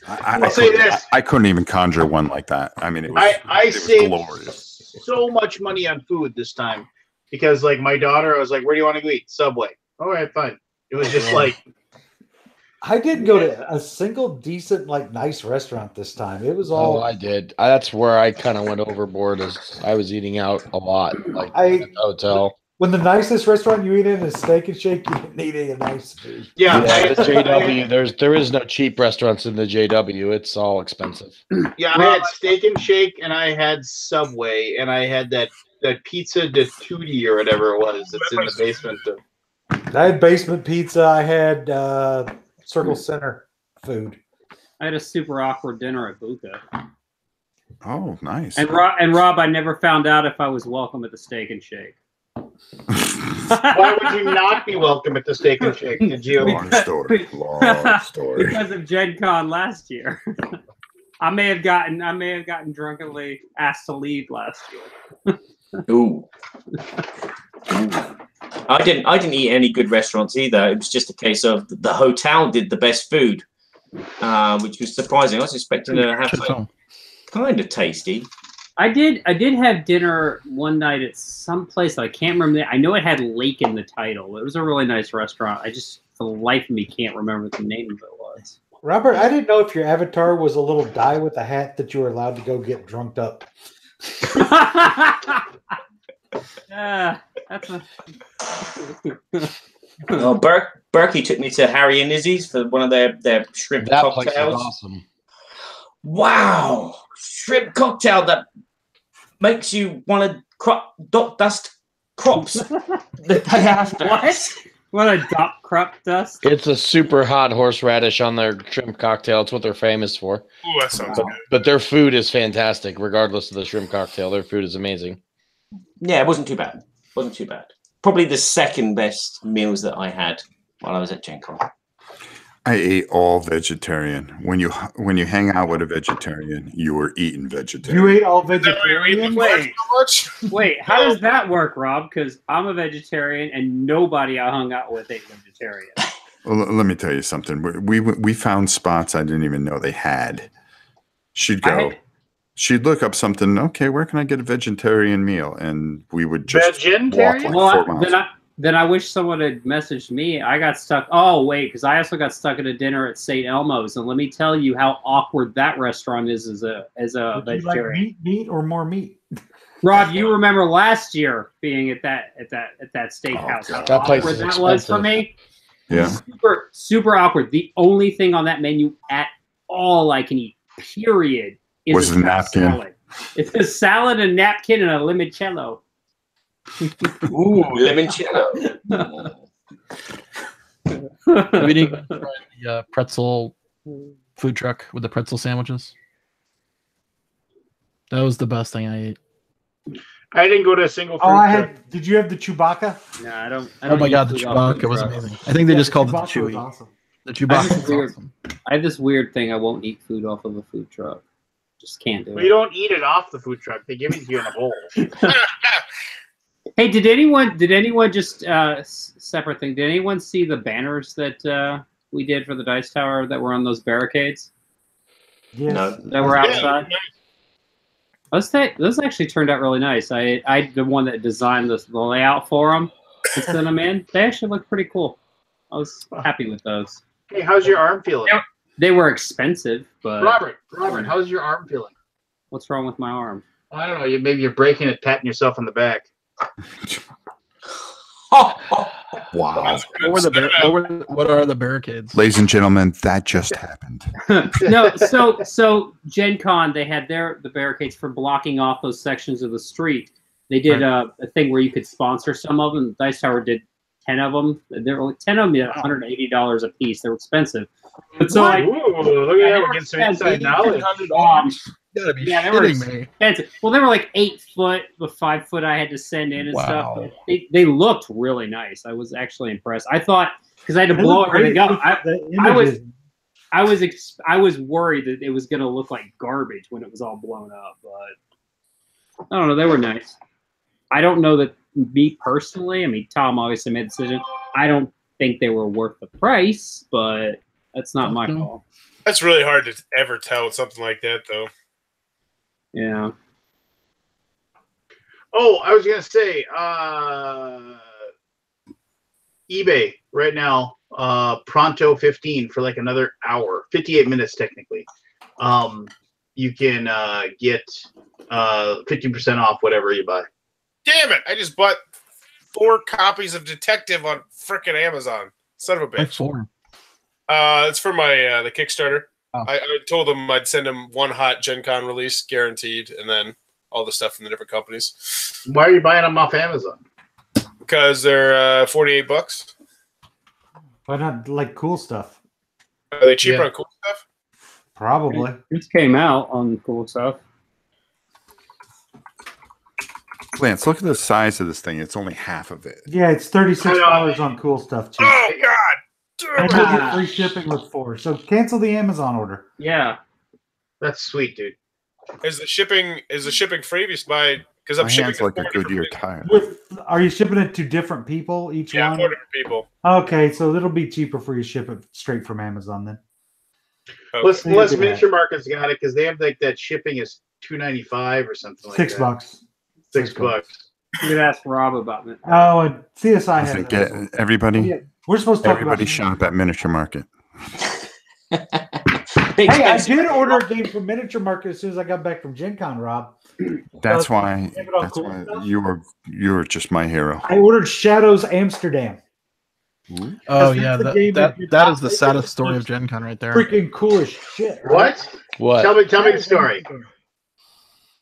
S9: I'll say this.
S4: I couldn't even conjure one like that. I mean, it was,
S9: I
S4: it was
S9: saved
S4: glorious.
S9: so much money on food this time because, like, my daughter, I was like, "Where do you want to go eat?" Subway. All right, fine. It was just like
S2: I didn't go to a single decent, like, nice restaurant this time. It was all.
S6: Oh, I did. That's where I kind of went overboard. As I was eating out a lot, like at the hotel.
S2: When the nicest restaurant you eat in is Steak and Shake, you didn't eat any nice food.
S9: Yeah,
S6: the JW. There is no cheap restaurants in the JW. It's all expensive.
S9: yeah. I had Steak and Shake, and I had Subway, and I had that pizza de tutti or whatever it was that's in the basement.
S2: I had basement pizza. I had Circle Center food.
S5: I had a super awkward dinner at Buka.
S4: Oh, nice.
S5: And Rob, I never found out if I was welcome at the Steak and Shake.
S9: Why would you not be welcome at the Steak and Shake? Did you?
S4: Long story. Long story.
S5: Because of Gen Con last year. I may have gotten drunkenly asked to leave last year.
S10: Ooh. I didn't eat any good restaurants either. It was just a case of the hotel did the best food, which was surprising. I was expecting to have something kind of tasty.
S5: I did have dinner one night at some place that I can't remember. I know it had lake in the title. It was a really nice restaurant. I just, for the life of me, can't remember what the name of it was.
S2: Robert, I didn't know if your avatar was a little guy with a hat that you were allowed to go get drunked up.
S5: That's a...
S10: Oh, Berkey took me to Harry and Izzy's for one of their shrimp
S6: That
S10: cocktails.
S6: place was awesome.
S10: Wow, shrimp cocktail that makes you want to dust crops the day after.
S5: What a crop dust?
S6: It's a super hot horseradish on their shrimp cocktail. It's what they're famous for.
S11: Ooh, that sounds good.
S6: But their food is fantastic, regardless of the shrimp cocktail. Their food is amazing.
S10: Yeah, it wasn't too bad. Wasn't too bad. Probably the second best meals that I had while I was at Gen Con.
S4: I ate all vegetarian. When you hang out with a vegetarian, you are eating vegetarian.
S2: You ate all vegetarian?
S5: Wait, how does that work, Rob? Because I'm a vegetarian and nobody I hung out with ate vegetarian.
S4: Well, let me tell you something. We found spots I didn't even know they had. She'd go. She'd look up something. Okay, where can I get a vegetarian meal? And we would just walk like 4 miles.
S5: Then I wish someone had messaged me. I got stuck. Oh, wait, because I also got stuck at a dinner at St. Elmo's. And let me tell you how awkward that restaurant is as a vegetarian.
S2: You like meat or more meat?
S5: Rob, you remember last year being at that steakhouse.
S6: Oh, that place is
S5: that was for me.
S4: Yeah.
S5: Super awkward. The only thing on that menu at all I can eat, period, is
S4: a napkin.
S5: Salad. It's a salad, a napkin, and a limoncello.
S10: Ooh, limoncello.
S3: We didn't try the pretzel food truck with the pretzel sandwiches. That was the best thing I ate.
S9: I didn't go to a single food truck.
S2: Did you have the Chewbacca?
S5: No, I don't.
S3: Oh my god, the Chewbacca was amazing. I think they just called it the
S2: Chewbacca was
S3: Chewy.
S2: awesome.
S3: The Chewbacca was awesome.
S5: I have this weird thing. I won't eat food off of a food truck. Just can't do
S9: Well,
S5: it.
S9: you don't eat it off the food truck. They give it to you in a bowl.
S5: Hey, did anyone just separate thing? Did anyone see the banners that we did for the Dice Tower that were on those barricades?
S2: Yes.
S10: No.
S5: That were outside. Those actually turned out really nice. I the one that designed the layout for them to send them in. They actually look pretty cool. I was happy with those.
S9: Hey, how's your arm feeling?
S5: They were expensive, but
S9: Robert, how's your arm feeling?
S5: What's wrong with my arm?
S9: I don't know. Maybe you're breaking it, patting yourself on the back.
S4: Wow.
S3: What are the barricades?
S4: Ladies and gentlemen, that just happened.
S5: No, so Gen Con, they had the barricades for blocking off those sections of the street. They did a thing where you could sponsor some of them. Dice Tower did 10 of them. There were 10 of them at $180 a piece. They're expensive. But so like,
S9: Ooh, look at that. We're getting some inside knowledge.
S3: You gotta be
S5: yeah, they were
S3: shitting me.
S5: expensive. Well, they were like 8 foot, the 5 foot I had to send in and
S3: Wow.
S5: stuff. They looked really nice. I was actually impressed. I thought because I had to
S2: They
S5: blow
S2: look
S5: everything
S2: great.
S5: up. I was worried that it was gonna look like garbage when it was all blown up, but I don't know. They were nice. I don't know that me personally. I mean, Tom obviously made the decision. I don't think they were worth the price, but that's not my call.
S11: That's really hard to ever tell with something like that, though.
S5: Yeah.
S9: Oh, I was gonna say, eBay right now, Pronto 15 for like another hour, 58 minutes technically. You can get 15% off whatever you buy.
S11: Damn it! I just bought 4 copies of Detective on frickin' Amazon. Son of a bitch.
S3: 4.
S11: It's for my the Kickstarter.
S3: Oh.
S11: I told them I'd send them one hot Gen Con release guaranteed, and then all the stuff from the different companies.
S9: Why are you buying them off Amazon?
S11: Because they're $48.
S2: Why not like cool stuff?
S11: Are they cheaper on cool stuff?
S2: Probably.
S5: This came out on cool stuff.
S4: Lance, look at the size of this thing. It's only half of it.
S2: Yeah, it's $36 on cool stuff too.
S11: Oh God!
S2: And you get free shipping with 4. So cancel the Amazon order.
S5: Yeah,
S9: that's sweet, dude.
S11: Is the shipping free? Just buy because I'm
S4: My
S11: shipping
S4: hand's like a Goodyear tire.
S2: Are you shipping it to different people each
S11: Yeah,
S2: one?
S11: 4 different people.
S2: Okay, so it'll be cheaper for you to ship it straight from Amazon then.
S9: Plus,
S2: You can do
S9: Miniature Market's got it because they have like that shipping is $2.95 or something like that.
S2: $6.
S9: $6.
S5: you could ask Rob about it.
S2: Oh, and CSI has
S4: Listen,
S2: it.
S4: get everybody.
S2: Yeah, we're supposed to talk
S4: Everybody
S2: about
S4: shop at Miniature Market.
S2: Hey, I did order a game from Miniature Market as soon as I got back from Gen Con, Rob.
S4: That's why.
S2: Have it on
S4: That's
S2: cool
S4: why
S2: stuff?
S4: you were just my hero.
S2: I ordered Shadows Amsterdam.
S3: Oh
S2: That's
S3: yeah,
S2: the game
S3: that
S2: that
S3: is the saddest story of Gen Con right there.
S2: Freaking cool as shit. Right?
S6: What?
S9: Tell me the story.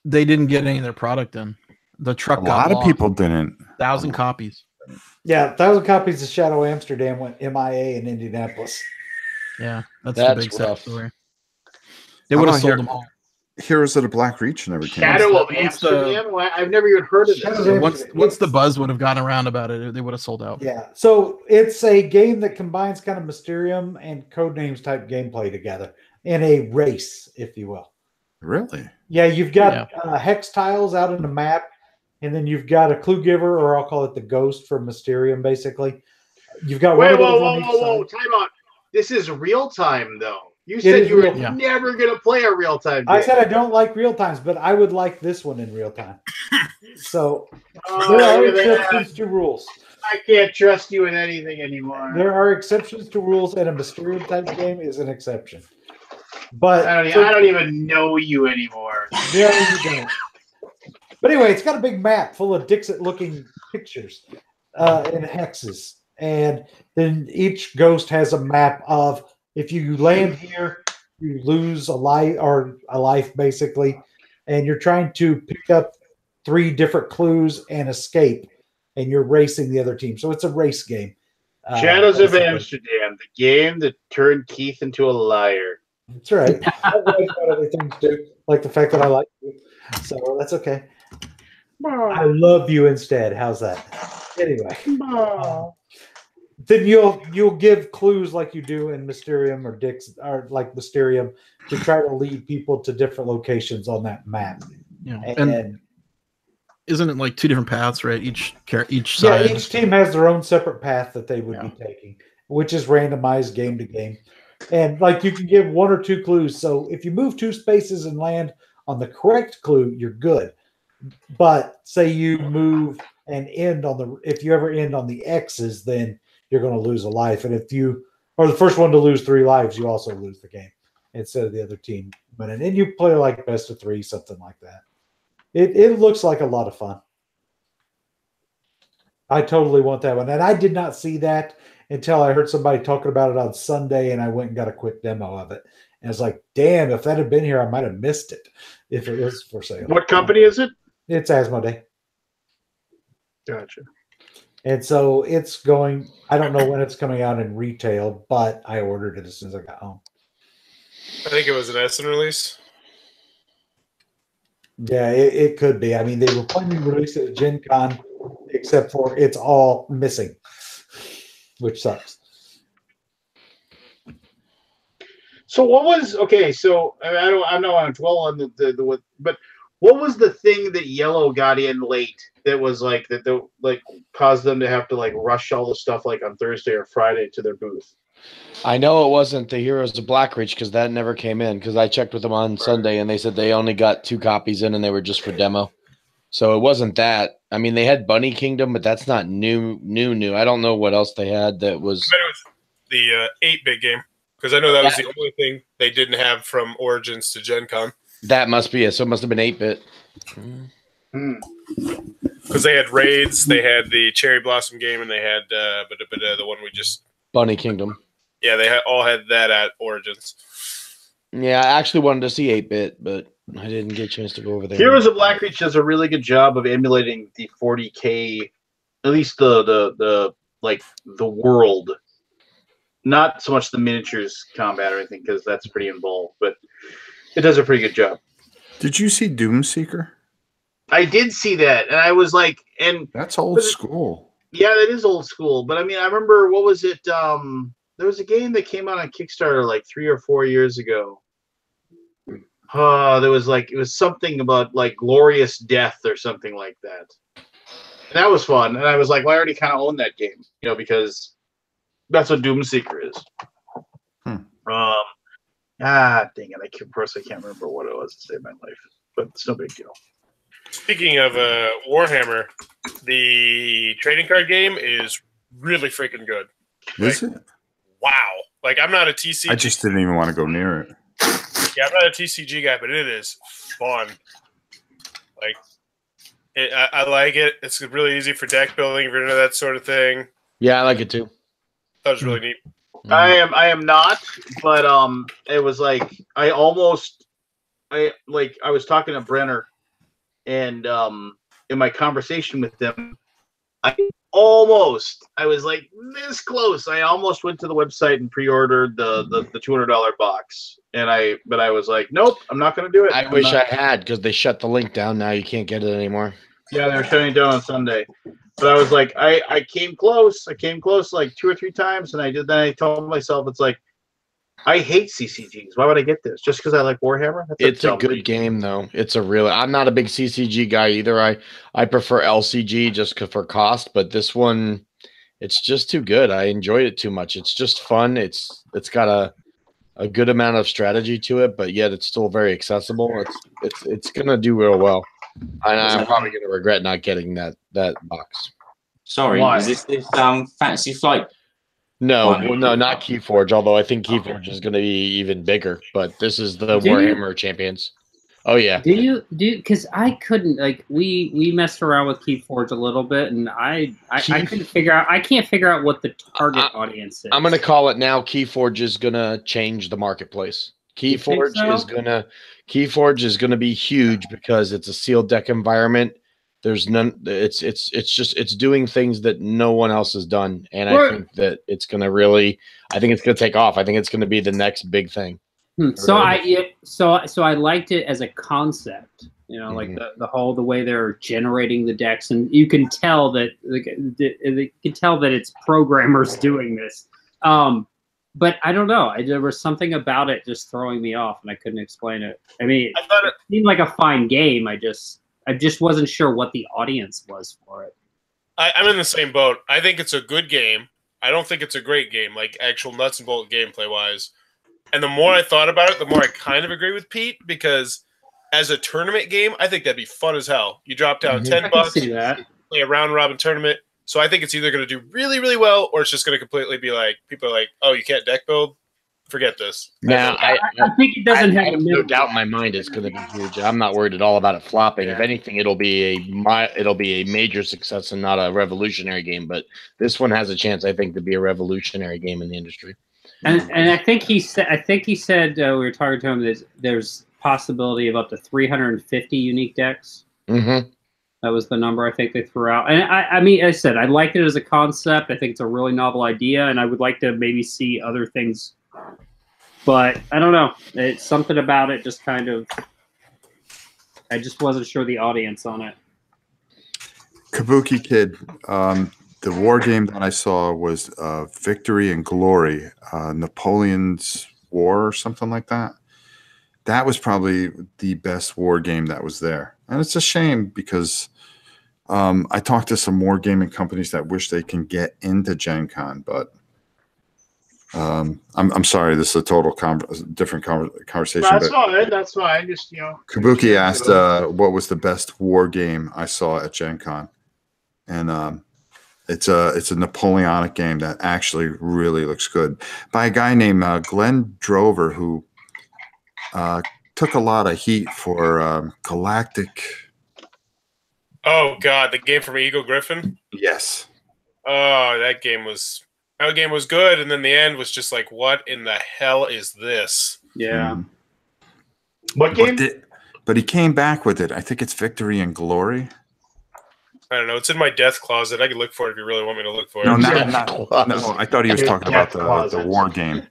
S3: They didn't get any of their product in. The truck
S4: A
S3: got
S4: lot of
S3: lost.
S4: people didn't.
S3: 1,000 copies.
S2: Yeah, 1,000 copies of Shadow Amsterdam went MIA in Indianapolis.
S3: Yeah, that's
S6: That's
S3: the big sad
S6: rough.
S3: story. They
S4: How
S3: would have
S4: about
S3: sold
S4: here-
S3: them all.
S4: Heroes of the Black Reach never came.
S9: Shadow of
S3: Once
S9: Amsterdam? Why, I've never even heard of
S2: Shadow
S9: this.
S2: of
S3: Once the buzz would have gone around about it, they would have sold out.
S2: Yeah, so it's a game that combines kind of Mysterium and Codenames type gameplay together in a race, if you will.
S4: Really?
S2: Yeah, you've got hex tiles out in the map, and then you've got a clue giver, or I'll call it the ghost from Mysterium, basically. You've got one
S9: Wait,
S2: of those
S9: whoa,
S2: on each side.
S9: time out. This is real time, though. You said you were never going to play a real time game.
S2: I said I don't like real times, but I would like this one in real time. So there are exceptions to rules.
S9: I can't trust you in anything anymore.
S2: There are exceptions to rules, and a Mysterium type game is an exception. But
S9: I don't even know you anymore.
S2: Yeah, you don't. But anyway, it's got a big map full of Dixit-looking pictures and hexes, and then each ghost has a map of if you land here, you lose a life basically, and you're trying to pick up 3 different clues and escape, and you're racing the other team. So it's a race game.
S9: Shadows of Amsterdam, the game that turned Keith into a liar.
S2: That's right. I like other things too, like the fact that I like you. So that's okay. I love you instead. How's that? Anyway, then you'll give clues like you do in Mysterium or like Mysterium to try to lead people to different locations on that map.
S3: Yeah,
S2: and
S3: isn't it like 2 different paths, right? Each side.
S2: Yeah, each team has their own separate path that they would be taking, which is randomized game to game. And like you can give 1 or 2 clues. So if you move 2 spaces and land on the correct clue, you're good. But say you move and if you ever end on the X's, then you're going to lose a life. And if you are the first one to lose 3 lives, you also lose the game instead of the other team winning. And you play like best of 3, something like that. It looks like a lot of fun. I totally want that one. And I did not see that until I heard somebody talking about it on Sunday, and I went and got a quick demo of it. And it's like, damn, if that had been here, I might have missed it if it was for sale.
S9: What company is it?
S2: It's Asmodee.
S9: Gotcha.
S2: And so it's going. I don't know when it's coming out in retail, but I ordered it as soon as I got home.
S11: I think it was an Essen release.
S2: Yeah, it could be. I mean, they were planning to release it at Gen Con, except for it's all missing, which sucks.
S9: So what was okay? So I don't want to dwell on the but what was the thing that Yellow got in late that was like like caused them to have to like rush all the stuff like on Thursday or Friday to their booth?
S6: I know it wasn't the Heroes of Blackreach because that never came in because I checked with them on Sunday and they said they only got 2 copies in and they were just for demo. So it wasn't that. I mean, they had Bunny Kingdom, but that's not new. I don't know what else they had that was.
S11: I bet it was the 8-bit game because I know that was the only thing they didn't have from Origins to Gen Con.
S6: That must be it. So it must have been 8-bit.
S11: Because they had Raids, they had the Cherry Blossom game, and they had the one we just
S6: Bunny Kingdom.
S11: Yeah, they all had that at Origins.
S6: Yeah, I actually wanted to see 8-bit, but I didn't get a chance to go over there.
S9: Heroes of Blackreach does a really good job of emulating the 40K, at least the world. Not so much the miniatures combat or anything, because that's pretty involved, but it does a pretty good job.
S4: Did you see Doomseeker?
S9: I did see that, and I was like, and
S4: that's old school.
S9: Yeah, that is old school. But I mean, I remember what was it? There was a game that came out on Kickstarter like 3 or 4 years ago. There was like it was something about like glorious death or something like that. And that was fun, and I was like, well, I already kind of own that game, you know, because that's what Doomseeker is. Dang it! Of course, I can't remember what it was to save my life, but it's no big deal.
S11: Speaking of Warhammer, the trading card game is really freaking good.
S4: Is it?
S11: Wow! Like I'm not a TCG.
S4: I just didn't even want to go near it.
S11: Yeah, I'm not a TCG guy, but it is fun. Like, I like it. It's really easy for deck building if you're into that sort of thing.
S6: Yeah, I like it too.
S11: That was really neat.
S9: I am not, but it was like I was talking to Brenner, and in my conversation with them, I was like this close. I almost went to the website and pre-ordered the $200 box, but I was like, nope, I'm not going to do it.
S6: I wish I had because they shut the link down. Now you can't get it anymore.
S9: Yeah, they were shutting it down on Sunday. But I was like, I came close. I came close like 2 or 3 times, and then I told myself, it's like, I hate CCGs. Why would I get this? Just because I like Warhammer?
S6: It's a good game, though. I'm not a big CCG guy either. I prefer LCG just for cost, but this one, it's just too good. I enjoyed it too much. It's just fun. It's got a good amount of strategy to it, but yet it's still very accessible. It's gonna do real well. And I'm probably gonna regret not getting that box.
S10: Sorry, is this Fantasy Flight?
S6: No, not Keyforge. Although I think Keyforge is going to be even bigger. But this is the Warhammer Champions. Oh yeah.
S5: Do you? Because I couldn't we messed around with Keyforge a little bit, and I couldn't figure out. I can't figure out what the target audience is.
S6: I'm going to call it now. Keyforge is going to change the marketplace. Keyforge is going to be huge because it's a sealed deck environment. There's none. It's doing things that no one else has done, and I think that it's going to really. I think it's going to take off. I think it's going to be the next big thing.
S5: So I liked it as a concept. You know, like the way they're generating the decks, and you can tell that it's programmers doing this. But I don't know. There was something about it just throwing me off, and I couldn't explain it. I mean, it seemed like a fine game. I just wasn't sure what the audience was for it.
S11: I'm in the same boat. I think it's a good game. I don't think it's a great game, like actual nuts and bolt gameplay wise. And the more I thought about it, the more I kind of agree with Pete, because as a tournament game, I think that'd be fun as hell. You drop down $10, play a round robin tournament. So I think it's either going to do really, really well, or it's just going to completely be like, people are like, oh, you can't deck build? Forget this.
S6: Now,
S5: I think it doesn't have
S6: no doubt in my mind it's going to be huge. I'm not worried at all about it flopping. If anything, it'll be a major success and not a revolutionary game. But this one has a chance, I think, to be a revolutionary game in the industry.
S5: And I think he said we were talking to him. There's possibility of up to 350 unique decks.
S6: Mm-hmm.
S5: That was the number I think they threw out. And I mean, I said, I like it as a concept. I think it's a really novel idea, and I would like to maybe see other things. But I don't know. It's something about it just kind of, I just wasn't sure the audience on it.
S4: Kabuki Kid, the war game that I saw was Victory and Glory, Napoleon's War or something like that. That was probably the best war game that was there. And it's a shame because I talked to some wargaming companies that wish they can get into Gen Con, but I'm sorry, this is a total different conversation.
S9: That's fine. That's fine. Just, you know.
S4: Kabuki asked what was the best war game I saw at Gen Con. And it's a Napoleonic game that actually really looks good by a guy named Glenn Drover, who took a lot of heat for Galactic.
S11: Oh God, the game from Eagle Griffin.
S4: Yes.
S11: Oh, that game was good, and then the end was just like, what in the hell is this?
S5: Yeah.
S9: What game?
S4: But he came back with it. I think it's Victory and Glory.
S11: I don't know. It's in my death closet. I can look for it if you really want me to look for it.
S4: No, no. I thought he was talking about the war game.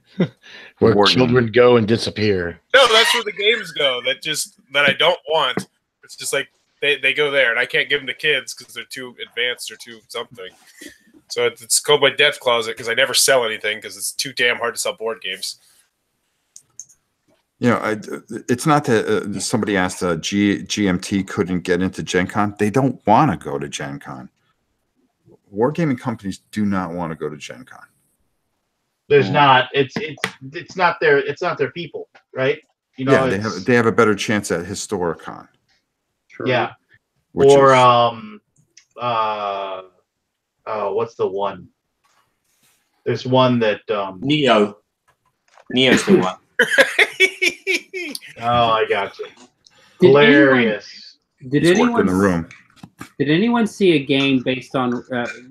S6: Where children go and disappear.
S11: No, that's where the games go. That I don't want. It's just like they go there, and I can't give them to kids because they're too advanced or too something. So it's called my death closet because I never sell anything because it's too damn hard to sell board games.
S4: You know, it's not that somebody asked GMT couldn't get into Gen Con. They don't want to go to Gen Con. Wargaming companies do not want to go to Gen Con.
S9: There's not. It's not their people, right? You know,
S4: yeah, they have a better chance at Historicon.
S5: True.
S9: Yeah. What's the one? There's one that
S10: Neo. Neo's the one.
S9: Oh, I got you. Hilarious.
S5: Did anyone in the room? Did anyone see a game based on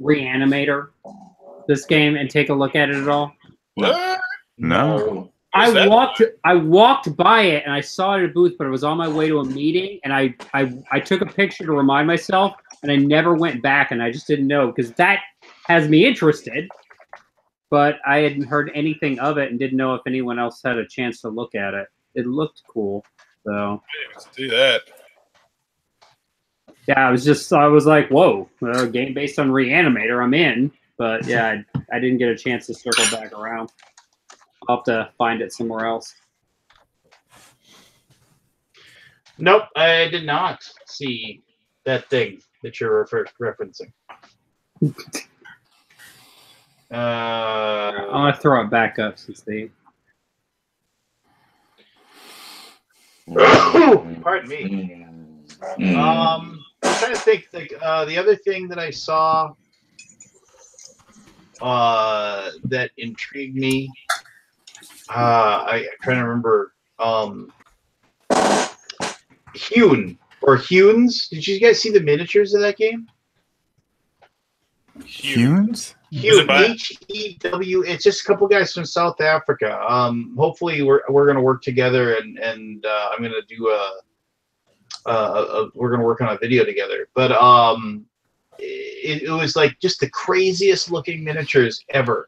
S5: Reanimator? This game and take a look at it at all?
S4: No.
S5: I walked by it and I saw it at a booth, but it was on my way to a meeting, and I took a picture to remind myself, and I never went back, and I just didn't know because that has me interested. But I hadn't heard anything of it and didn't know if anyone else had a chance to look at it. It looked cool, so.
S11: Let's do that.
S5: Yeah, I was like, whoa, a game based on Reanimator, I'm in. But yeah, I didn't get a chance to circle back around. I'll have to find it somewhere else.
S9: Nope, I did not see that thing that you're referencing.
S5: I'm gonna throw it back up since they.
S9: Pardon me. I'm trying to think. Like the other thing that I saw that intrigued me. I'm trying to remember. Hewn or Hewns. Did you guys see the miniatures of that game?
S4: Hewns?
S9: Hewn, H-E-W. It's just a couple guys from South Africa. Hopefully we're going to work together, and I'm going to do we're going to work on a video together. But it was like just the craziest looking miniatures ever.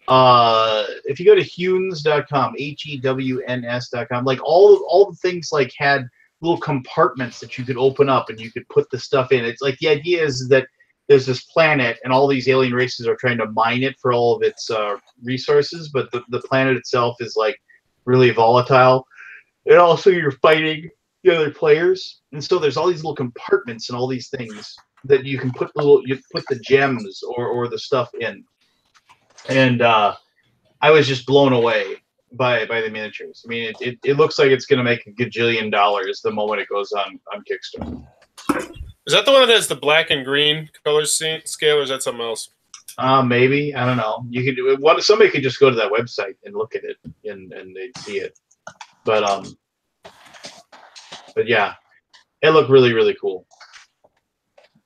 S9: If you go to hewns.com, HEWNS.com, like all the things like had little compartments that you could open up and you could put the stuff in. It's like the idea is that there's this planet and all these alien races are trying to mine it for all of its resources, but the planet itself is like really volatile. And also you're fighting the other players. And so there's all these little compartments and all these things that you can put the gems or the stuff in. And I was just blown away by the miniatures. I mean, it looks like it's going to make $1 gajillion the moment it goes on Kickstarter.
S11: Is that the one that has the black and green color scale, or is that something else?
S9: Maybe, I don't know. You could do it. Somebody could just go to that website and look at it, and they'd see it. But yeah, it looked really, really cool.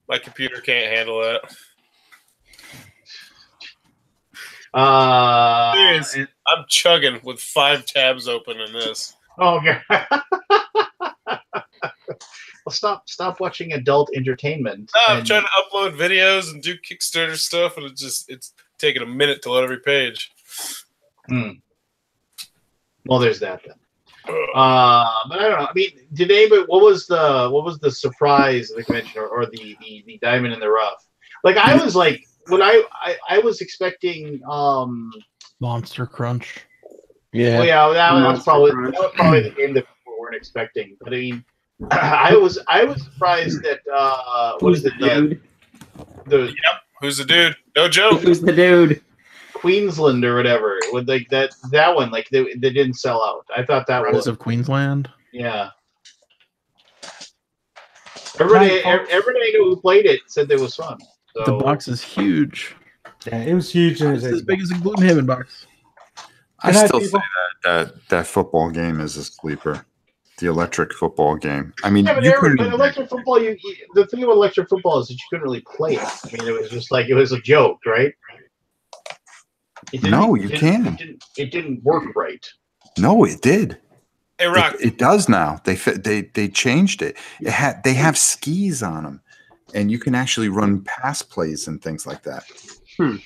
S11: My computer can't handle that. I'm chugging with 5 tabs open in this.
S9: Oh, God. stop watching adult entertainment.
S11: I'm trying to upload videos and do Kickstarter stuff, and it's taking a minute to load every page.
S9: Well, there's that then. But I don't know. I mean, did anybody? What was the surprise of the convention, or the diamond in the rough? Like I was like, when I was expecting
S3: Monster Crunch.
S6: Yeah.
S9: Well, yeah, that was probably the game that people weren't expecting. But I mean, I was surprised that what is it?
S11: Yep. Who's the dude? No joke.
S5: Who's the dude?
S9: Queensland or whatever. With like that one, like they didn't sell out. I thought that
S3: Rise
S9: was
S3: of Queensland.
S9: yeah. Everybody I knew who played it said it was fun. So.
S3: The box is huge.
S2: Yeah, it was huge.
S3: It's as big as a Gloomhaven box.
S4: I still say that football game is a sleeper. The electric football game. I mean,
S9: but electric football. The thing about electric football is that you couldn't really play it. I mean, it was just like it was a joke, right?
S4: No, you can.
S9: It didn't work right.
S4: No, it did.
S11: Hey, Rock.
S4: It does now. They changed it. They have skis on them, and you can actually run pass plays and things like that.
S11: Do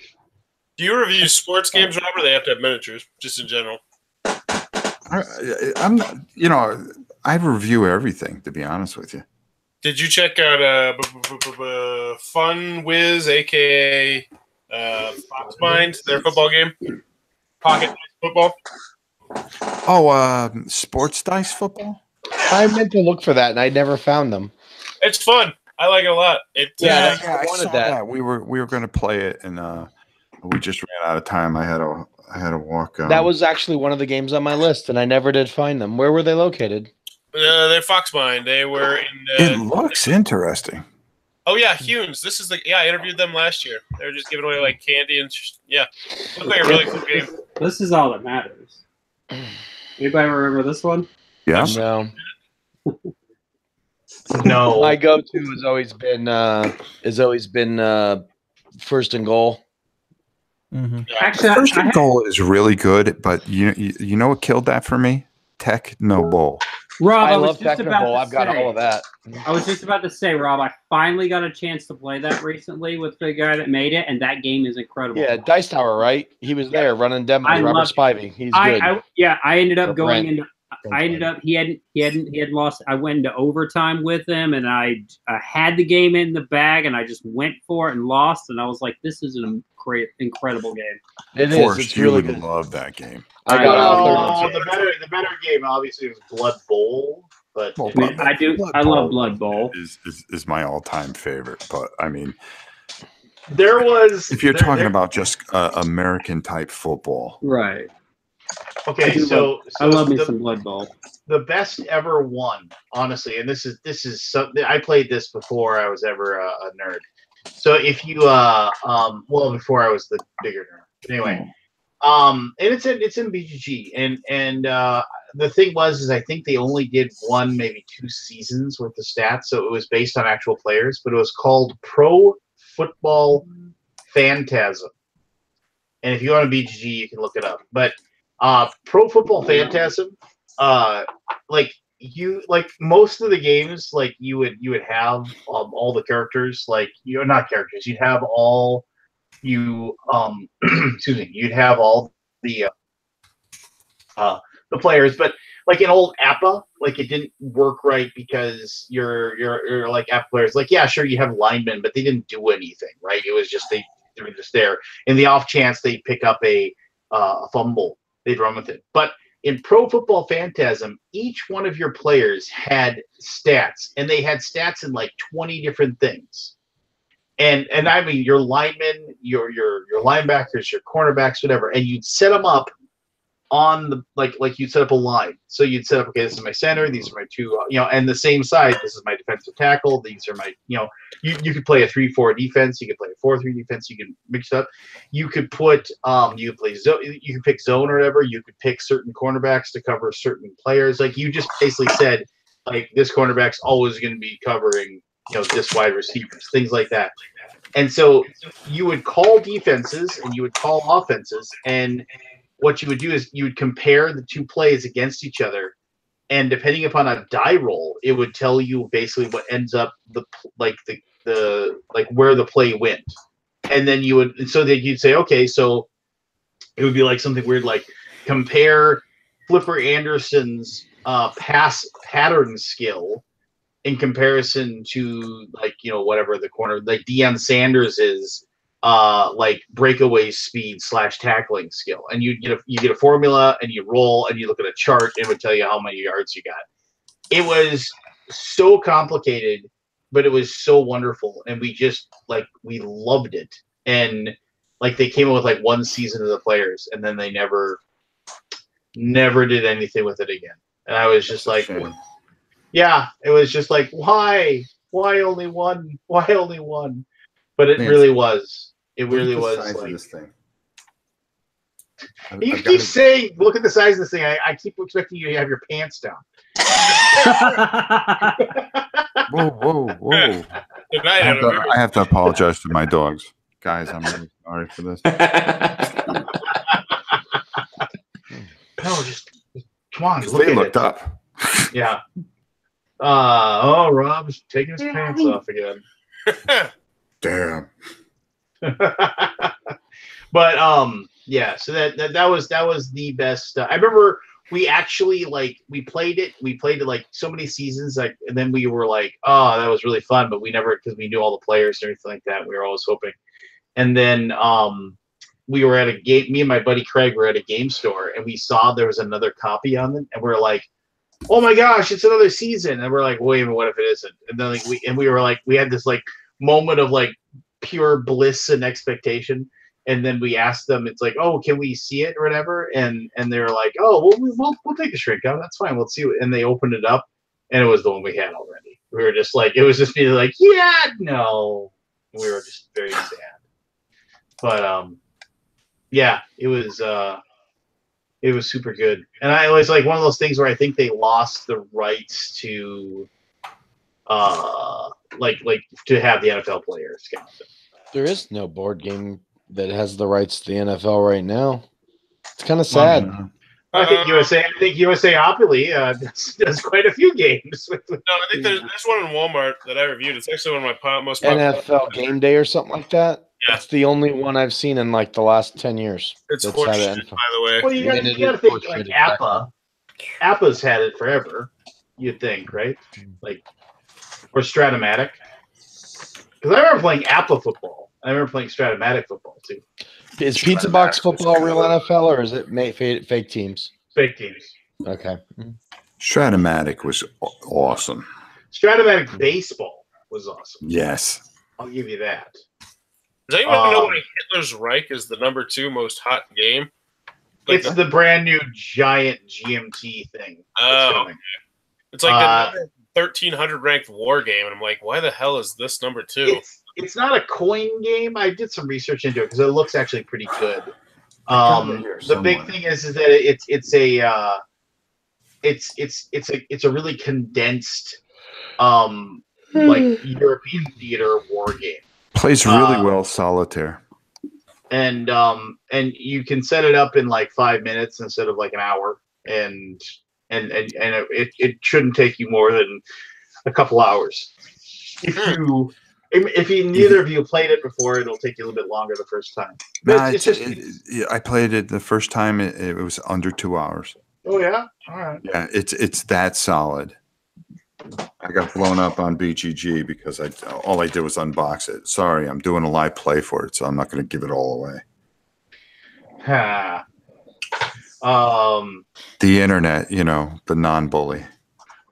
S11: you review sports games, Robert? Or they have to have miniatures, just in general.
S4: I'm not, I review everything, to be honest with you.
S11: Did you check out Fun Whiz, aka Foxmind, their football game? Pocket football.
S4: Oh, sports dice football.
S6: I meant to look for that, and I never found them.
S11: It's fun. I like it a lot.
S6: I wanted that.
S4: We were going to play it, and we just ran out of time. I had to walk.
S6: That was actually one of the games on my list, and I never did find them. Where were they located?
S11: They're Foxmind. They were in.
S4: It looks interesting.
S11: Oh yeah, Humes. This is I interviewed them last year. They were just giving away like candy and looked like a really cool game.
S5: This is all that matters. Anybody remember this one?
S4: Yeah.
S6: No.
S9: No.
S6: My go-to has always been First and Goal.
S3: Mm-hmm.
S5: Actually,
S4: First and Goal is really good, but you know what killed that for me? Techno Bowl.
S5: Rob,
S6: I love Techno Bowl. I've got all of that.
S5: I was just about to say, Rob, I finally got a chance to play that recently with the guy that made it, and that game is incredible.
S6: Yeah, Dice Tower, right? He was there running demos. Robert Spivey. He's good.
S5: I ended up going into. He hadn't lost. I went into overtime with him, and I had the game in the bag, and I just went for it and lost. And I was like, "This is an incredible game."
S6: It is. It's really good.
S4: Love that game.
S6: I got all
S9: the better game obviously was Blood Bowl, but
S5: I love Blood Bowl.
S4: Is my all-time favorite, but I mean,
S9: there was.
S4: If you're talking about just American type football,
S5: right?
S9: Okay, so
S5: I love me some Blood Bowl.
S9: The best ever one, honestly, and this is something I played this before I was ever a nerd. So if you before I was the bigger nerd. But anyway, and it's in BGG, and the thing is I think they only did one, maybe 2 seasons worth of stats, so it was based on actual players, but it was called Pro Football Phantasm. And if you want a BGG, you can look it up, but. Pro Football Phantasm, like most of the games, like you would have all the characters, like not characters, you'd have all excuse me, you'd have all the players, but like in old APA, like it didn't work right because you're like APA players, like yeah, sure you have linemen, but they didn't do anything, right? It was just they were just there. In the off chance they pick up a fumble, they'd run with it. But in Pro Football Phantasm, each one of your players had stats, and they had stats in like 20 different things. And I mean, your linemen, your linebackers, your cornerbacks, whatever, and you'd set them up on the like you'd set up a line. So you'd set up, okay, this is my center, these are my 2, and the same side, this is my defensive tackle, these are my, you could play a 3-4 defense, you could play a 4-3 defense, you can mix it up. You could put you could pick zone or whatever, you could pick certain cornerbacks to cover certain players. Like you just basically said, like this cornerback's always going to be covering, this wide receivers, things like that. And so you would call defenses and you would call offenses, and what you would do is you would compare the 2 plays against each other, and depending upon a die roll, it would tell you basically what ends up the where the play went, and then you'd say, okay, so it would be like something weird, like compare Flipper Anderson's pass pattern skill in comparison to whatever the corner, like Deion Sanders's like breakaway speed / tackling skill, and you get a formula and you roll and you look at a chart and it would tell you how many yards you got. It was so complicated, but it was so wonderful, and we loved it. And like they came up with like one season of the players, and then they never did anything with it again. And I was just like, yeah, it was just like, why only one? Why only one? But it really was. It really was like
S4: this thing.
S9: You keep saying, look at the size of this thing. I keep expecting you to have your pants down.
S4: Whoa.
S11: Good night,
S4: I have to apologize to my dogs. Guys, I'm really sorry for this.
S9: No, just come on.
S4: They looked up.
S9: Yeah. Rob's taking his pants off again.
S4: Damn.
S9: But yeah, so that was the best. I remember we actually we played it like so many seasons, like, and then we were like, oh, that was really fun, but we never, because we knew all the players and everything like that. We were always hoping. And then we were at a game. Me and my buddy Craig were at a game store, and we saw there was another copy on it, and we were like, oh my gosh, it's another season. And we're like, wait a minute, what if it isn't? And then we were like, we had this like moment of like pure bliss and expectation. And then we asked them, it's like, oh, can we see it or whatever? And they were like, oh, well, we'll take the shrink out. That's fine. We'll see it. And they opened it up, and it was the one we had already. We were just like, it was just me like, yeah, no. We were just very sad. But yeah, it was super good. And it was like one of those things where I think they lost the rights to like to have the NFL players kind of thing.
S6: There is no board game that has the rights to the NFL right now. It's kind of sad.
S9: I think USAopoly does quite a few games.
S11: No, I think there's one in Walmart that I reviewed. It's actually one of my most popular.
S6: NFL Game Day or something like that.
S11: Yeah.
S6: That's the only one I've seen in like the last 10 years.
S11: It's horseshit, by the way.
S9: Well, you got to think like Appa. Appa's had it forever. You'd think, right? Like, or Stratomatic. Because I remember playing Appa football. I remember playing Stratomatic football too.
S6: Is Pizza Box football real NFL, or is it fake teams?
S9: Fake teams.
S6: Okay.
S4: Stratomatic was awesome.
S9: Stratomatic baseball was awesome.
S4: Yes.
S9: I'll give you that.
S11: Does anyone know why Hitler's Reich is the #2 most hot game? Like
S9: it's the brand new giant GMT thing.
S11: Oh, it's like the 1300 ranked war game, and I'm like, why the hell is this #2?
S9: It's not a coin game. I did some research into it because it looks actually pretty good. The big thing is that it's a really condensed like European theater war game.
S4: Plays really well solitaire.
S9: And you can set it up in like 5 minutes instead of like an hour, and it shouldn't take you more than a couple hours. If neither of you played it before, it'll take you a little bit longer the first time.
S4: I played it the first time. It was under 2 hours.
S9: Oh yeah, all right.
S4: Yeah, it's that solid. I got blown up on BGG because all I did was unbox it. Sorry, I'm doing a live play for it, so I'm not going to give it all away. The internet, the non-bully.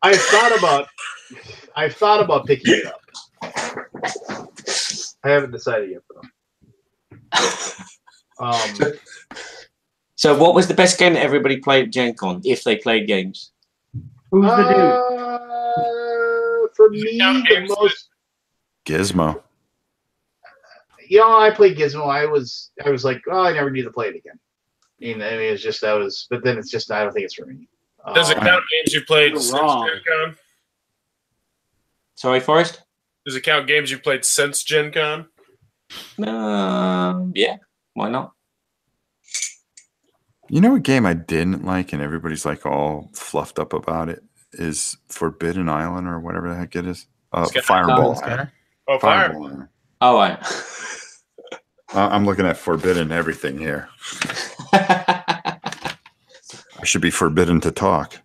S9: I've thought about picking it up. I haven't decided yet, though.
S10: So, what was the best game that everybody played at Gen Con, if they played games?
S5: Who's the dude?
S9: For me, the most
S4: Gizmo.
S9: I played Gizmo. I was like, oh, I never need to play it again. It's just but then it's just I don't think it's for me.
S11: Does it count games you played since Gen Con?
S10: Sorry, Forrest?
S11: Does it count games you played since Gen Con?
S10: Yeah, why not?
S4: You know a game I didn't like and everybody's like all fluffed up about it? is Forbidden Island or whatever the heck it is.
S11: Sky-
S4: Fireball.
S3: Sky.
S11: Oh, fire.
S4: Fireball Island.
S10: Oh, I.
S4: I'm looking at forbidden everything here. I should be forbidden to talk.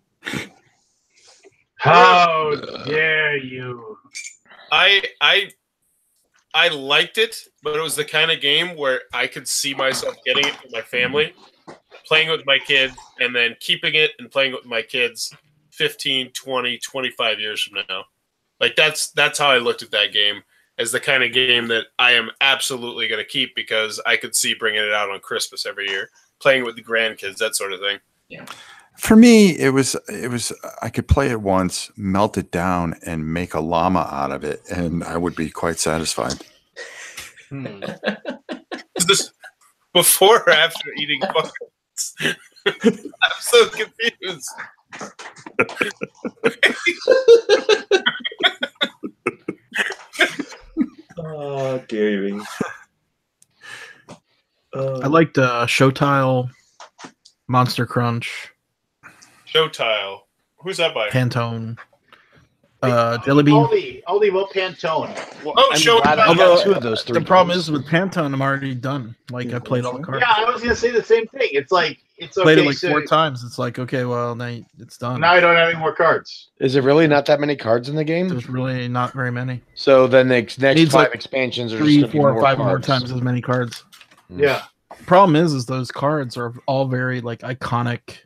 S9: How dare you?
S11: I liked it, but it was the kind of game where I could see myself getting it with my family, playing with my kids, and then keeping it and playing with my kids 15, 20, 25 years from now. Like that's how I looked at that game, as the kind of game that I am absolutely going to keep because I could see bringing it out on Christmas every year, playing with the grandkids, that sort of thing.
S10: Yeah.
S4: For me, it was I could play it once, melt it down, and make a llama out of it, and I would be quite satisfied.
S11: Is this before or after eating buckets? I'm so confused.
S10: Oh, dear me.
S3: I liked Showtile, Monster Crunch,
S11: Showtile. Who's that by?
S3: Pantone, Jellybean.
S9: Aldi, what Pantone?
S11: Oh,
S6: I'm
S11: Showtime.
S6: glad I got two of those three.
S3: The problem is with Pantone, I'm already done. Like I played all the cards.
S9: Yeah, I was gonna say the same thing. It's like it's okay.
S3: Played it like
S9: so
S3: 4 times. It's like okay, well now it's done.
S9: now I don't have any more cards.
S6: Is there really not that many cards in the game?
S3: There's really not very many.
S6: So then the next
S3: Needs
S6: 5
S3: like
S6: expansions are
S3: 3,
S6: just
S3: 4, or 5
S6: more
S3: more
S6: cards.
S3: times as many cards.
S9: Yeah.
S3: Problem is those cards are all very like iconic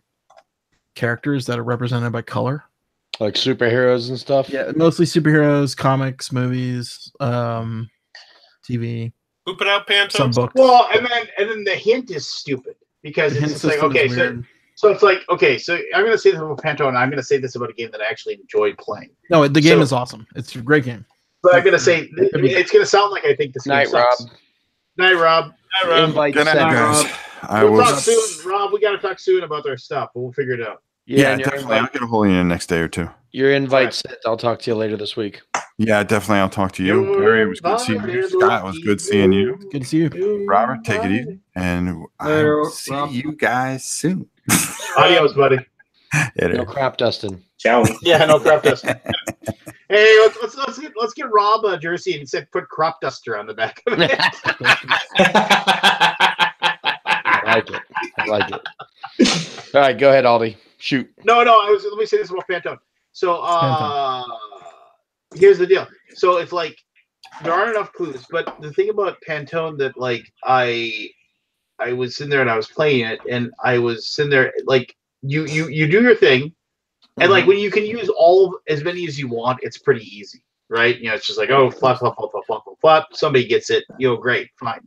S3: characters that are represented by color.
S6: Like superheroes and stuff.
S3: Yeah, mostly superheroes, comics, movies, TV,
S11: Who put out Pantone?
S3: some books.
S9: Well, and then the hint is stupid because
S3: The
S9: it's
S3: hint
S9: just like
S3: system
S9: okay,
S3: is weird.
S9: so it's like okay, so I'm gonna say this about Pantone. I'm gonna say this about a game that I actually enjoyed playing.
S3: No, the game
S9: So-
S3: is awesome. It's a great game.
S9: But I'm gonna say it's gonna sound like I think this game
S6: Night,
S9: sucks.
S6: Rob.
S9: Night, Rob.
S11: Hi, Rob.
S6: Invite
S4: Good night,
S6: sent,
S4: guys.
S6: Rob.
S4: I
S9: We'll
S4: will.
S9: talk soon, Rob. We gotta talk soon about their stuff, but we'll figure it out.
S4: Yeah,
S6: and
S4: definitely. I'll get a hold of you in the next day or two.
S6: Your invite sent. I'll talk to you later this week.
S4: Yeah, definitely. I'll talk to you. Barry, it was good seeing you. Scott, it was good seeing you.
S3: Good to see you.
S4: Robert, take it easy. And
S5: Later,
S4: I'll see
S5: Rob.
S4: you guys soon.
S9: Adios, buddy.
S4: Later.
S6: No crap, Dustin.
S10: Ciao.
S9: Yeah, no crop duster. Hey, let's get Rob a jersey and say put crop duster on the back of it.
S6: I like it. I like it. All right, go ahead, Aldi. Shoot.
S9: No, let me say this about Pantone. So here's the deal. So it's like there aren't enough clues, but the thing about Pantone that like I was sitting there and I was playing it and I was sitting there like you do your thing and like when you can use as many as you want, it's pretty easy, right? You know, it's just like flop, somebody gets it, great, fine.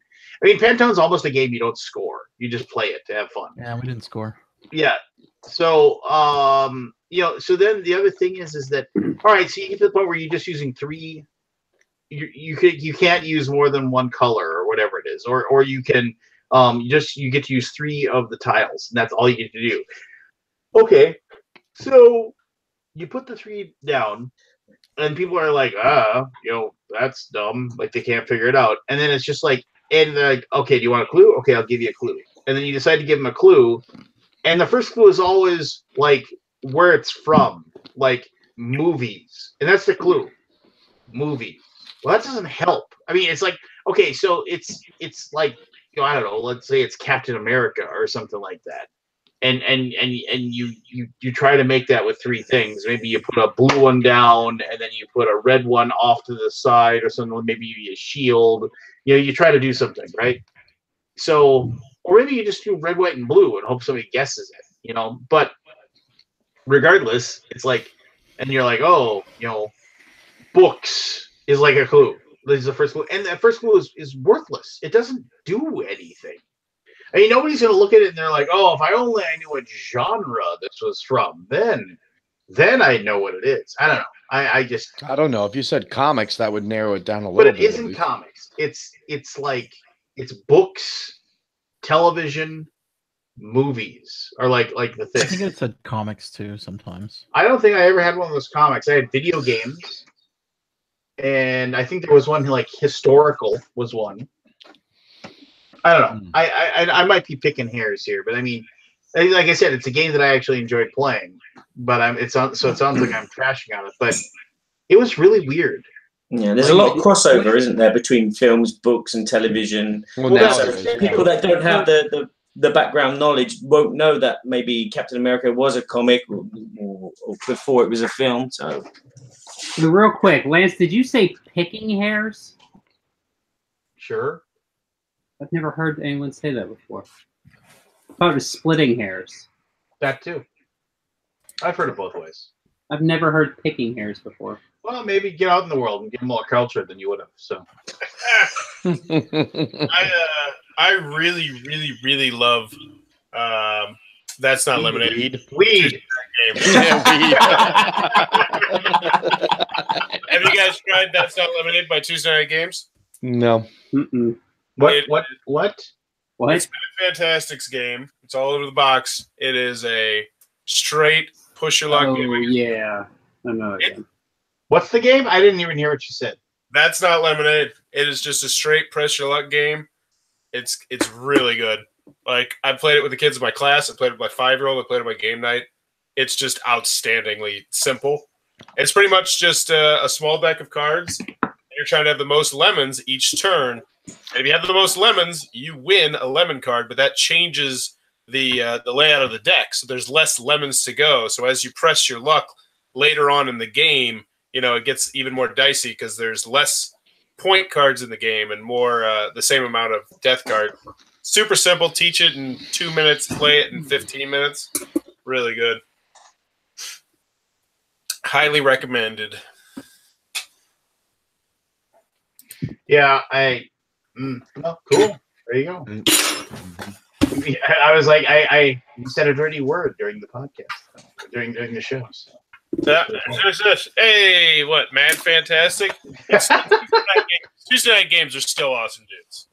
S9: I mean, Pantone's almost a game you don't score. You just play it to have fun.
S3: Yeah, we didn't score.
S9: Yeah. So, so then the other thing is that, all right, so you get to the point where you're just using 3, you can't use more than 1 color or whatever it is, or you can, you get to use 3 of the tiles and that's all you get to do. Okay. So you put the 3 down and people are like, that's dumb. Like they can't figure it out. And then it's just like, and they're like, okay, do you want a clue? Okay, I'll give you a clue. And then you decide to give them a clue. And the first clue is always like where it's from, like movies. And that's the clue. Movies. Well, that doesn't help. I mean, it's like, okay, so it's like, I don't know, let's say it's Captain America or something like that. And you try to make that with 3 things. Maybe you put a blue one down and then you put a red one off to the side or something, maybe you shield. You try to do something, right? So, or maybe you just do red, white, and blue and hope somebody guesses it, But regardless, it's like, and you're like, books is like a clue. This is the first clue. And that first clue is worthless. It doesn't do anything. I mean, nobody's going to look at it and they're like, if I only knew what genre this was from, then I know what it is. I don't know. I
S6: don't know. If you said comics, that would narrow it down a little
S9: but
S6: bit.
S9: But it isn't comics. It's like it's books, television, movies are like the thing.
S3: I think it said comics too sometimes.
S9: I don't think I ever had one of those comics. I had video games, and I think there was one like historical was one. I don't know. I might be picking hairs here, but I mean, like I said, it's a game that I actually enjoyed playing, but it sounds like I'm trashing on it, but it was really weird.
S10: Yeah, there's a lot of crossover, isn't there, between films, books, and television. So people that don't have the background knowledge won't know that maybe Captain America was a comic or before it was a film. So,
S5: real quick, Lance, did you say picking hairs?
S9: Sure.
S5: I've never heard anyone say that before. I thought it was splitting hairs.
S9: That too. I've heard it both ways.
S5: I've never heard picking hairs before.
S9: Well, maybe get out in the world and get more cultured than you would have. So,
S11: I really, really, really love. That's not lemonade.
S9: Weed.
S11: Have you guys tried That's Not Lemonade by Tuesday Night Games?
S6: No.
S5: Mm-mm.
S9: What?
S11: It's been a Fantastics game. It's all over the box. It is a straight push your luck game.
S5: Oh yeah, I know it.
S9: What's the game? I didn't even hear what you said.
S11: That's Not Lemonade. It is just a straight press your luck game. It's really good. Like, I played it with the kids in my class. I played it with my 5-year-old. I played it on my game night. It's just outstandingly simple. It's pretty much just a small deck of cards. You're trying to have the most lemons each turn. And if you have the most lemons, you win a lemon card, but that changes the layout of the deck. So there's less lemons to go. So as you press your luck later on in the game, it gets even more dicey because there's less point cards in the game and more the same amount of death card. Super simple. Teach it in 2 minutes. Play it in 15 minutes. Really good. Highly recommended.
S9: Yeah, well, cool. There you go. I was like, you said a dirty word during the podcast, during the show. So.
S11: Hey, what, Mad Fantastic? Tuesday Night Games are still awesome dudes.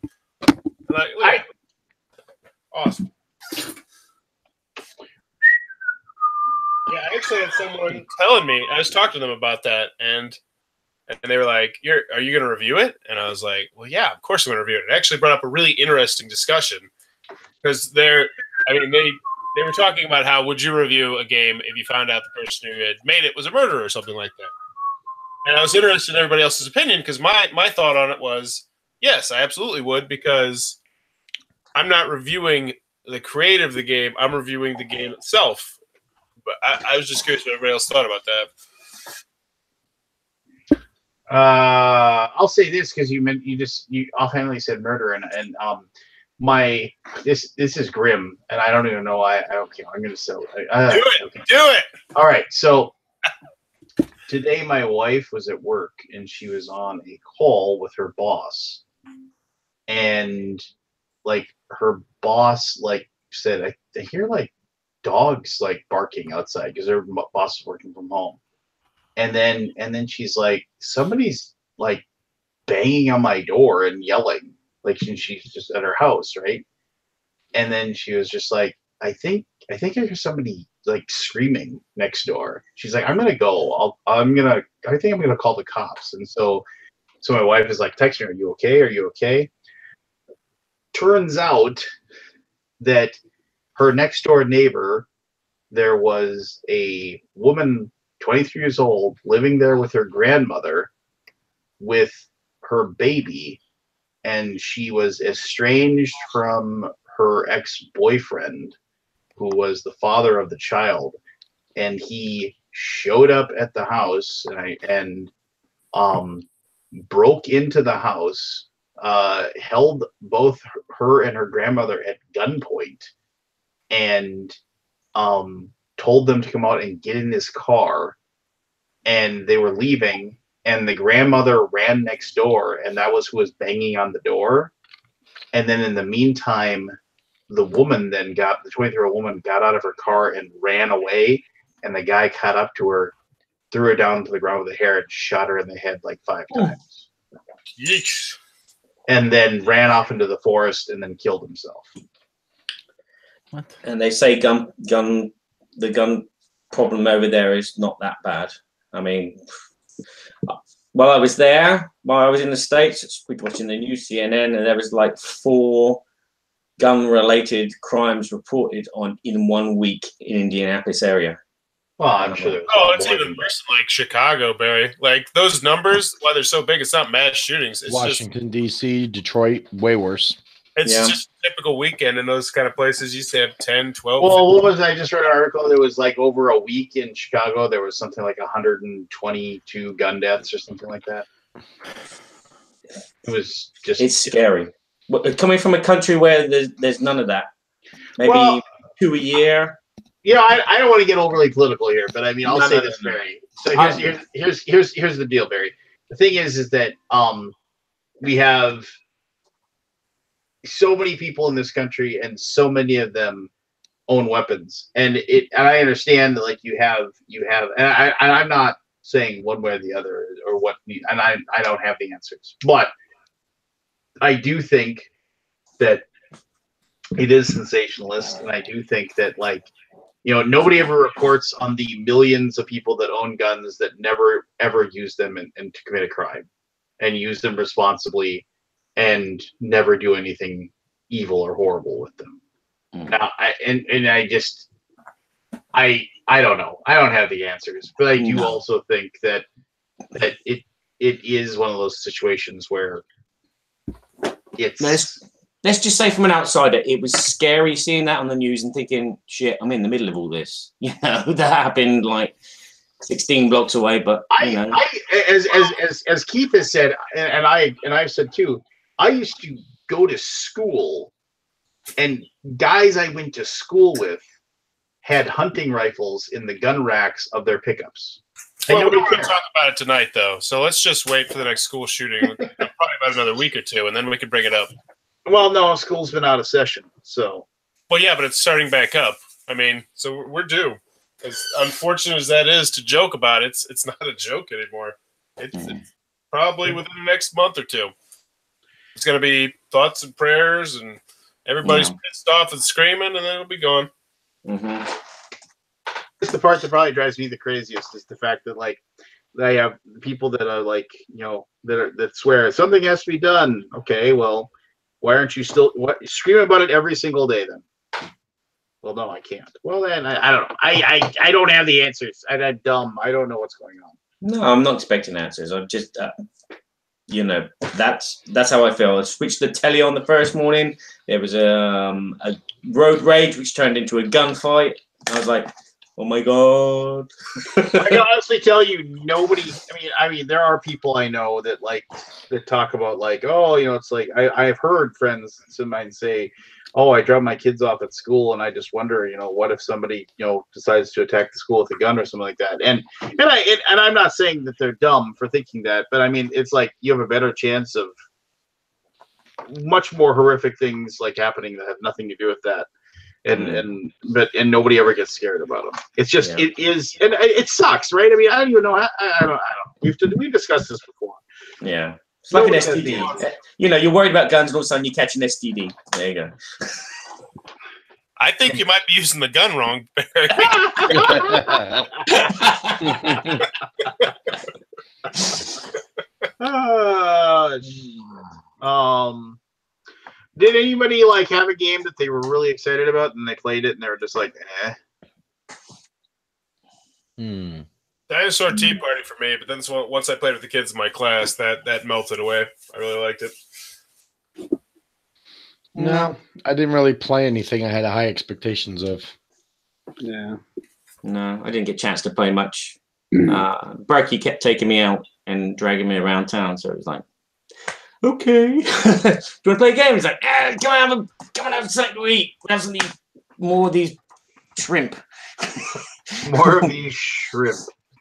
S11: Like, awesome. Yeah, I actually had someone telling me, I was talking to them about that, and they were like, are you going to review it? And I was like, well, yeah, of course I'm going to review it. It actually brought up a really interesting discussion because they were talking about how would you review a game if you found out the person who had made it was a murderer or something like that. And I was interested in everybody else's opinion because my thought on it was, yes, I absolutely would, because I'm not reviewing the creative of the game. I'm reviewing the game itself. But I was just curious what everybody else thought about that.
S9: I'll say this because you offhandedly said murder, and this is grim, and I don't even know why. Okay, I'm gonna sell it.
S11: Do it.
S9: All right, so today my wife was at work and she was on a call with her boss, and like her boss said, I hear like dogs like barking outside because her boss is working from home. And then she's like, somebody's like banging on my door and yelling, like she's just at her house, right? And then she was just like, I think I hear somebody like screaming next door. She's like, I'm gonna go. I think I'm gonna call the cops. And so my wife is like texting her, Are you okay? Are you okay? Turns out that her next door neighbor, there was a woman 23 years old living there with her grandmother with her baby, and she was estranged from her ex-boyfriend who was the father of the child, and he showed up at the house and broke into the house, held both her and her grandmother at gunpoint, and told them to come out and get in his car, and they were leaving, and the grandmother ran next door, and that was who was banging on the door. And then in the meantime, the 23-year-old woman got out of her car and ran away, and the guy caught up to her, threw her down to the ground with a hair, and shot her in the head like 5 times.
S11: Yeesh.
S9: And then ran off into the forest and then killed himself.
S10: What? And they say the gun problem over there is not that bad. I mean, while I was there, while I was in the States, we'd watching the news, CNN, and there was like 4 gun-related crimes reported in 1 week in Indianapolis area.
S9: Well, I'm sure.
S11: Oh, it's even worse than like Chicago, Barry. Like those numbers, why they're so big, it's not mass shootings. It's
S6: Washington, D.C., Detroit, way worse.
S11: It's just a typical weekend in those kind of places. You used to have 10, 12.
S9: Well, what was I just read an article? There was like over a week in Chicago, there was something like 122 gun deaths or something like that. It was just.
S10: It's scary. Coming from a country where there's none of that. Maybe 2 a year.
S9: Yeah, I don't want to get overly political here, but I mean, I'll say this, Barry. So here's the deal, Barry. The thing is that we have so many people in this country, and so many of them own weapons, and I understand that like you have, and I'm not saying one way or the other or what, and I don't have the answers, but I do think that it is sensationalist, and I do think that like. Nobody ever reports on the millions of people that own guns that never ever use them and to commit a crime, and use them responsibly, and never do anything evil or horrible with them. Now, I don't know. I don't have the answers, but I do also think that it is one of those situations where it's.
S10: Let's just say from an outsider, it was scary seeing that on the news and thinking, shit, I'm in the middle of all this. That happened like 16 blocks away, but
S9: as Keith has said, and I've said too, I used to go to school, and guys I went to school with had hunting rifles in the gun racks of their pickups.
S11: Well, we're going to talk about it tonight, though, so let's just wait for the next school shooting, probably about another week or two, and then we can bring it up.
S9: Well, no, school's been out of session, so.
S11: Well, yeah, but it's starting back up. I mean, so we're due. As unfortunate as that is to joke about, it's not a joke anymore. It's probably within the next month or two. It's going to be thoughts and prayers, and everybody's pissed off and screaming, and then it'll be gone.
S9: It's the part that probably drives me the craziest is the fact that like they have people that are like that swear something has to be done. Okay, well. Why aren't you still screaming about it every single day then? Well, no, I can't. Well, then I don't know. I don't have the answers. I'm dumb. I don't know what's going on.
S10: No, I'm not expecting answers. I'm just, that's how I feel. I switched the telly on the first morning. There was a road rage which turned into a gunfight. I was like, oh my god.
S9: I can honestly tell you, nobody. I mean, there are people I know that talk about like, oh, it's like I've heard friends of mine say, oh, I drop my kids off at school, and I just wonder, what if somebody, decides to attack the school with a gun or something like that. And I'm not saying that they're dumb for thinking that, but I mean, it's like you have a better chance of much more horrific things like happening that have nothing to do with that. And nobody ever gets scared about them. It's just it is, and it sucks, right? I mean, I don't even know. I don't. We've discussed this before.
S10: Yeah, it's like an STD. You're worried about guns, and all of a sudden you catch an STD. There you go.
S11: I think you might be using the gun wrong, Barry.
S9: Did anybody have a game that they were really excited about and they played it and they were just like, eh?
S11: Dinosaur Tea Party for me, but then once I played with the kids in my class, that melted away. I really liked it.
S6: No, I didn't really play anything I had high expectations of.
S5: Yeah.
S10: No, I didn't get a chance to play much. Berkey kept taking me out and dragging me around town, so it was like, okay. Do you want to play a game? He's like, come on, have something to eat. Have some more of these shrimp.
S9: More of these shrimp.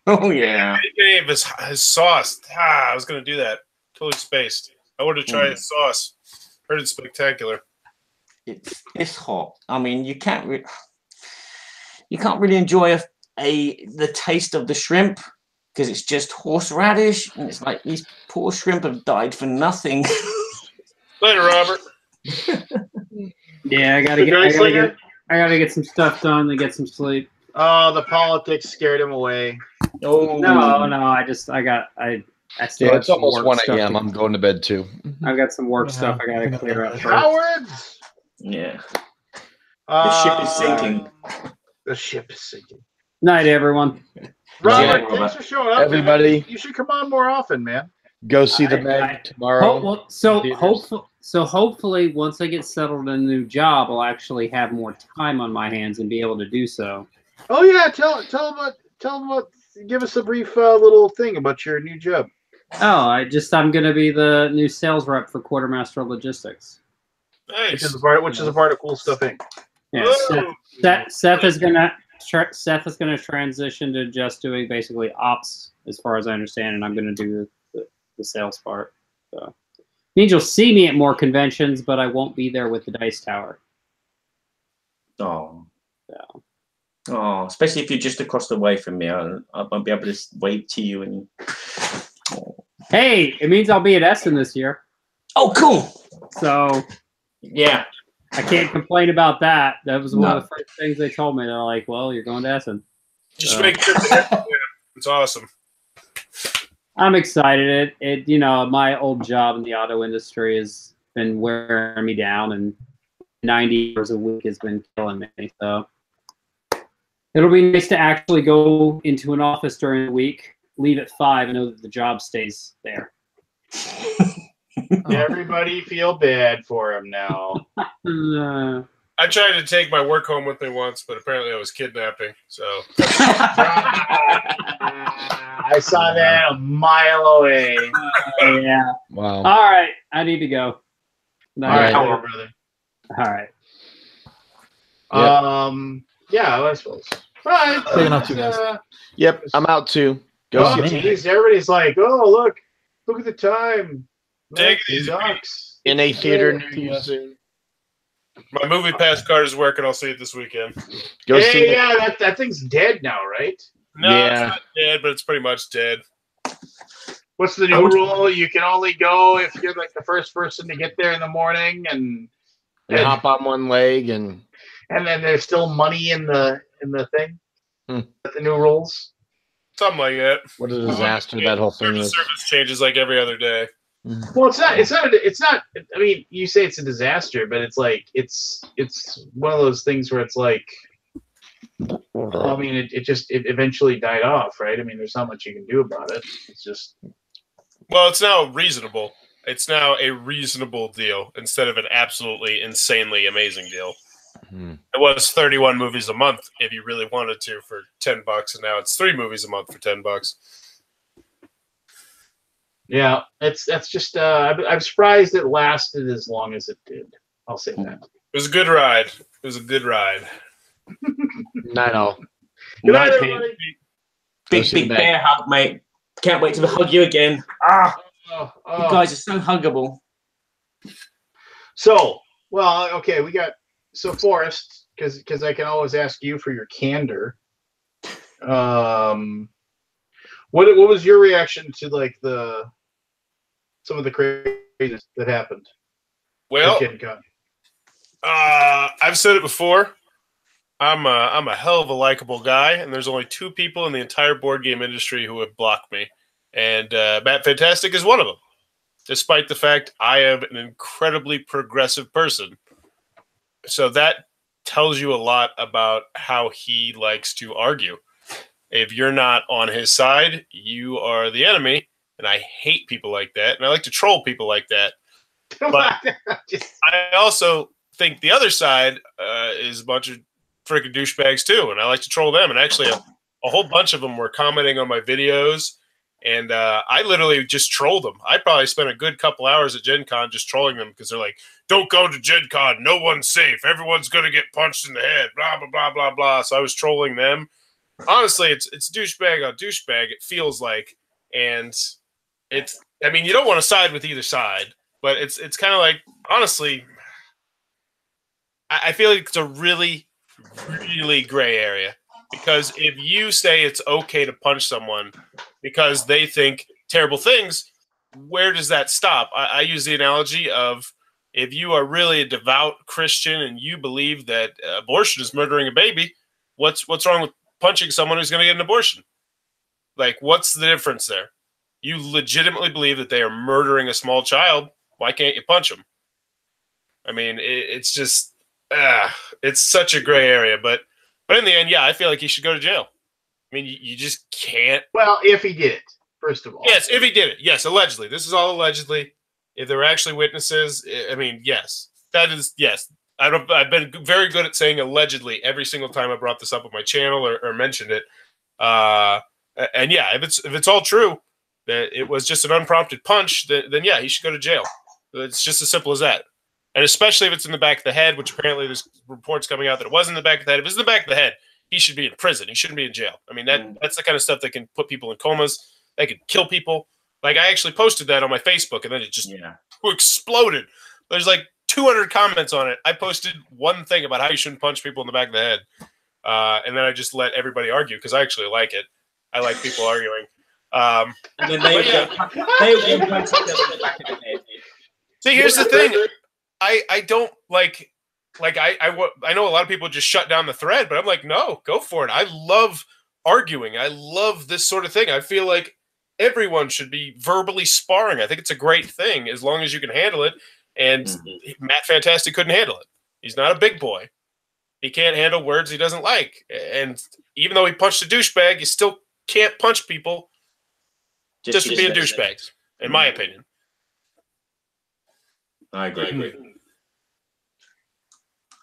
S10: Oh yeah.
S11: Dave, his sauce. I was gonna do that. Totally spaced. I wanted to try his sauce. Heard it's spectacular.
S10: It's hot. I mean, you can't really enjoy the taste of the shrimp because it's just horseradish, and it's like these poor shrimp have died for nothing.
S11: Later, Robert.
S5: Yeah, I gotta get some stuff done to get some sleep.
S9: Oh, the politics scared him away.
S5: Oh no, I still
S6: it's almost 1 a.m. I'm going to bed too.
S5: I've got some work stuff I gotta clear up.
S9: Cowards!
S10: Yeah. The ship is sinking.
S9: The ship is sinking.
S5: Night, everyone.
S9: Robert,
S10: Yeah,
S9: thanks for showing up.
S6: Everybody.
S9: You should come on more often, man.
S6: Go see the Meg tomorrow.
S5: Hopefully, once I get settled in a new job, I'll actually have more time on my hands and be able to do so.
S9: Oh yeah, tell them what. Give us a brief little thing about your new job.
S5: Oh, I'm going to be the new sales rep for Quartermaster Logistics.
S11: Nice.
S9: Which is a part of Cool Stuff Inc.
S5: Yeah, Seth is going to transition to just doing basically ops, as far as I understand, and I'm going to do the sales part. So means you'll see me at more conventions, but I won't be there with the dice tower.
S10: Oh.
S5: So.
S10: Oh, especially if you're just across the way from me, I won't be able to wave to you. And
S5: hey, it means I'll be at Essen this year.
S10: Oh, cool!
S5: So
S10: yeah,
S5: I can't complain about that. That was one of the first things they told me. They're like, "Well, you're going to Essen."
S11: Just make sure it's awesome.
S5: I'm excited. It my old job in the auto industry has been wearing me down, and 90 hours a week has been killing me. So it'll be nice to actually go into an office during the week, leave at 5, and know that the job stays there.
S9: Everybody feel bad for him now.
S11: I tried to take my work home with me once, but apparently I was kidnapping. So
S9: I saw that a mile away.
S5: Yeah.
S6: Wow.
S5: All right, I need to go.
S9: All right, brother.
S5: All right.
S9: Yeah, I suppose. All right.
S3: Taking out 2 guys.
S6: Yep, I'm out too. Go
S9: Oh,
S6: see
S9: geez, everybody's like, oh, look at the time.
S11: Take
S9: it
S11: it
S9: sucks.
S6: in a theater near you soon.
S11: My movie pass card is working. I'll see it this weekend.
S6: Go see it.
S9: Yeah, that thing's dead now, right?
S11: No,
S6: Yeah.
S11: it's not dead, but it's pretty much dead.
S9: What's the new rule? You can only go if you're like the first person to get there in the morning, and
S6: hop on one leg, and
S9: then there's still money in the thing. The new rules.
S11: Something like that.
S6: What a disaster that whole thing is.
S11: Service changes like every other day.
S9: Well, it's not. I mean, you say it's a disaster, but it's like it's one of those things where it's like, I mean, it eventually died off, right? I mean, there's not much you can do about it. It's just.
S11: Well, it's now reasonable. It's now a reasonable deal instead of an absolutely insanely amazing deal. It was 31 movies a month if you really wanted to for $10, and now it's 3 movies a month for $10.
S9: Yeah, that's just. I'm surprised it lasted as long as it did. I'll say that.
S11: It was a good ride. It was a good ride.
S6: Not all.
S9: Good night, everybody.
S10: Big bear hug, mate. Can't wait to hug you again. You guys are so huggable.
S9: So, well, okay, we got Forrest, because I can always ask you for your candor. What was your reaction to like some of the craziness that happened?
S11: Well, I've said it before. I'm a hell of a likable guy, and there's only 2 people in the entire board game industry who have blocked me, and Matt Fantastic is one of them. Despite the fact I am an incredibly progressive person, so that tells you a lot about how he likes to argue. If you're not on his side, you are the enemy, and I hate people like that, and I like to troll people like that. But I also think the other side is a bunch of freaking douchebags too, and I like to troll them. And actually, a whole bunch of them were commenting on my videos, and I literally just trolled them. I probably spent a good couple hours at Gen Con just trolling them because they're like, "Don't go to Gen Con. No one's safe. Everyone's gonna get punched in the head." Blah blah blah blah blah. So I was trolling them. Honestly, it's douchebag on douchebag. It feels like, and it's. I mean, you don't want to side with either side, but it's kind of like, honestly, I feel like it's a really, really gray area, because if you say it's okay to punch someone because they think terrible things, where does that stop? I use the analogy of, if you are really a devout Christian and you believe that abortion is murdering a baby, what's wrong with punching someone who's going to get an abortion? Like, what's the difference there? You legitimately believe that they are murdering a small child. Why can't you punch them? I mean, it's just it's such a gray area. But in the end, yeah, I feel like he should go to jail. I mean, you just can't.
S9: Well, if he did it, first of all.
S11: Yes, if he did it. Yes, allegedly. This is all allegedly. If there were actually witnesses, I mean, yes, that is yes. I've been very good at saying allegedly every single time I brought this up on my channel or mentioned it. And yeah, if it's all true that it was just an unprompted punch, then yeah, he should go to jail. It's just as simple as that. And especially if it's in the back of the head, which apparently there's reports coming out that it wasn't in the back of the head. If it's in the back of the head, he should be in prison. He shouldn't be in jail. I mean, that's the kind of stuff that can put people in comas. That could kill people. Like, I actually posted that on my Facebook, and then it just exploded. There's like 200 comments on it. I posted one thing about how you shouldn't punch people in the back of the head. And then I just let everybody argue because I actually like it. I like people arguing. And then they get punched in the back of the head. See, here's the thing. I don't like I know a lot of people just shut down the thread, but I'm like, no, go for it. I love arguing. I love this sort of thing. I feel like everyone should be verbally sparring. I think it's a great thing as long as you can handle it. And Matt Fantastic couldn't handle it. He's not a big boy. He can't handle words he doesn't like. And even though he punched a douchebag, you still can't punch people just for being douchebags, in my opinion.
S10: I agree.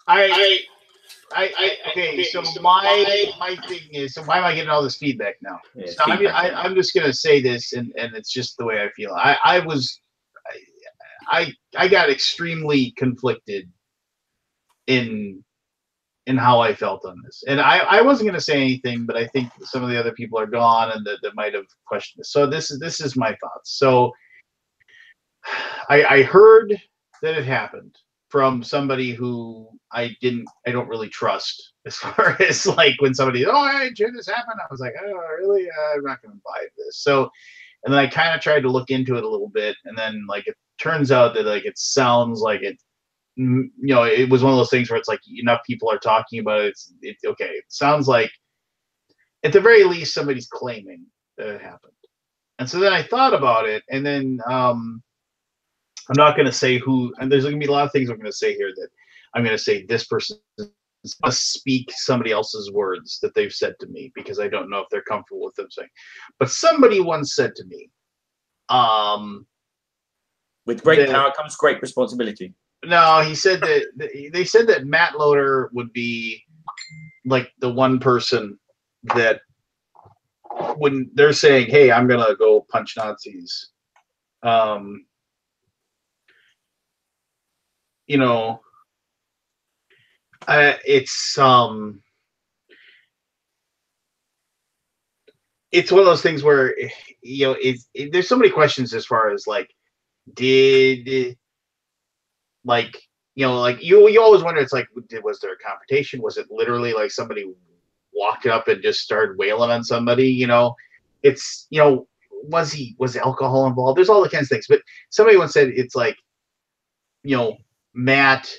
S9: Okay, so my thing is, so why am I getting all this feedback now?
S10: Yeah,
S9: so I'm just gonna say this, and it's just the way I feel. I got extremely conflicted in how I felt on this, and I wasn't gonna say anything, but I think some of the other people are gone, and that might have questioned this. So this is my thoughts. So I heard that it happened from somebody who I don't really trust, as far as like when somebody, hey, did this happen? I was like, oh, really? I'm not going to buy this. So, and then I kind of tried to look into it a little bit, and then like it turns out that like it sounds like it, it was one of those things where it's like enough people are talking about it. It's okay. It sounds like at the very least somebody's claiming that it happened. And so then I thought about it, and then I'm not going to say who, and there's going to be a lot of things I'm going to say here that I'm going to say this person must speak somebody else's words that they've said to me, because I don't know if they're comfortable with them saying. But somebody once said to me,
S10: with great power comes great responsibility.
S9: No, he said that they said that Matt Loader would be like the one person that when they're saying, hey, I'm going to go punch Nazis, it's one of those things where there's so many questions as far as like, did like you always wonder, it's like, was there a confrontation? Was it literally like somebody walked up and just started wailing on somebody? It's was alcohol involved? There's all the kinds of things. But somebody once said it's like, Matt,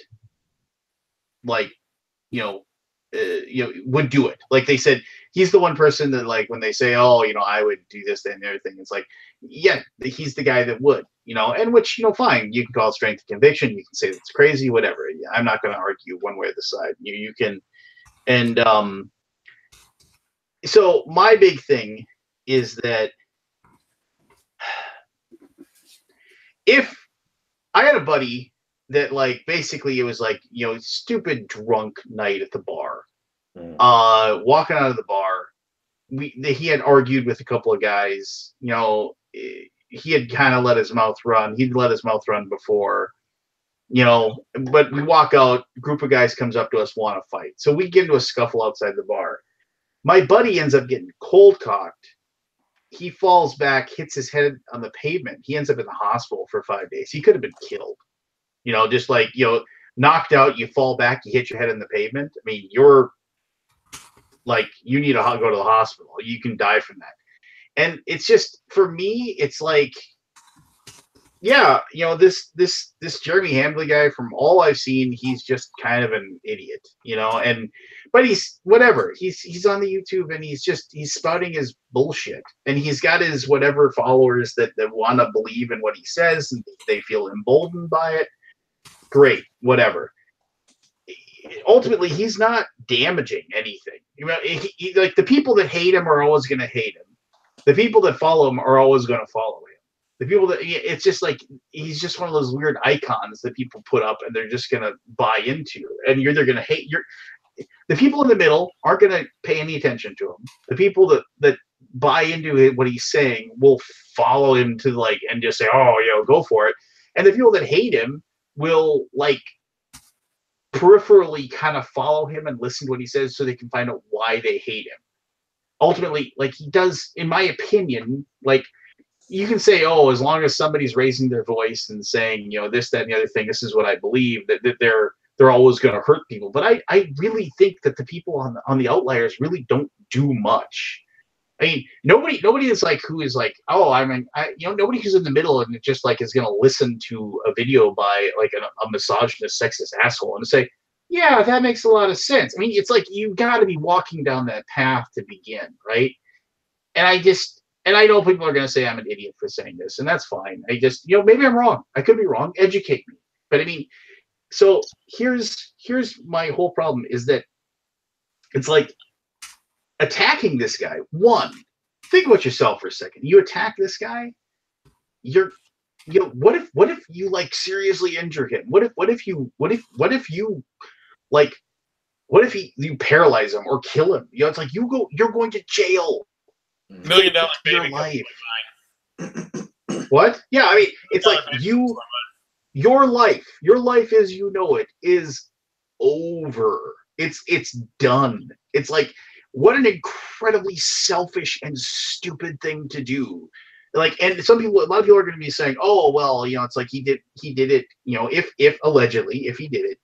S9: like, would do it. Like they said, he's the one person that, like, when they say, oh, I would do this, that, and the other thing, it's like, yeah, he's the guy that would, and which, fine. You can call it strength of conviction. You can say it's crazy, whatever. I'm not going to argue one way or the side. You can, and so my big thing is that if I had a buddy that, like, basically it was like, stupid drunk night at the bar, walking out of the bar, he had argued with a couple of guys, he had kind of let his mouth run. He'd let his mouth run before, but we walk out, a group of guys comes up to us, want to fight. So we get into a scuffle outside the bar. My buddy ends up getting cold cocked. He falls back, hits his head on the pavement. He ends up in the hospital for 5 days. He could have been killed. Just like, knocked out, you fall back, you hit your head in the pavement. I mean, you're like, you need to go to the hospital. You can die from that. And it's just, for me, it's like, yeah, this Jeremy Hambley guy, from all I've seen, he's just kind of an idiot, but he's whatever. He's on the YouTube, and he's spouting his bullshit, and he's got his whatever followers that want to believe in what he says, and they feel emboldened by it. great, whatever. Ultimately, he's not damaging anything. You know, like the people that hate him are always going to hate him. The people that follow him are always going to follow him. The people that it's just like he's just one of those weird icons that people put up and they're just going to buy into, and you're either going to hate the people in the middle aren't going to pay any attention to him. The people that buy into it, what he's saying will follow him to like and just say, oh, you know, go for it. And the people that hate him will like peripherally kind of follow him and listen to what he says so they can find out why they hate him. Ultimately, like he does, in my opinion, like you can say, oh, as long as somebody's raising their voice and saying, you know, this, that, and the other thing, this is what I believe, that they're always going to hurt people. But I really think that the people on the outliers really don't do much. I mean, nobody is like who is like, oh, nobody who's in the middle and just like is going to listen to a video by like a misogynist, sexist asshole and say, yeah, that makes a lot of sense. I mean, it's like you got to be walking down that path to begin, right? And I know people are going to say I'm an idiot for saying this, and that's fine. I just, you know, maybe I'm wrong. I could be wrong. Educate me. But I mean, so here's my whole problem is that it's like attacking this guy. One, think about yourself for a second. You attack this guy, what if you like seriously injure him? What if you you paralyze him or kill him? You know, it's like you're going to jail.
S11: $1 million baby.
S9: Your life. What? Yeah, I mean, it's like your life as you know it is over. It's done. It's like, what an incredibly selfish and stupid thing to do. Like, and a lot of people are going to be saying, oh, well, you know, it's like he did it, you know, if allegedly, if he did it,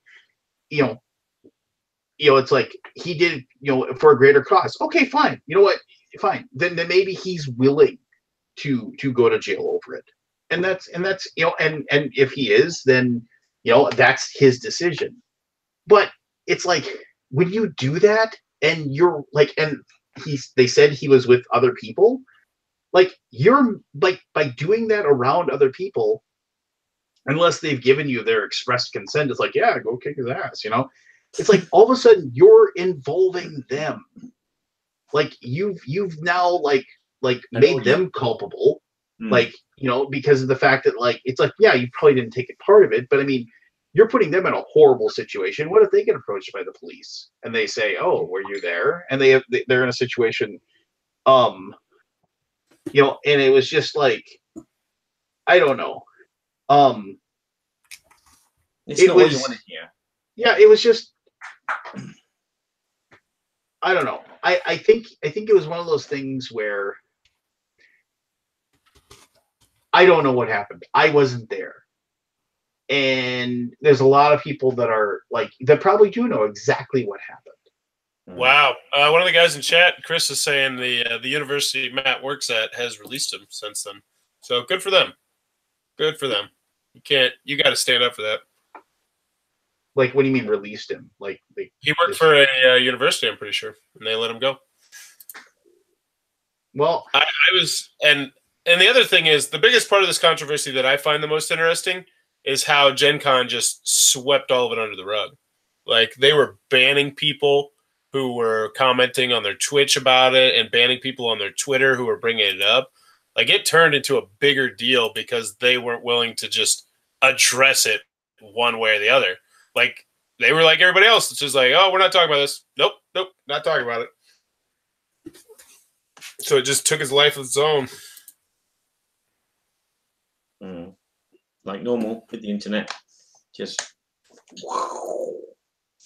S9: you know, it's like he did it, you know, for a greater cause. Okay, fine. You know what? Fine. Then maybe he's willing to go to jail over it. And that's, you know, and if he is, then, you know, that's his decision. But it's like, when you do that and you're like, and they said he was with other people, like you're like, by doing that around other people, unless they've given you their express consent, it's like, yeah, go kick his ass, you know? It's like all of a sudden you're involving them. Like you've now like made them culpable, like, you know, because of the fact that like it's like, yeah, you probably didn't take it part of it, but I mean, you're putting them in a horrible situation. What if they get approached by the police and they say, "Oh, were you there?" And they're in a situation, you know, and it was just like, I don't know,
S10: it's not what you want to hear.
S9: Yeah, it was just, I don't know. I think it was one of those things where I don't know what happened. I wasn't there. And there's a lot of people that are like, that probably do know exactly what happened.
S11: Wow. One of the guys in chat, Chris, is saying the university Matt works at has released him since then. So good for them. Good for them. You got to stand up for that.
S9: Like, what do you mean released him? Like
S11: he worked for a university, I'm pretty sure, and they let him go.
S9: Well,
S11: I was, and the other thing is, the biggest part of this controversy that I find the most interesting is how Gen Con just swept all of it under the rug. Like, they were banning people who were commenting on their Twitch about it and banning people on their Twitter who were bringing it up. Like, it turned into a bigger deal because they weren't willing to just address it one way or the other. Like, they were like everybody else. It's just like, oh, we're not talking about this. Nope, not talking about it. So it just took his life of its own.
S10: Like normal with the internet. Just...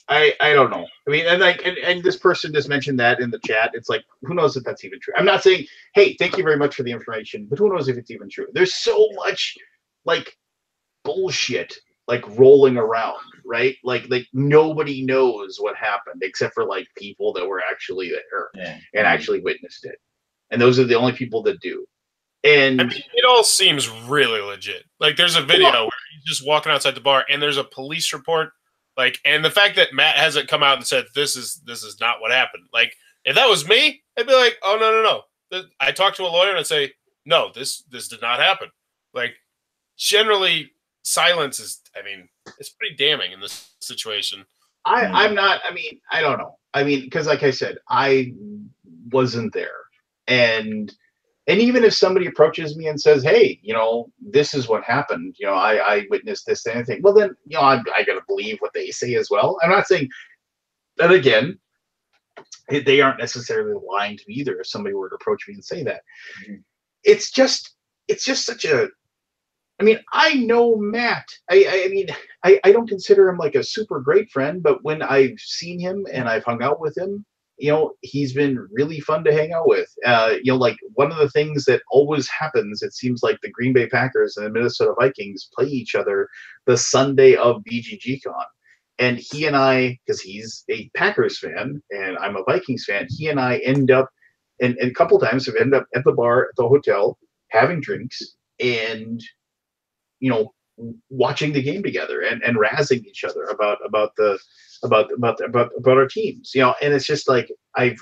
S9: I don't know. I mean, and this person just mentioned that in the chat. It's like, who knows if that's even true? I'm not saying, hey, thank you very much for the information, but who knows if it's even true? There's so much like bullshit like rolling around, right? Like nobody knows what happened except for like people that were actually there and actually witnessed it, and those are the only people that do. And
S11: I mean, it all seems really legit. Like, there's a video where he's just walking outside the bar, and there's a police report. Like, and the fact that Matt hasn't come out and said this is not what happened. Like, if that was me, I'd be like, oh no. I talked to a lawyer and I'd say, no, this did not happen. Like, generally silence is, I mean, it's pretty damning in this situation.
S9: I'm not. I mean, I don't know. I mean, because like I said, I wasn't there, and even if somebody approaches me and says, "Hey, you know, this is what happened. You know, I witnessed this and anything," well, then you know, I got to believe what they say as well. I'm not saying that again. They aren't necessarily lying to me either. If somebody were to approach me and say that, it's just such a. I mean, I know Matt. I mean, I don't consider him like a super great friend, but when I've seen him and I've hung out with him, you know, he's been really fun to hang out with. You know, like one of the things that always happens, it seems like the Green Bay Packers and the Minnesota Vikings play each other the Sunday of BGGCon. And he and I, because he's a Packers fan and I'm a Vikings fan, he and I end up, and a couple times have ended up at the bar at the hotel having drinks and, you know, watching the game together and razzing each other about our teams, you know. And it's just like I've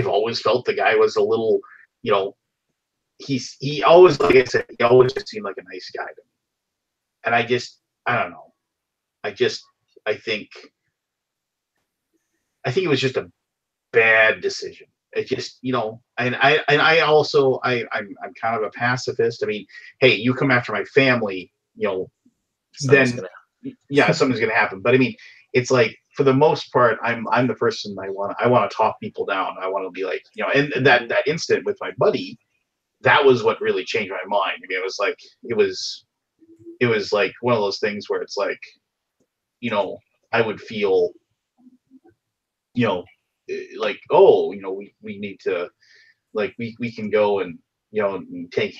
S9: always felt the guy was a little, you know, he always, like I said, he always just seemed like a nice guy to me. And I don't know. I think it was just a bad decision. It just, you know, and I also I'm kind of a pacifist. I mean, hey, you come after my family, you know, something's gonna happen. But I mean, it's like for the most part, I'm the person I want to talk people down. I want to be like, you know, and that incident with my buddy, that was what really changed my mind. I mean, it was like one of those things where it's like, you know, I would feel, you know, like, oh, you know, we need to, like, we can go and, you know,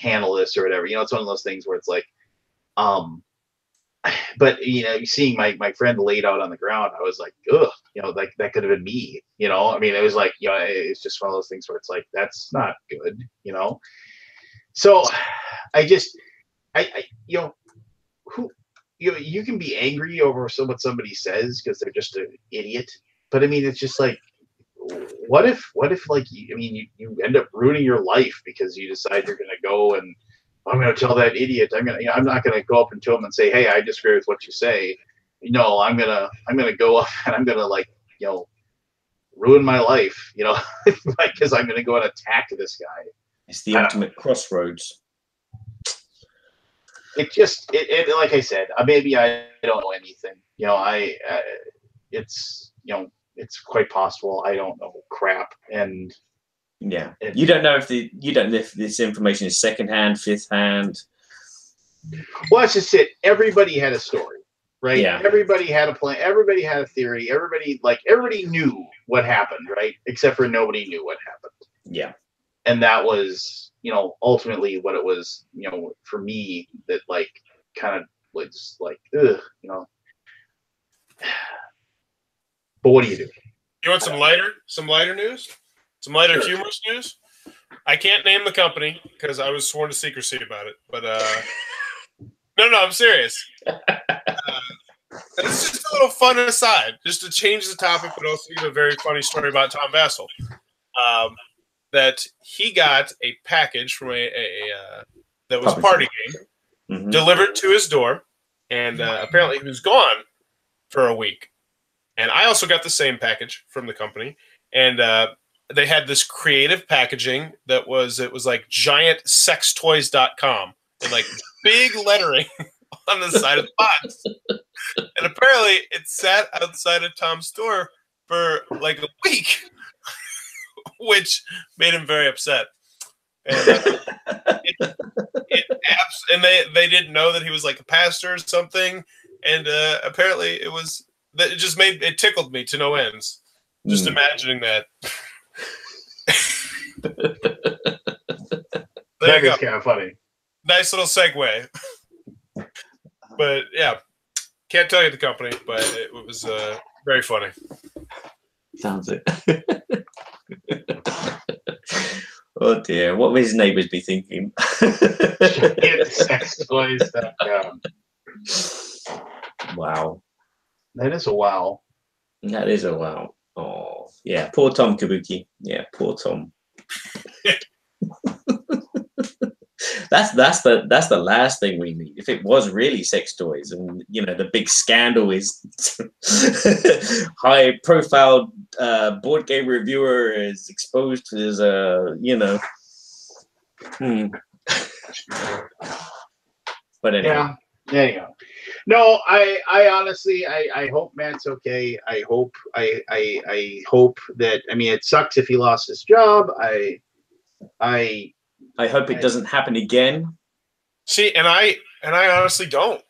S9: handle this or whatever. You know, it's one of those things where it's like, but, you know, seeing my friend laid out on the ground, I was like, ugh, you know, like that could have been me, you know. I mean, it was like, you know, it's just one of those things where it's like, that's not good, you know. So I you know, you can be angry over what somebody says because they're just an idiot. But I mean, it's just like, what if like, I mean, you end up ruining your life because you decide you're going to go and I'm going to tell that idiot, I'm not going to go up to him and say, hey, I disagree with what you say. No, I'm going to go up and I'm going to, like, you know, ruin my life, you know, because I'm going to go and attack this guy.
S10: It's the ultimate crossroads.
S9: It like I said, maybe I don't know anything. You know, it's, you know, it's quite possible I don't know crap. And
S10: yeah, you don't know if this information is secondhand, fifth hand.
S9: Well, that's just it. Everybody had a story, right?
S10: Yeah.
S9: Everybody had a plan. Everybody had a theory. Everybody knew what happened, right? Except for nobody knew what happened.
S10: Yeah.
S9: And that was, you know, ultimately what it was, you know, for me, that like kind of was like, ugh, you know. But what do you do?
S11: You want some lighter news? Some lighter humorous news? I can't name the company because I was sworn to secrecy about it. But no, I'm serious. It's just a little fun aside, just to change the topic, but also give a very funny story about Tom Vassell. That he got a package from that was a party game delivered to his door, and apparently he was gone for a week. And I also got the same package from the company, and they had this creative packaging that was like giantsextoys.com and like big lettering on the side of the box. And apparently it sat outside of Tom's store for like a week, which made him very upset. And and they didn't know that he was like a pastor or something. And apparently it tickled me to no ends. Just imagining that.
S9: That is kind of funny.
S11: Nice little segue. But yeah, can't tell you the company, but it was very funny.
S10: Sounds it. Oh dear, what would his neighbours be thinking? Wow.
S9: That is a wow.
S10: That is a wow. Oh, yeah. Poor Tom Kabuki. Yeah, poor Tom. That's the last thing we need. If it was really sex toys, and the big scandal is high profile board game reviewer is exposed as But anyway.
S9: Yeah, there you go. No, I honestly, I hope Matt's okay. I hope that. I mean, it sucks if he lost his job. I
S10: hope it doesn't happen again.
S11: See, and I honestly don't.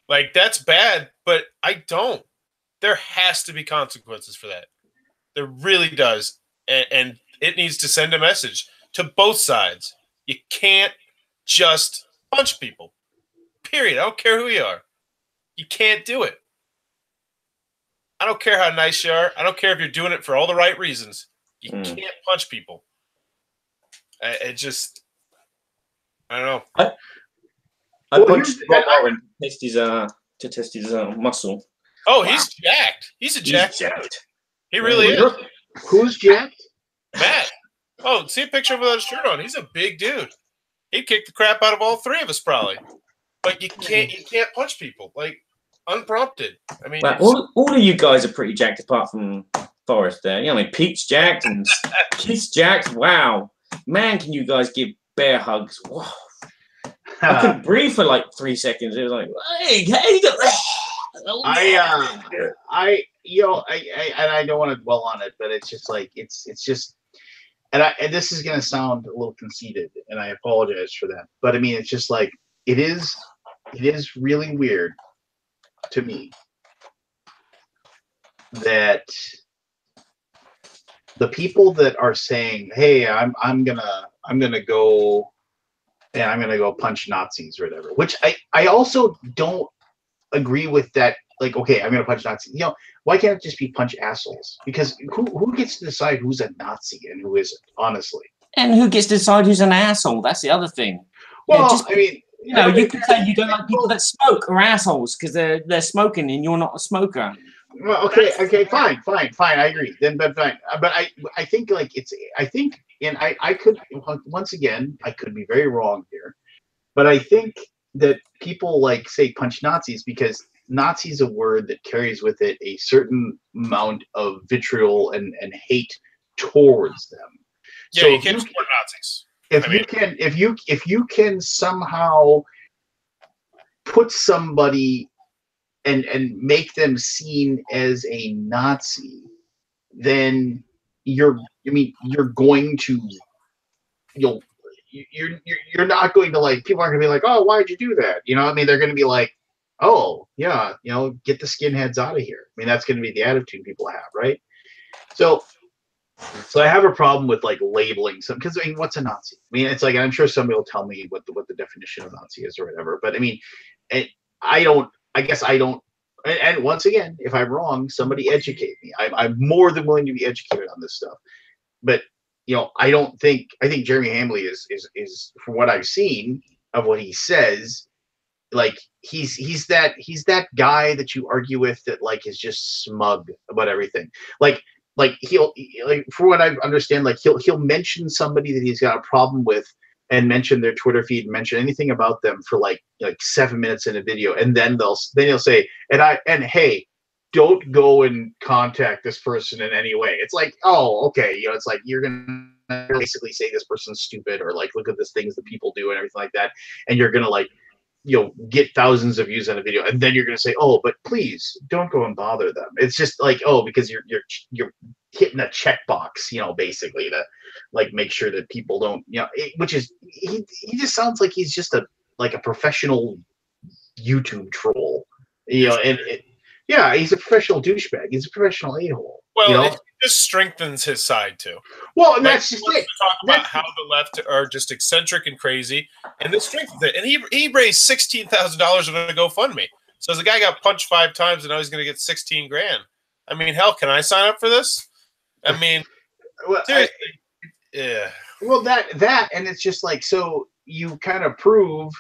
S11: Like, that's bad, but I don't. There has to be consequences for that. There really does, and it needs to send a message to both sides. You can't just punch people. Period. I don't care who you are. You can't do it. I don't care how nice you are. I don't care if you're doing it for all the right reasons. You can't punch people. I don't know.
S10: I punched Rob Warren to test his muscle.
S11: Oh, he's jacked. He's a jacked. He really is.
S9: Who's jacked?
S11: Matt. Oh, see a picture of him without a shirt on. He's a big dude. He'd kick the crap out of all three of us probably. But you can't punch people like unprompted. I mean,
S10: all of you guys are pretty jacked apart from Forrest there. I mean, Pete's jacked and Keith's jacked. Wow, man, can you guys give bear hugs? Whoa. I couldn't breathe for like 3 seconds. It was like, hey,
S9: I don't want to dwell on it, but it's just like it's just, and this is gonna sound a little conceited, and I apologize for that, but I mean, it's just like it is really weird to me that the people that are saying, "Hey, I'm gonna go punch Nazis" or whatever, which I also don't agree with that. Like, okay, I'm gonna punch Nazis. Why can't it just be punch assholes? Because who gets to decide who's a Nazi and who isn't? Honestly,
S10: and who gets to decide who's an asshole? That's the other thing.
S9: Well, I mean,
S10: you can say you don't like people that smoke or assholes because they're smoking and you're not a smoker.
S9: Well, okay, fine. I agree. But fine. But I think like and I could, once again, I could be very wrong here, but I think that people like say punch Nazis because Nazi is a word that carries with it a certain amount of vitriol and hate towards them.
S11: Yeah, so you can't support Nazis.
S9: If you can somehow put somebody and make them seen as a Nazi, then you're not going to, like, people aren't going to be like, oh, why'd you do that? I mean, they're going to be like, oh yeah, get the skinheads out of here. I mean, that's going to be the attitude people have, right? So I have a problem with like labeling some, because I mean, what's a Nazi? I mean, it's like, I'm sure somebody will tell me what the definition of Nazi is or whatever. But I mean, I guess I don't. And once again, if I'm wrong, somebody educate me. I'm more than willing to be educated on this stuff. But I think Jeremy Hamley is from what I've seen of what he says, like he's that guy that you argue with that like is just smug about everything. Like he'll, like, for what I understand, like he'll mention somebody that he's got a problem with and mention their Twitter feed, mention anything about them for like 7 minutes in a video, and then he'll say, and hey, don't go and contact this person in any way. It's like, oh, okay, it's like you're gonna basically say this person's stupid, or like, look at the things that people do and everything like that, and you're gonna like get thousands of views on a video, and then you're gonna say, oh, but please don't go and bother them. It's just like, oh, because you're hitting a checkbox, basically to like make sure that people don't, which is he just sounds like he's just a professional YouTube troll, and yeah, he's a professional douchebag. He's a professional a-hole.
S11: Well, it just strengthens his side too.
S9: Well, and that's just it.
S11: Talk about how the left are just eccentric and crazy, and this strengthens it. And he raised $16,000 on a GoFundMe. So the guy got punched 5 times, and now he's going to get $16,000. I mean, hell, can I sign up for this? I mean, seriously, yeah.
S9: Well, that, and it's just like, so you kind of prove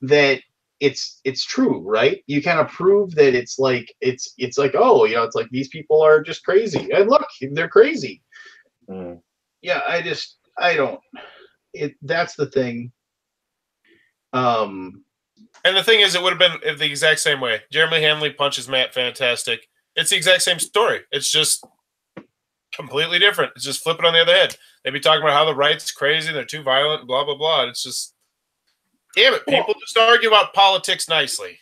S9: that it's true, right? You kind of prove that it's like, oh, it's like these people are just crazy, and look, they're crazy. Yeah, that's the thing.
S11: And the thing is, it would have been the exact same way. Jeremy Hanley punches Matt Fantastic. It's the exact same story. It's just completely different. It's just flip it on the other head. They'd be talking about how the right's crazy, they're too violent, blah, blah, blah. It's just, damn it, people just argue about politics nicely.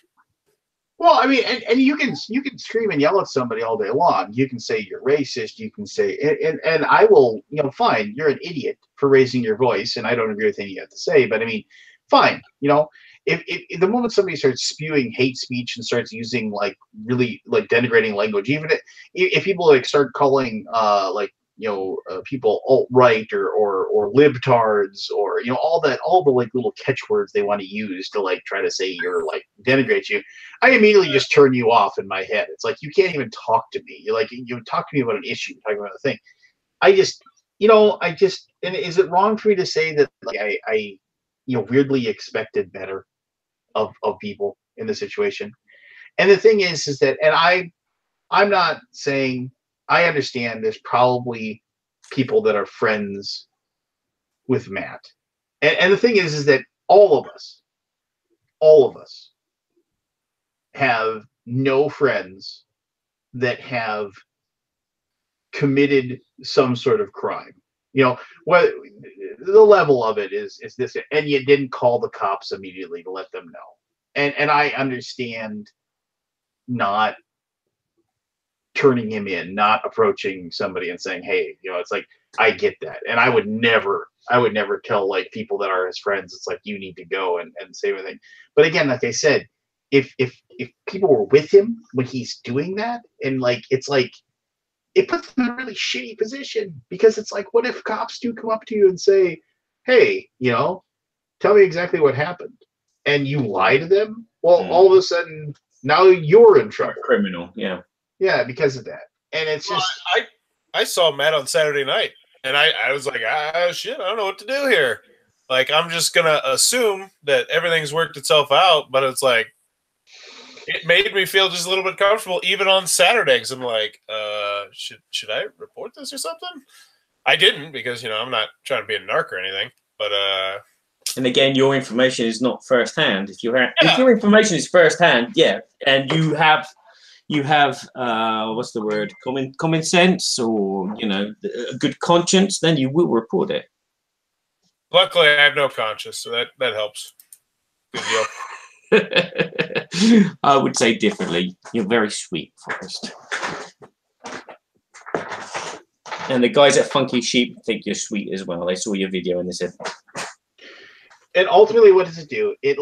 S9: Well, I mean, and you can scream and yell at somebody all day long. You can say you're racist. You can say, and I will, fine, you're an idiot for raising your voice, and I don't agree with anything you have to say. But I mean, fine, if the moment somebody starts spewing hate speech and starts using really denigrating language, even if people start calling people alt-right or libtards or all the little catchwords they want to use to try to say you're denigrate you, I immediately just turn you off in my head. It's like, you can't even talk to me. You talk to me about an issue, talk about a thing. And is it wrong for me to say that I weirdly expected better of people in the situation? And the thing is that, and I'm not saying, I understand there's probably people that are friends with Matt. And the thing is that all of us have no friends that have committed some sort of crime. What the level of it is this, and you didn't call the cops immediately to let them know. And I understand not turning him in, not approaching somebody and saying, hey, it's like, I get that. And I would never tell people that are his friends, it's like, you need to go and say everything. But again, like I said, if people were with him when he's doing that, and it's like, it puts them in a really shitty position, because it's like, what if cops do come up to you and say, hey, tell me exactly what happened, and you lie to them? Well, all of a sudden, now you're in trouble.
S10: Criminal, yeah.
S9: Yeah, because of that. And it's just...
S11: I saw Matt on Saturday night, and I was like, shit, I don't know what to do here. I'm just going to assume that everything's worked itself out, but it's like, it made me feel just a little bit comfortable, even on Saturdays. I'm like, should I report this or something? I didn't, because, I'm not trying to be a narc or anything, but...
S10: And again, your information is not firsthand. If your information is firsthand, yeah, and you have what's the word, common sense, or a good conscience, then you will report it.
S11: Luckily, I have no conscience, so that helps. Good deal.
S10: I would say differently. You're very sweet, Forrest. And the guys at Funky Sheep think you're sweet as well. They saw your video and they said.
S9: And ultimately, what does it do? It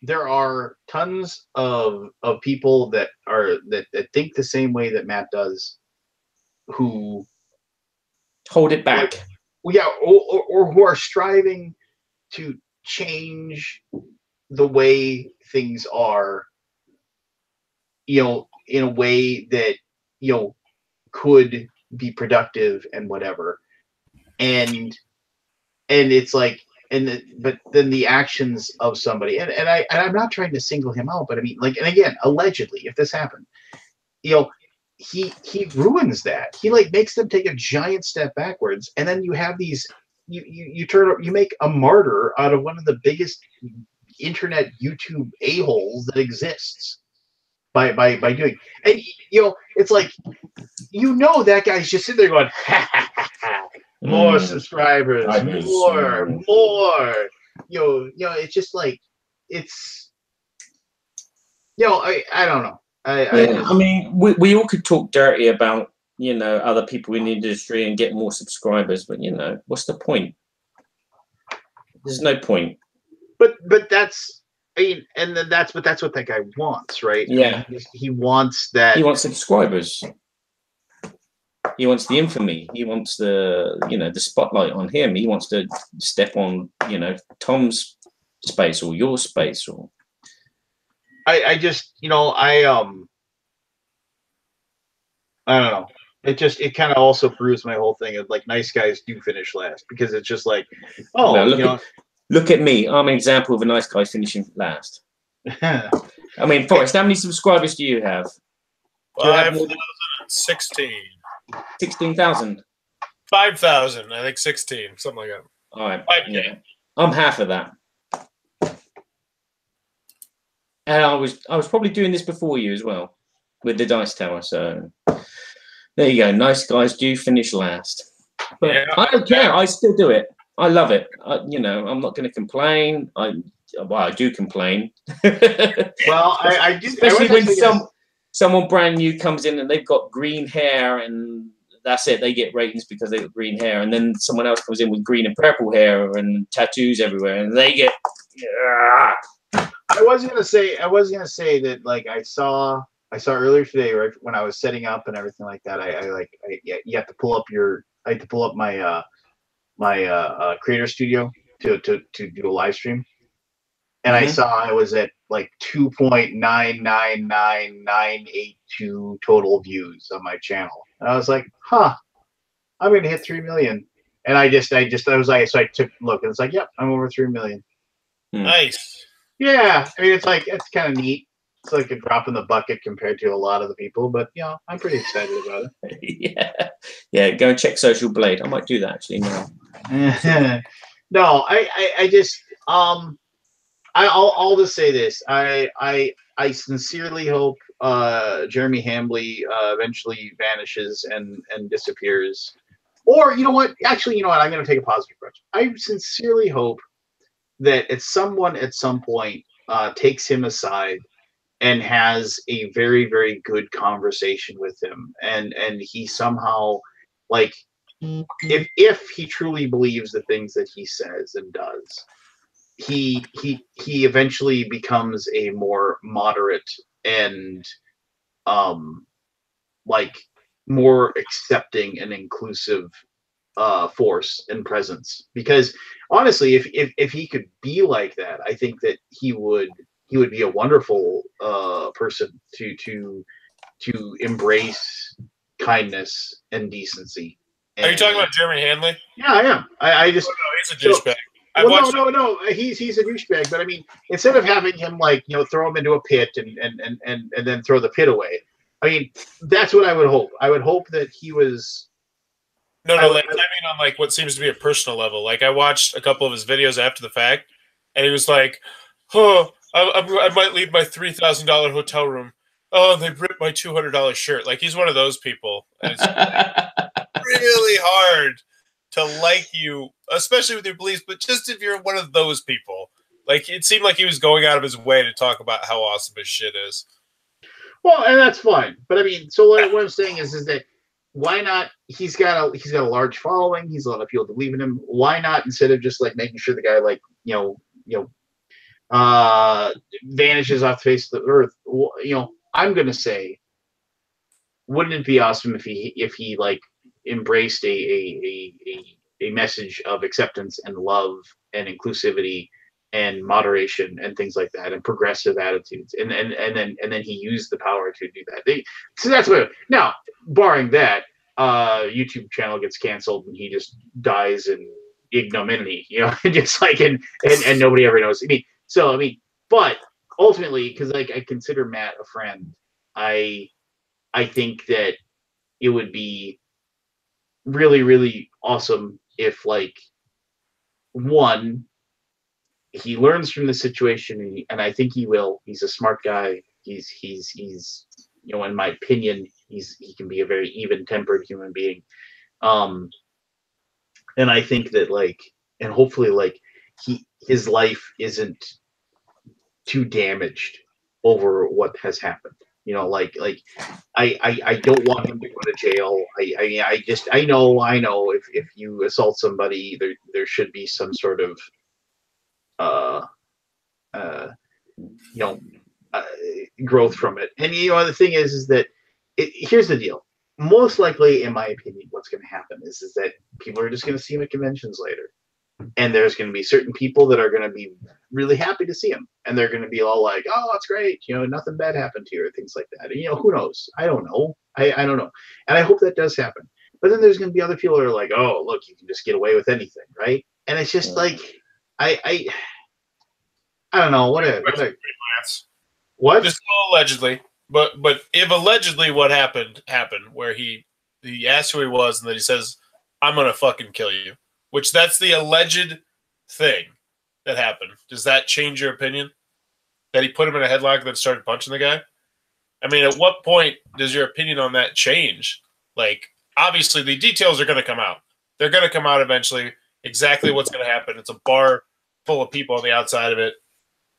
S9: there are tons of people that think the same way that Matt does, who
S10: hold it back.
S9: Or who are striving to change the way things are, in a way that could be productive and whatever. And it's like, but then the actions of somebody, and I'm not trying to single him out, but I mean, and again, allegedly, if this happened, he ruins that. He makes them take a giant step backwards, and then you have these, you make a martyr out of one of the biggest internet YouTube a-holes that exists by doing, and it's like, that guy's just sitting there going, ha ha ha ha. More subscribers, more. It's just like, it's, I don't know.
S10: I mean, we all could talk dirty about, other people in the industry and get more subscribers, but what's the point? There's no point.
S9: But that's, and then that's what that guy wants, right?
S10: Yeah.
S9: He wants that.
S10: He wants subscribers. He wants the infamy. He wants the, the spotlight on him. He wants to step on, Tom's space or your space. Or
S9: I just, I don't know. It kind of also proves my whole thing of nice guys do finish last, because it's just like,
S10: look at me. I'm an example of a nice guy finishing last. I mean, Forrest, how many subscribers do you have?
S11: Well, I have 16.
S10: 16,000.
S11: 5,000, I think 16, something like that.
S10: All right.
S11: 5K.
S10: Yeah. I'm half of that. And I was probably doing this before you as well with the dice tower. So there you go. Nice guys do finish last. But
S11: Yeah,
S10: I don't care. I still do it. I love it. You know, I'm not going to complain. I do complain.
S9: Well, I do,
S10: especially
S9: I
S10: when someone brand new comes in and they've got green hair and that's it. They get ratings because they got green hair, and then someone else comes in with green and purple hair and tattoos everywhere, and they get.
S9: I was gonna say that like I saw earlier today, right when I was setting up and everything like that. You have to pull up I had to pull up my creator studio to do a live stream, and I saw I was at like 2.999982 total views on my channel, and I was like, huh, I'm gonna hit 3 million, and I was like, so I took a look, and it's like, yep, I'm over 3 million.
S11: Nice.
S9: Yeah, I mean, it's kind of neat. It's like a drop in the bucket compared to a lot of the people, but you know, I'm pretty excited about
S10: it. Yeah. Go and check Social Blade. I might do that actually now.
S9: No, I just I'll just say this. I sincerely hope Jeremy Hambley eventually vanishes and disappears. Or you know what? Actually, you know what? I'm going to take a positive approach. I sincerely hope that someone at some point takes him aside and has a very, very good conversation with him, and he somehow, like, if he truly believes the things that he says and does, he eventually becomes a more moderate and like more accepting and inclusive force and presence. Because honestly, if he could be like that, I think that he would be a wonderful person to embrace kindness and decency.
S11: Are you talking about Jeremy Hanley?
S9: Yeah, I am. I just
S11: he's a douchebag.
S9: No, he's a douchebag. But I mean, instead of having him like throw him into a pit and then throw the pit away, I mean, that's what I would hope. I would hope that he was.
S11: No, I mean on like what seems to be a personal level. Like I watched a couple of his videos after the fact, and he was like, "Oh, I might leave my $3,000 hotel room. Oh, they ripped my $200 shirt." Like he's one of those people, and it's really hard to like you, especially with your beliefs. But just if you're one of those people, like it seemed like he was going out of his way to talk about how awesome his shit is.
S9: Well, and that's fine. But I mean, so what I'm saying is that. Why not? He's got a large following. He's a lot of people that believe in him. Why not, instead of just like making sure the guy vanishes off the face of the earth? I'm gonna say, wouldn't it be awesome if he like embraced a message of acceptance and love and inclusivity and moderation and things like that and progressive attitudes, and then he used the power to do that. So that's what. Now, barring that, YouTube channel gets canceled and he just dies in ignominy, just like and nobody ever knows. But ultimately, because I consider Matt a friend, I think that it would be really, really awesome if, like, one, he learns from the situation, and I think he will. He's a smart guy. He's in my opinion, he can be a very even-tempered human being. And I think that, like, and hopefully, like, his life isn't too damaged over what has happened. I don't want him to go to jail. I know if you assault somebody, there should be some sort of growth from it. And the thing is that here's the deal. Most likely, in my opinion, what's going to happen is that people are just going to see him at conventions later, and there's going to be certain people that are going to be really happy to see him, and they're going to be all like, "Oh, that's great, nothing bad happened to you," or things like that. And who knows? I don't know. I don't know, and I hope that does happen. But then there's going to be other people that are like, "Oh, look, you can just get away with anything, right?" And it's just like, I don't know. What?
S11: Just allegedly, but if allegedly what happened, where he asked who he was, and then he says, "I'm gonna fucking kill you," which that's the alleged thing that happened. Does that change your opinion? that he put him in a headlock and then started punching the guy? I mean, at what point does your opinion on that change? Like, obviously, the details are going to come out. They're going to come out eventually. Exactly what's going to happen. It's a bar full of people on the outside of it.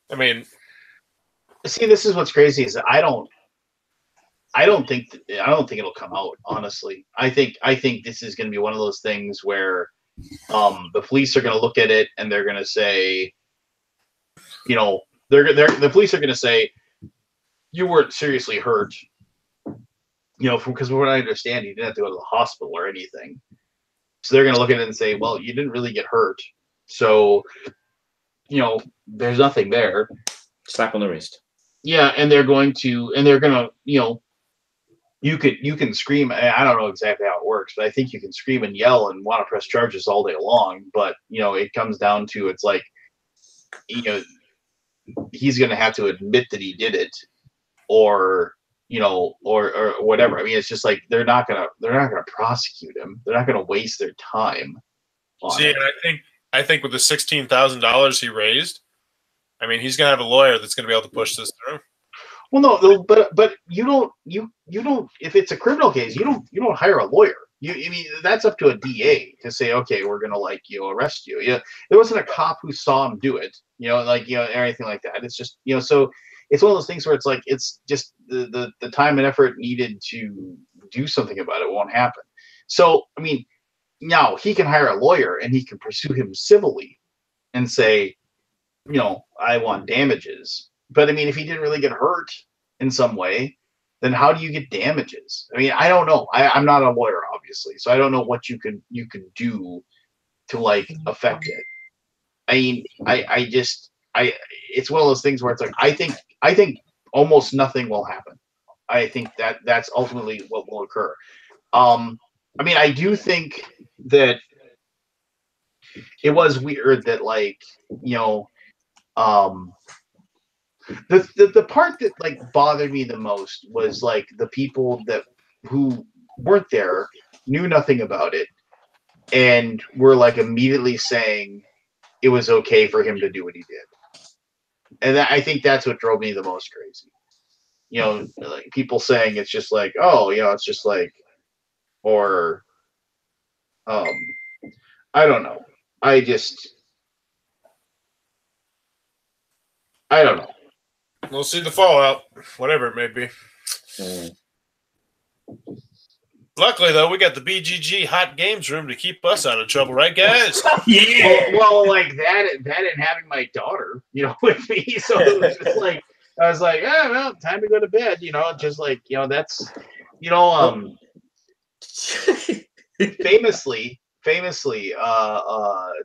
S11: I mean,
S9: see, this is what's crazy is that I don't think it'll come out. Honestly, I think this is going to be one of those things where the police are going to look at it and they're going to say, you know, the police are going to say, you weren't seriously hurt, you know, because from what I understand, you didn't have to go to the hospital or anything. So they're going to look at it and say, well, you didn't really get hurt. So, you know, there's nothing there.
S10: Slap on the wrist.
S9: Yeah. And they're going to, you know, you can scream. I don't know exactly how it works, but I think you can scream and yell and want to press charges all day long. But, you know, it comes down to, it's like, you know, he's going to have to admit that he did it, or, you know, or whatever. I mean, it's just like, they're not gonna prosecute him. They're not gonna waste their time on it.
S11: And I think with the $16,000 he raised, I mean, he's gonna have a lawyer that's gonna be able to push this through.
S9: Well, no, but you don't if it's a criminal case, you don't hire a lawyer. I mean, that's up to a DA to say, okay, we're gonna arrest you. Yeah, there wasn't a cop who saw him do it, or anything like that. It's just, so it's one of those things where it's like, it's just the time and effort needed to do something about it won't happen. So, I mean, now he can hire a lawyer and he can pursue him civilly and say, I want damages. But I mean, if he didn't really get hurt in some way, then how do you get damages? I mean, I don't know. I'm not a lawyer, obviously, so I don't know what you can do to affect it. I mean, it's one of those things where it's like, I think almost nothing will happen. I think that's ultimately what will occur. I mean, I do think that it was weird that the part that bothered me the most was the people who weren't there, knew nothing about it, and were immediately saying it was okay for him to do what he did. And I think that's what drove me the most crazy. People saying it's just it's just or I don't know. I don't know.
S11: We'll see the fallout, whatever it may be. Luckily, though, we got the BGG Hot Games room to keep us out of trouble, right, guys?
S9: Yeah. Well, that and having my daughter, with me, so it was just I was like, well, time to go to bed. Just that's, famously,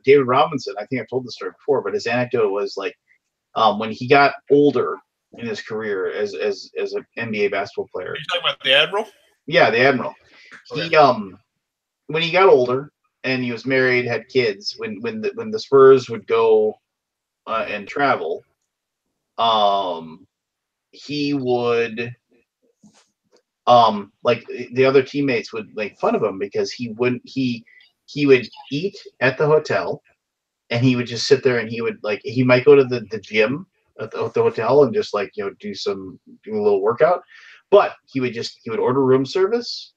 S9: David Robinson. I think I've told the story before, but his anecdote was when he got older in his career as an NBA basketball player.
S11: Are you talking about the Admiral?
S9: Yeah, the Admiral. He when he got older and he was married, had kids, when the Spurs would go and travel, he would the other teammates would make fun of him because he would eat at the hotel, and he would just sit there, and he would he might go to the gym at the hotel and just do a little workout, but he would order room service,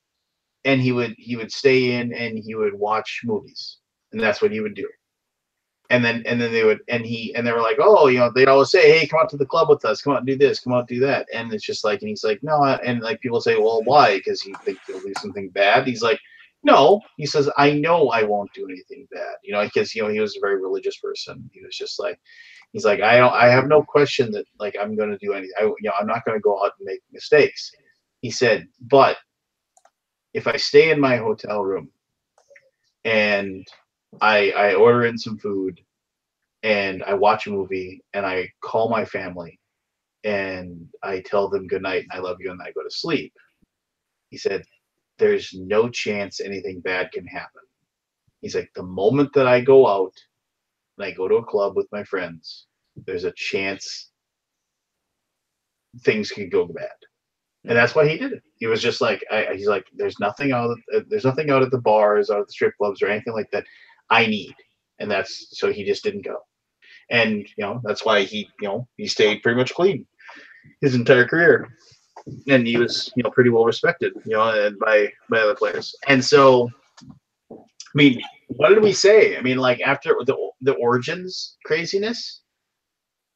S9: and he would stay in and he would watch movies, and that's what he would do. And then they would, and they were like, oh, they'd always say, hey, come out to the club with us, come out and do this, come out and do that. And it's just and he's like, no. And people say, well, why? Because you think you'll do something bad. He's like, no. He says, I know I won't do anything bad, because he was a very religious person. He was just he's like, I have no question that I'm going to do anything. I'm not going to go out and make mistakes. He said, but if I stay in my hotel room and I order in some food and I watch a movie and I call my family and I tell them good night and I love you and I go to sleep, he said, there's no chance anything bad can happen. He's like, the moment that I go out and I go to a club with my friends, there's a chance things could go bad. And that's why he did it. He was just he's like, there's nothing out at the bars or the strip clubs or anything like that I need. And so he just didn't go. and that's why he stayed pretty much clean his entire career, and he was pretty well respected by other players. And so, I mean, what did we say? I mean, like after the Origins craziness,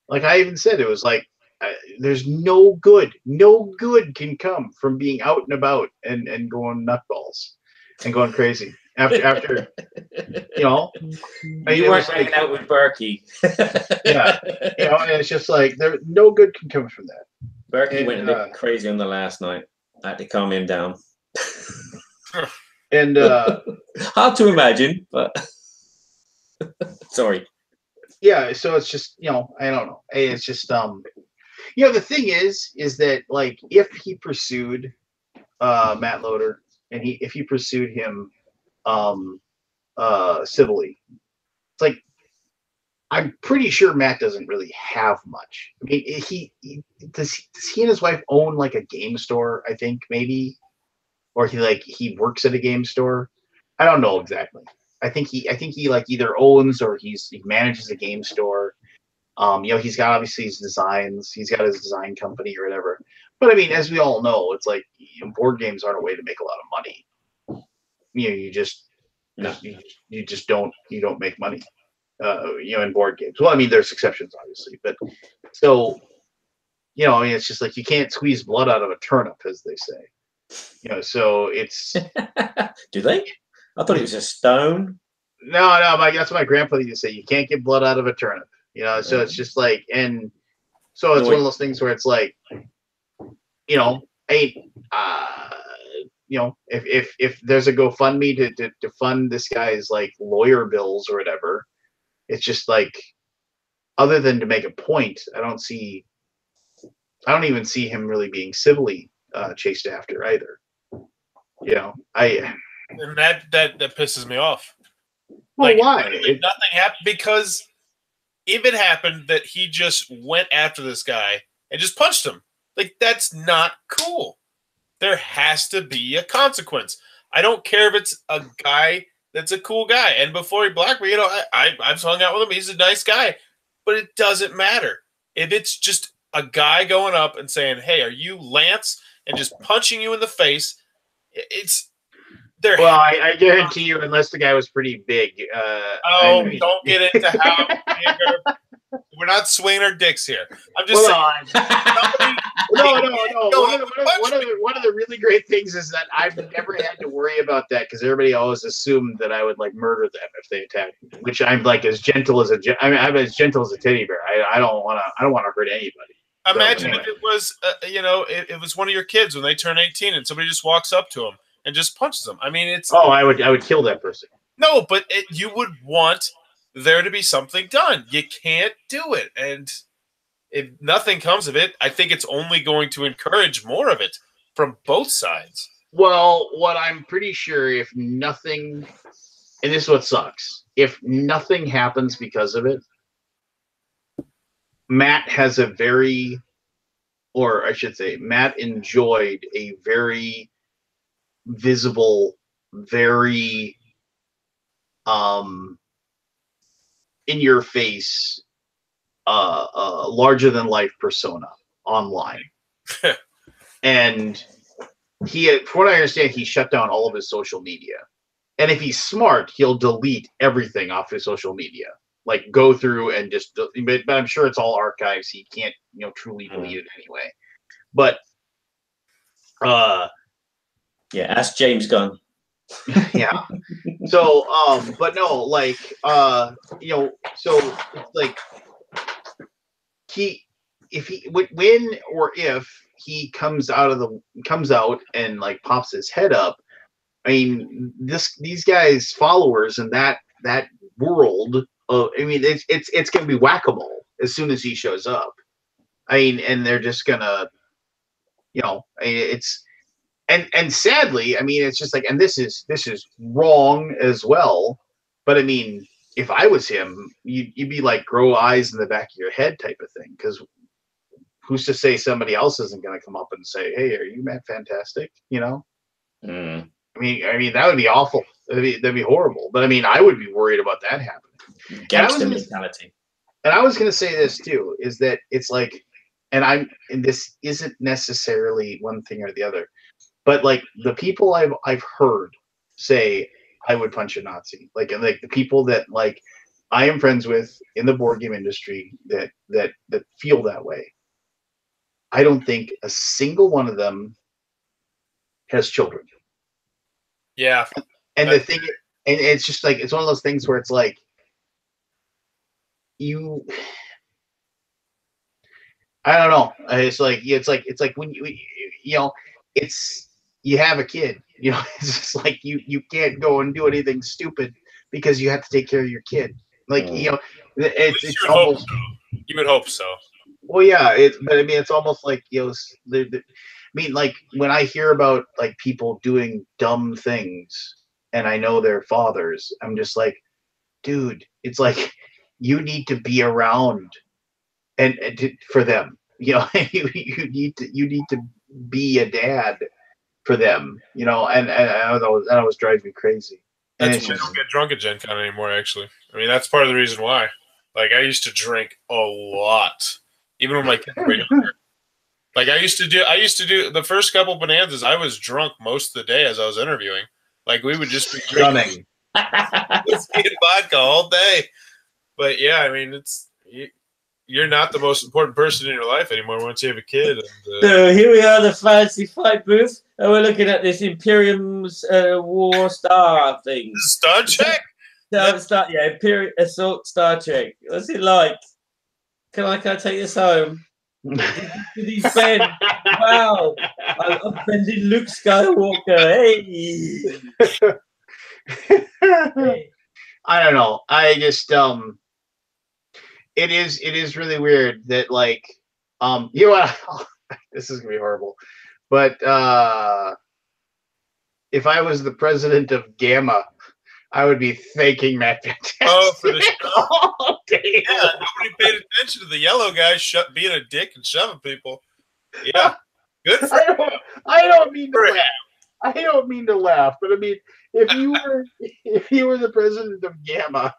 S9: like I even said, it was like there's no good can come from being out and about and going nutballs and going crazy after
S10: you weren't hanging out with Berkey.
S9: Yeah, and it's just like no good can come from that.
S10: Berkey went a bit crazy on the last night. I had to calm him down.
S9: And
S10: hard to imagine, but sorry.
S9: Yeah, so it's just I don't know. It's just the thing is that like if he pursued Matt Loader and if he pursued him civilly, it's like I'm pretty sure Matt doesn't really have much. I mean, does he and his wife own like a game store? I think maybe, or he works at a game store. I don't know exactly. I think he like either owns or he manages a game store. He's got obviously his designs. He's got his design company or whatever. But I mean, as we all know, it's like board games aren't a way to make a lot of money. You just don't make money. In board games. Well, I mean, there's exceptions, obviously, but so, I mean, it's just like you can't squeeze blood out of a turnip, as they say. So it's.
S10: Do they? I thought it was a stone.
S9: No, that's what my grandpa used to say. You can't get blood out of a turnip. So it's just like, and so it's one of those things where it's like, if there's a GoFundMe to fund this guy's like lawyer bills or whatever. It's just like, other than to make a point, I don't even see him really being civilly chased after either.
S11: And that pisses me off.
S9: Well,
S11: like,
S9: why?
S11: Nothing happened, because if it happened that he just went after this guy and just punched him, like that's not cool. There has to be a consequence. I don't care if it's a guy that's a cool guy. And before he blocked me, I've hung out with him. He's a nice guy. But it doesn't matter. If it's just a guy going up and saying, hey, are you Lance? And just punching you in the face, it's there.
S9: Well, I guarantee you, unless the guy was pretty big.
S11: Don't get into how big we're not swinging our dicks here. I'm just saying.
S9: No. One of the really great things is that I've never had to worry about that, because everybody always assumed that I would like murder them if they attacked me, which I'm like as gentle as I'm as gentle as a teddy bear. I don't want to hurt anybody.
S11: Imagine if it was, it was one of your kids when they turn 18 and somebody just walks up to them and just punches them. I mean, it's.
S9: Oh, I would kill that person.
S11: No, but you would want there to be something done. You can't do it, and if nothing comes of it, I think it's only going to encourage more of it from both sides.
S9: Well, what I'm pretty sure, if nothing, and this is what sucks, if nothing happens because of it, Matt has a very, or I should say, Matt enjoyed a very visible, very in your face, larger than life persona online. And from what I understand, he shut down all of his social media. And if he's smart, he'll delete everything off his social media. Like go through and just, but I'm sure it's all archives. He can't, truly delete it anyway. But,
S10: yeah, ask James Gunn.
S9: Yeah. So, but no, like, so it's like when or if he comes out and like pops his head up, I mean, these guys' followers and that world of, I mean, it's gonna be whack-a-mole as soon as he shows up. I mean, and they're just gonna, it's. And sadly, I mean, it's just like, and this is wrong as well. But I mean, if I was him, you'd be like, grow eyes in the back of your head type of thing. Because who's to say somebody else isn't going to come up and say, hey, are you Matt Fantastic? I mean, that would be awful. That'd be horrible. But I mean, I would be worried about that happening.
S10: Gangster mentality.
S9: And I was going to say this too, is that it's like, and this isn't necessarily one thing or the other, but like the people I've heard say I would punch a Nazi, like the people that like I am friends with in the board game industry that feel that way. I don't think a single one of them has children.
S11: Yeah.
S9: And the thing, and it's just like, it's one of those things where it's like, I don't know. It's like when you have a kid, it's just like you can't go and do anything stupid because you have to take care of your kid. Like, it's almost,
S11: you would hope so.
S9: Well, yeah, but I mean, it's almost like, I mean, like when I hear about like people doing dumb things and I know their fathers, I'm just like, dude, it's like you need to be around for them. You need to be a dad for them. And that was driving me crazy.
S11: That's why I don't get drunk at Gen Con anymore. Actually, I mean that's part of the reason why. Like I used to drink a lot, even when my kids were younger. Like I used to do the first couple bonanzas. I was drunk most of the day as I was interviewing. Like we would just be drinking whiskey and vodka all day. But yeah, I mean you're not the most important person in your life anymore once you have a kid. And,
S10: so here we are, the fancy fight booth, and we're looking at this Imperium's War Star thing.
S11: Star Trek.
S10: Imperial Assault Star Trek. What's it like? Can I take this home? Did he spend? Wow, I'm bending Luke Skywalker. Hey.
S9: I don't know. I just it is really weird that like this is gonna be horrible, but if I was the president of Gamma, I would be thanking Matt Fantastic.
S11: Oh, for the show. Yeah, nobody paid attention to the yellow guy being a dick and shoving people. Yeah, good for him.
S9: I don't mean to laugh. I don't mean to laugh, but I mean if you were the president of Gamma,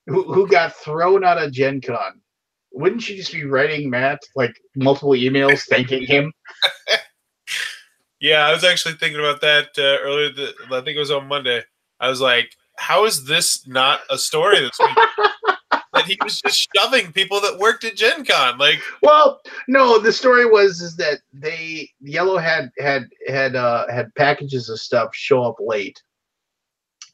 S9: who got thrown out of Gen Con, wouldn't you just be writing Matt like multiple emails thanking him?
S11: Yeah, I was actually thinking about that earlier. I think it was on Monday. I was like, how is this not a story this week? That he was just shoving people that worked at Gen Con. Like,
S9: well, no, the story is that Yellow had packages of stuff show up late.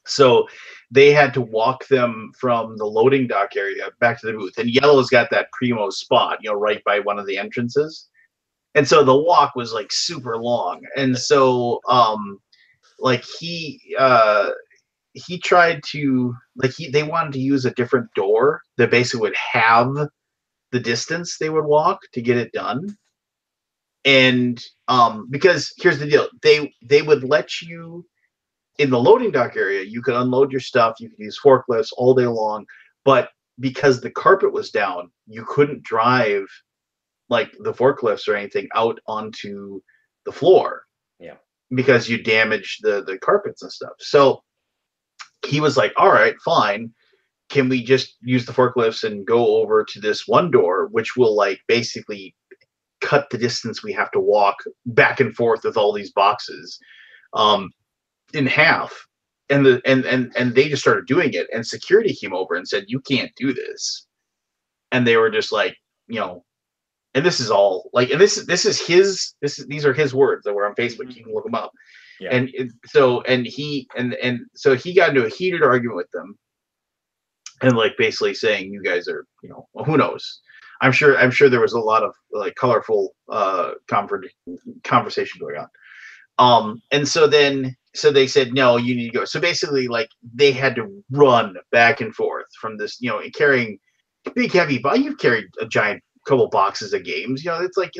S9: So they had to walk them from the loading dock area back to the booth. And Yellow's got that primo spot, right by one of the entrances. And so the walk was like super long. And so like he tried to they wanted to use a different door that basically would have the distance they would walk to get it done. And because here's the deal, they would let you in the loading dock area, you could unload your stuff, you could use forklifts all day long, but because the carpet was down, you couldn't drive like the forklifts or anything out onto the floor.
S10: Yeah.
S9: Because you damaged the carpets and stuff. So he was like, all right, fine. Can we just use the forklifts and go over to this one door, which will like basically cut the distance we have to walk back and forth with all these boxes in half. And they just started doing it, and security came over and said, you can't do this. And they were just like, and this is all like, and these are his words that were on Facebook. You can look them up. Yeah. And so he got into a heated argument with them, and like basically saying, you guys are, who knows? I'm sure there was a lot of like colorful conversation going on. And so they said, no, you need to go. So basically, like they had to run back and forth from this, carrying big heavy. You've carried a giant couple boxes of games. It's like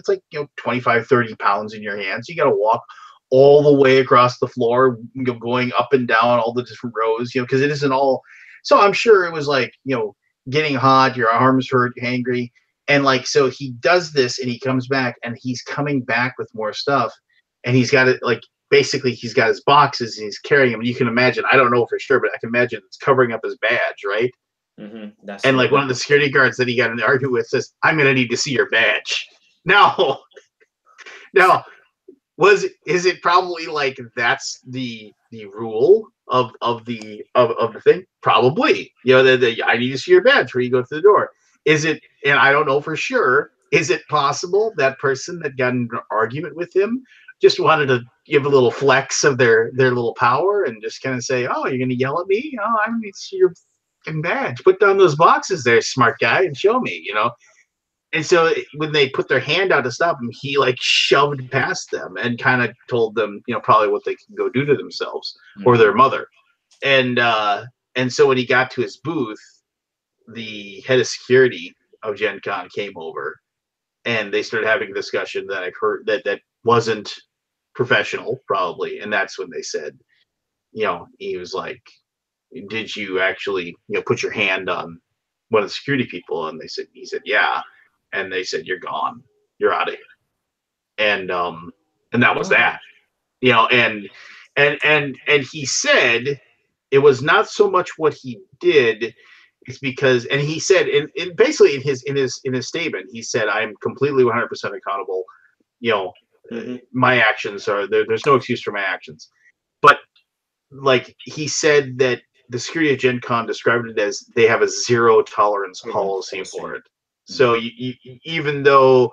S9: 25, 30 pounds in your hands. You got to walk all the way across the floor, going up and down all the different rows, because it isn't all. So I'm sure it was like, getting hot, your arms hurt, you're angry. And like, so he does this and he comes back and he's coming back with more stuff. And he's got it like, basically he's got his boxes and he's carrying them. And you can imagine, I don't know for sure, but I can imagine it's covering up his badge, right?
S10: That's
S9: and like one of the security guards that he got in the argument with says, "I'm gonna need to see your badge." Now, is it probably like that's the rule of the thing? Probably. You know, I need to see your badge before you go through the door. Is it? And I don't know for sure. Is it possible that person that got in an argument with him just wanted to give a little flex of their little power and just kind of say, "Oh, you're going to yell at me? Oh, I need to see your fucking badge. Put down those boxes there, smart guy, and show me." You know. And so when they put their hand out to stop him, he like shoved past them and kind of told them, you know, probably what they can go do to themselves or their mother. And so when he got to his booth, the head of security of Gen Con came over and they started having a discussion that I've heard that wasn't professional, probably. And that's when they said, you know, he was like, "Did you actually, you know, put your hand on one of the security people?" And he said, "Yeah." And they said, "You're gone. You're out of here." And that was that, you know. And he said it was not so much what he did. It's because, and he said, in basically in his statement, he said, "I'm completely 100% accountable. You know, my actions are there. There's no excuse for my actions." But like he said that the security of Gen Con described it as they have a zero tolerance policy for it. So you, even though,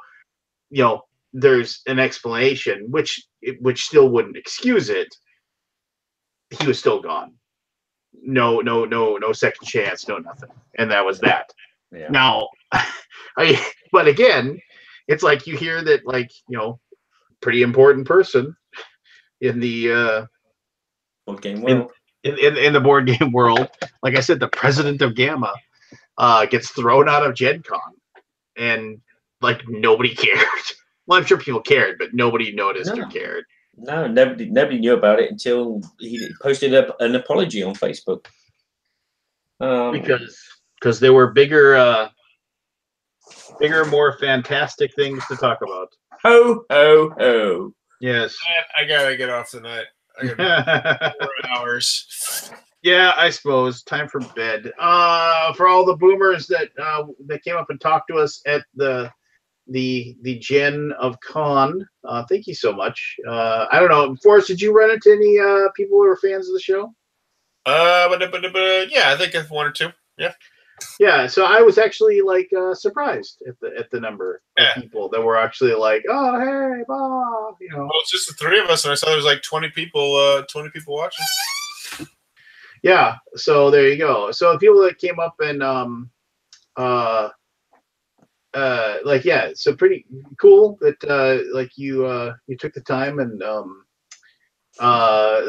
S9: you know, there's an explanation, which still wouldn't excuse it, he was still gone. No second chance, no nothing, and that was that. Yeah. Now, but again, it's like you hear that, like, you know, pretty important person in the
S10: board game world.
S9: In the board game world, like I said, the president of Gamma gets thrown out of Gen Con. And like nobody cared. Well, I'm sure people cared, but nobody noticed or cared.
S10: No, nobody knew about it until he posted an apology on Facebook.
S9: Because there were bigger, more fantastic things to talk about.
S10: Ho ho ho!
S9: Yes,
S11: I gotta get off tonight. I got 4 hours.
S9: Yeah, I suppose time for bed. For all the boomers that came up and talked to us at the Gen of Con, thank you so much. I don't know, Forrest, did you run into any people who are fans of the show?
S11: Yeah, I think it's 1 or 2. Yeah.
S9: Yeah, so I was actually like surprised at the number of people that were actually like, "Oh, hey, Bob," you know.
S11: Well, it's just the 3 of us, and I saw there was like 20 people watching.
S9: Yeah, so there you go. So people that came up and like, yeah, so pretty cool that like you took the time and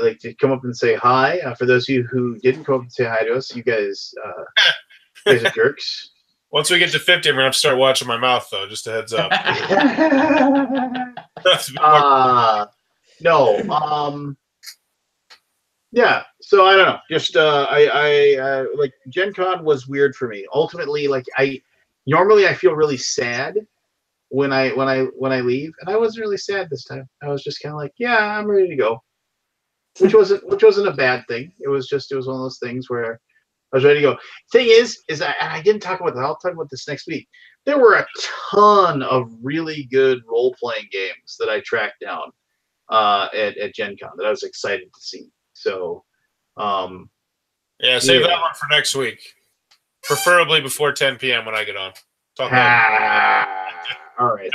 S9: like to come up and say hi. For those of you who didn't come up and say hi to us, you guys are jerks.
S11: Once we get to 50, I'm gonna have to start watching my mouth, though. Just a heads up.
S9: No. Yeah, so I don't know. Just I like Gen Con was weird for me. Ultimately, like normally I feel really sad when I leave, and I wasn't really sad this time. I was just kind of like, yeah, I'm ready to go, which wasn't a bad thing. It was one of those things where I was ready to go. Thing is I didn't talk about that. I'll talk about this next week. There were a ton of really good role playing games that I tracked down at Gen Con that I was excited to see. So,
S11: yeah, save that one for next week, preferably before 10 p.m. when I get on.
S9: All right.
S11: All right.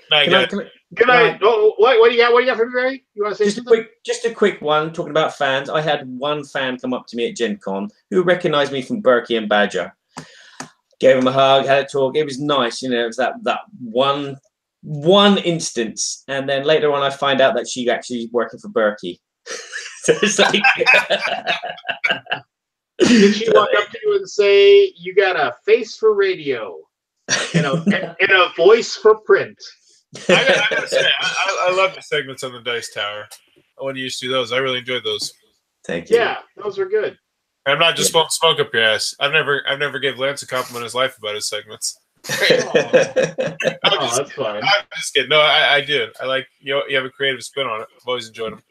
S11: Night,
S9: good night. Oh, what do you got? What do you got for me, Barry? You want to say something?
S10: Just a quick one. Talking about fans, I had one fan come up to me at Gen Con who recognized me from Berkey and Badger. Gave him a hug, had a talk. It was nice, you know. It was that one instance, and then later on, I find out that she actually is working for Berkey. So it's like,
S9: did she walk up to you and say, "You got a face for radio, and a voice for print"?
S11: I gotta say, I love the segments on the Dice Tower. When you used to do those, I really enjoyed those.
S10: Thank you.
S9: Yeah, those were good.
S11: I'm not just blowing smoke up your ass. I've never gave Lance a compliment in his life about his segments.
S9: That's fine.
S11: I'm just kidding. No, I did. I like you have a creative spin on it. I've always enjoyed them.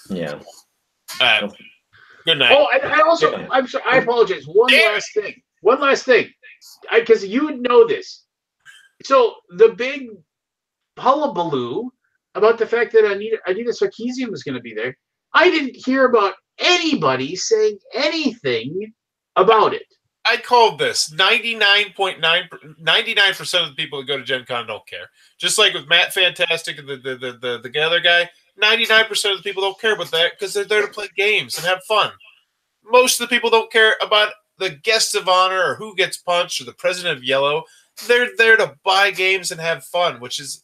S10: Yeah.
S11: Good night.
S9: Oh, and I also, I'm sorry, I apologize. One last thing. one last thing, because you would know this. So the big hullabaloo about the fact that Anita Sarkeesian was going to be there, I didn't hear about anybody saying anything about it.
S11: I called this 99% of the people that go to Gen Con don't care. Just like with Matt Fantastic and the other guy, 99% of the people don't care about that because they're there to play games and have fun. Most of the people don't care about the guests of honor or who gets punched or the president of yellow. They're there to buy games and have fun, which is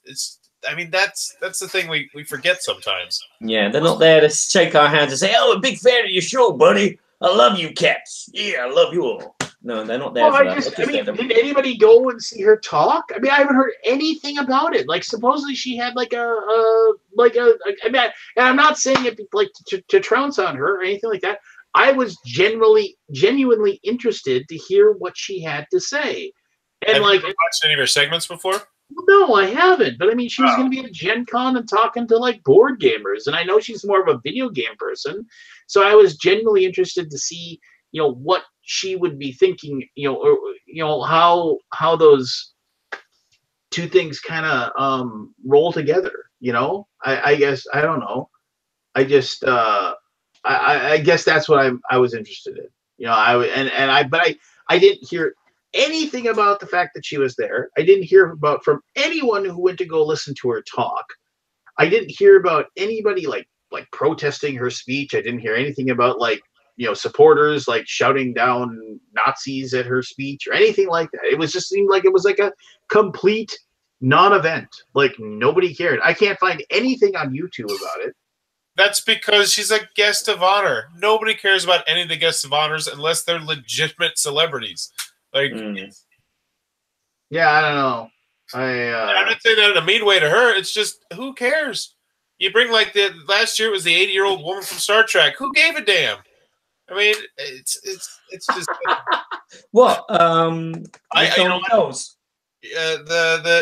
S11: that's the thing we forget sometimes.
S10: Yeah, they're not there to shake our hands and say, "Oh, I'm a big fan of your show, buddy. I love you, cats. Yeah, I love you all." No, they're not there for that.
S9: Did anybody go and see her talk? I mean, I haven't heard anything about it. Like, supposedly she had and I'm not saying it like to trounce on her or anything like that. I was genuinely interested to hear what she had to say. And
S11: have you watched any of her segments before?
S9: No, I haven't. But I mean, she was going to be at Gen Con and talking to like board gamers, and I know she's more of a video game person. So I was genuinely interested to see, what she would be thinking, how those two things kind of roll together. I guess I don't know. I just I guess that's what I was interested in. I didn't hear anything about the fact that she was there. I didn't hear about from anyone who went to go listen to her talk. I didn't hear about anybody like protesting her speech. I didn't hear anything about supporters like shouting down Nazis at her speech or anything like that. It was just seemed like it was like a complete non-event. Like nobody cared. I can't find anything on YouTube about it.
S11: That's because she's a guest of honor. Nobody cares about any of the guests of honors unless they're legitimate celebrities. Like,
S9: yeah, I don't know.
S11: I'm not saying that in a mean way to her. It's just, who cares? You bring last year it was the 80-year-old woman from Star Trek. Who gave a damn? I mean, it's just
S10: what?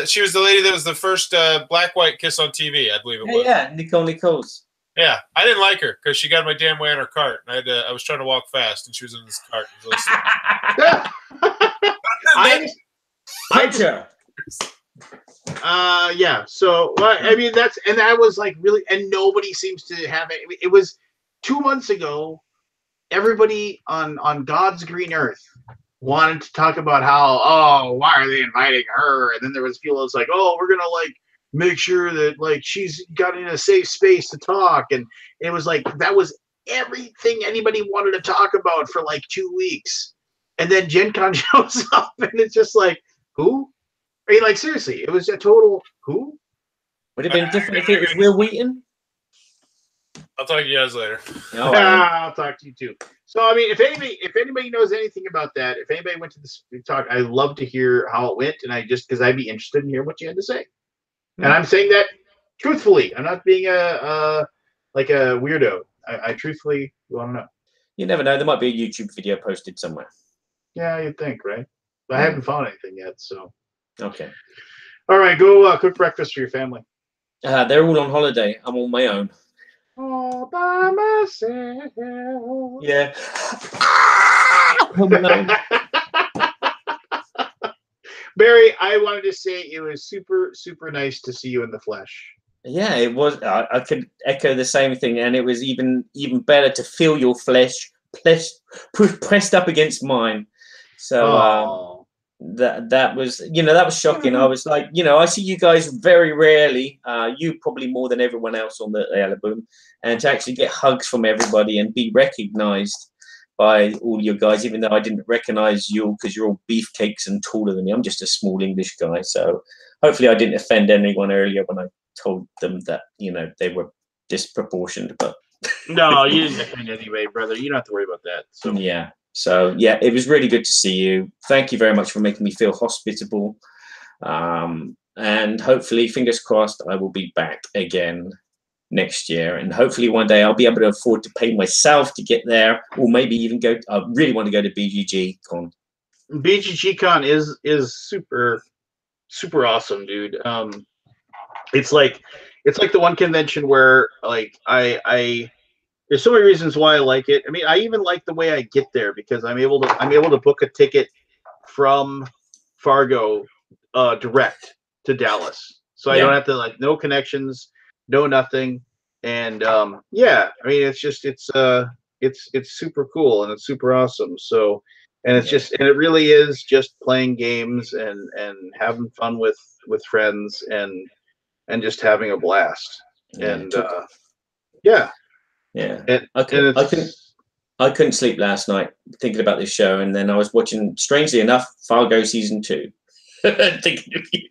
S11: She was the lady that was the first black-white kiss on TV, I believe it was.
S10: Yeah, Nicole Nichols.
S11: Yeah, I didn't like her because she got my damn way on her cart. And I was trying to walk fast, and she was in this cart.
S9: Yeah. So I mean, that was like really, and nobody seems to have it. It was 2 months ago. Everybody on God's green earth wanted to talk about how, why are they inviting her? And then there was people that's like, we're gonna make sure that she's got in a safe space to talk. And it was like that was everything anybody wanted to talk about for 2 weeks. And then Gen Con shows up and it's just like, who? I mean, seriously, it was a total who?
S10: Would it have been different if it was Will Wheaton?
S11: I'll talk to you guys later.
S9: I'll talk to you too. So I mean, if anybody knows anything about that, if anybody went to this talk, I'd love to hear how it went, and because I'd be interested in hearing what you had to say. And I'm saying that truthfully. I'm not being a weirdo. I truthfully want to know.
S10: You never know. There might be a YouTube video posted somewhere.
S9: Yeah, you'd think, right? But I haven't found anything yet, so.
S10: Okay.
S9: All right, go cook breakfast for your family.
S10: They're all on holiday. I'm on my own.
S9: All by myself.
S10: Yeah.
S9: Barry, I wanted to say it was super, super nice to see you in the flesh.
S10: Yeah, it was. I could echo the same thing, and it was even better to feel your flesh pressed up against mine. So that was shocking. I was like, I see you guys very rarely. You probably more than everyone else on the Alaboom, and to actually get hugs from everybody and be recognised by all your guys, even though I didn't recognise you because you're all beefcakes and taller than me. I'm just a small English guy, so hopefully I didn't offend anyone earlier when I told them that they were disproportioned. But
S9: no, you didn't offend anyway, brother. You don't have to worry about that. So
S10: yeah. So yeah, it was really good to see you. Thank you very much for making me feel hospitable. And hopefully, fingers crossed, I will be back again next year. And hopefully one day I'll be able to afford to pay myself to get there, or maybe even go. I really want to go to BGG Con.
S9: BGG Con is super, super awesome, dude. It's like the one convention where I there's so many reasons why I like it. I mean, I even like the way I get there because I'm able to book a ticket from Fargo direct to Dallas, so I don't have to like no connections, no nothing, and yeah, I mean it's just it's super cool and it's super awesome. So, and it's just and it really is just playing games and having fun with friends and just having a blast. And yeah. And,
S10: I couldn't sleep last night thinking about this show, and then I was watching, strangely enough, Fargo season 2. Thinking of you.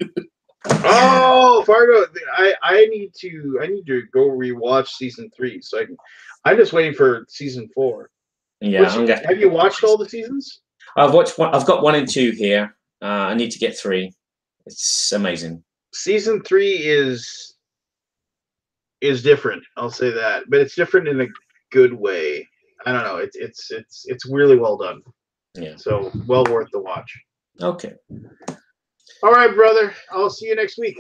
S9: Oh, Fargo! I need to go rewatch season 3. So I'm just waiting for season 4.
S10: Yeah,
S9: have you watched all the seasons?
S10: I've watched one. I've got 1 and 2 here. I need to get 3. It's amazing.
S9: Season 3 is different. I'll say that, but it's different in a good way. I don't know. It's really well done.
S10: Yeah.
S9: So well worth the watch.
S10: Okay.
S9: All right, brother. I'll see you next week.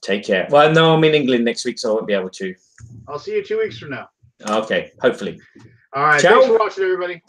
S10: Take care. Well, no, I'm in England next week, so I won't be able to.
S9: I'll see you 2 weeks from now.
S10: Okay. Hopefully.
S9: All right.
S10: Ciao.
S9: Thanks for watching, everybody.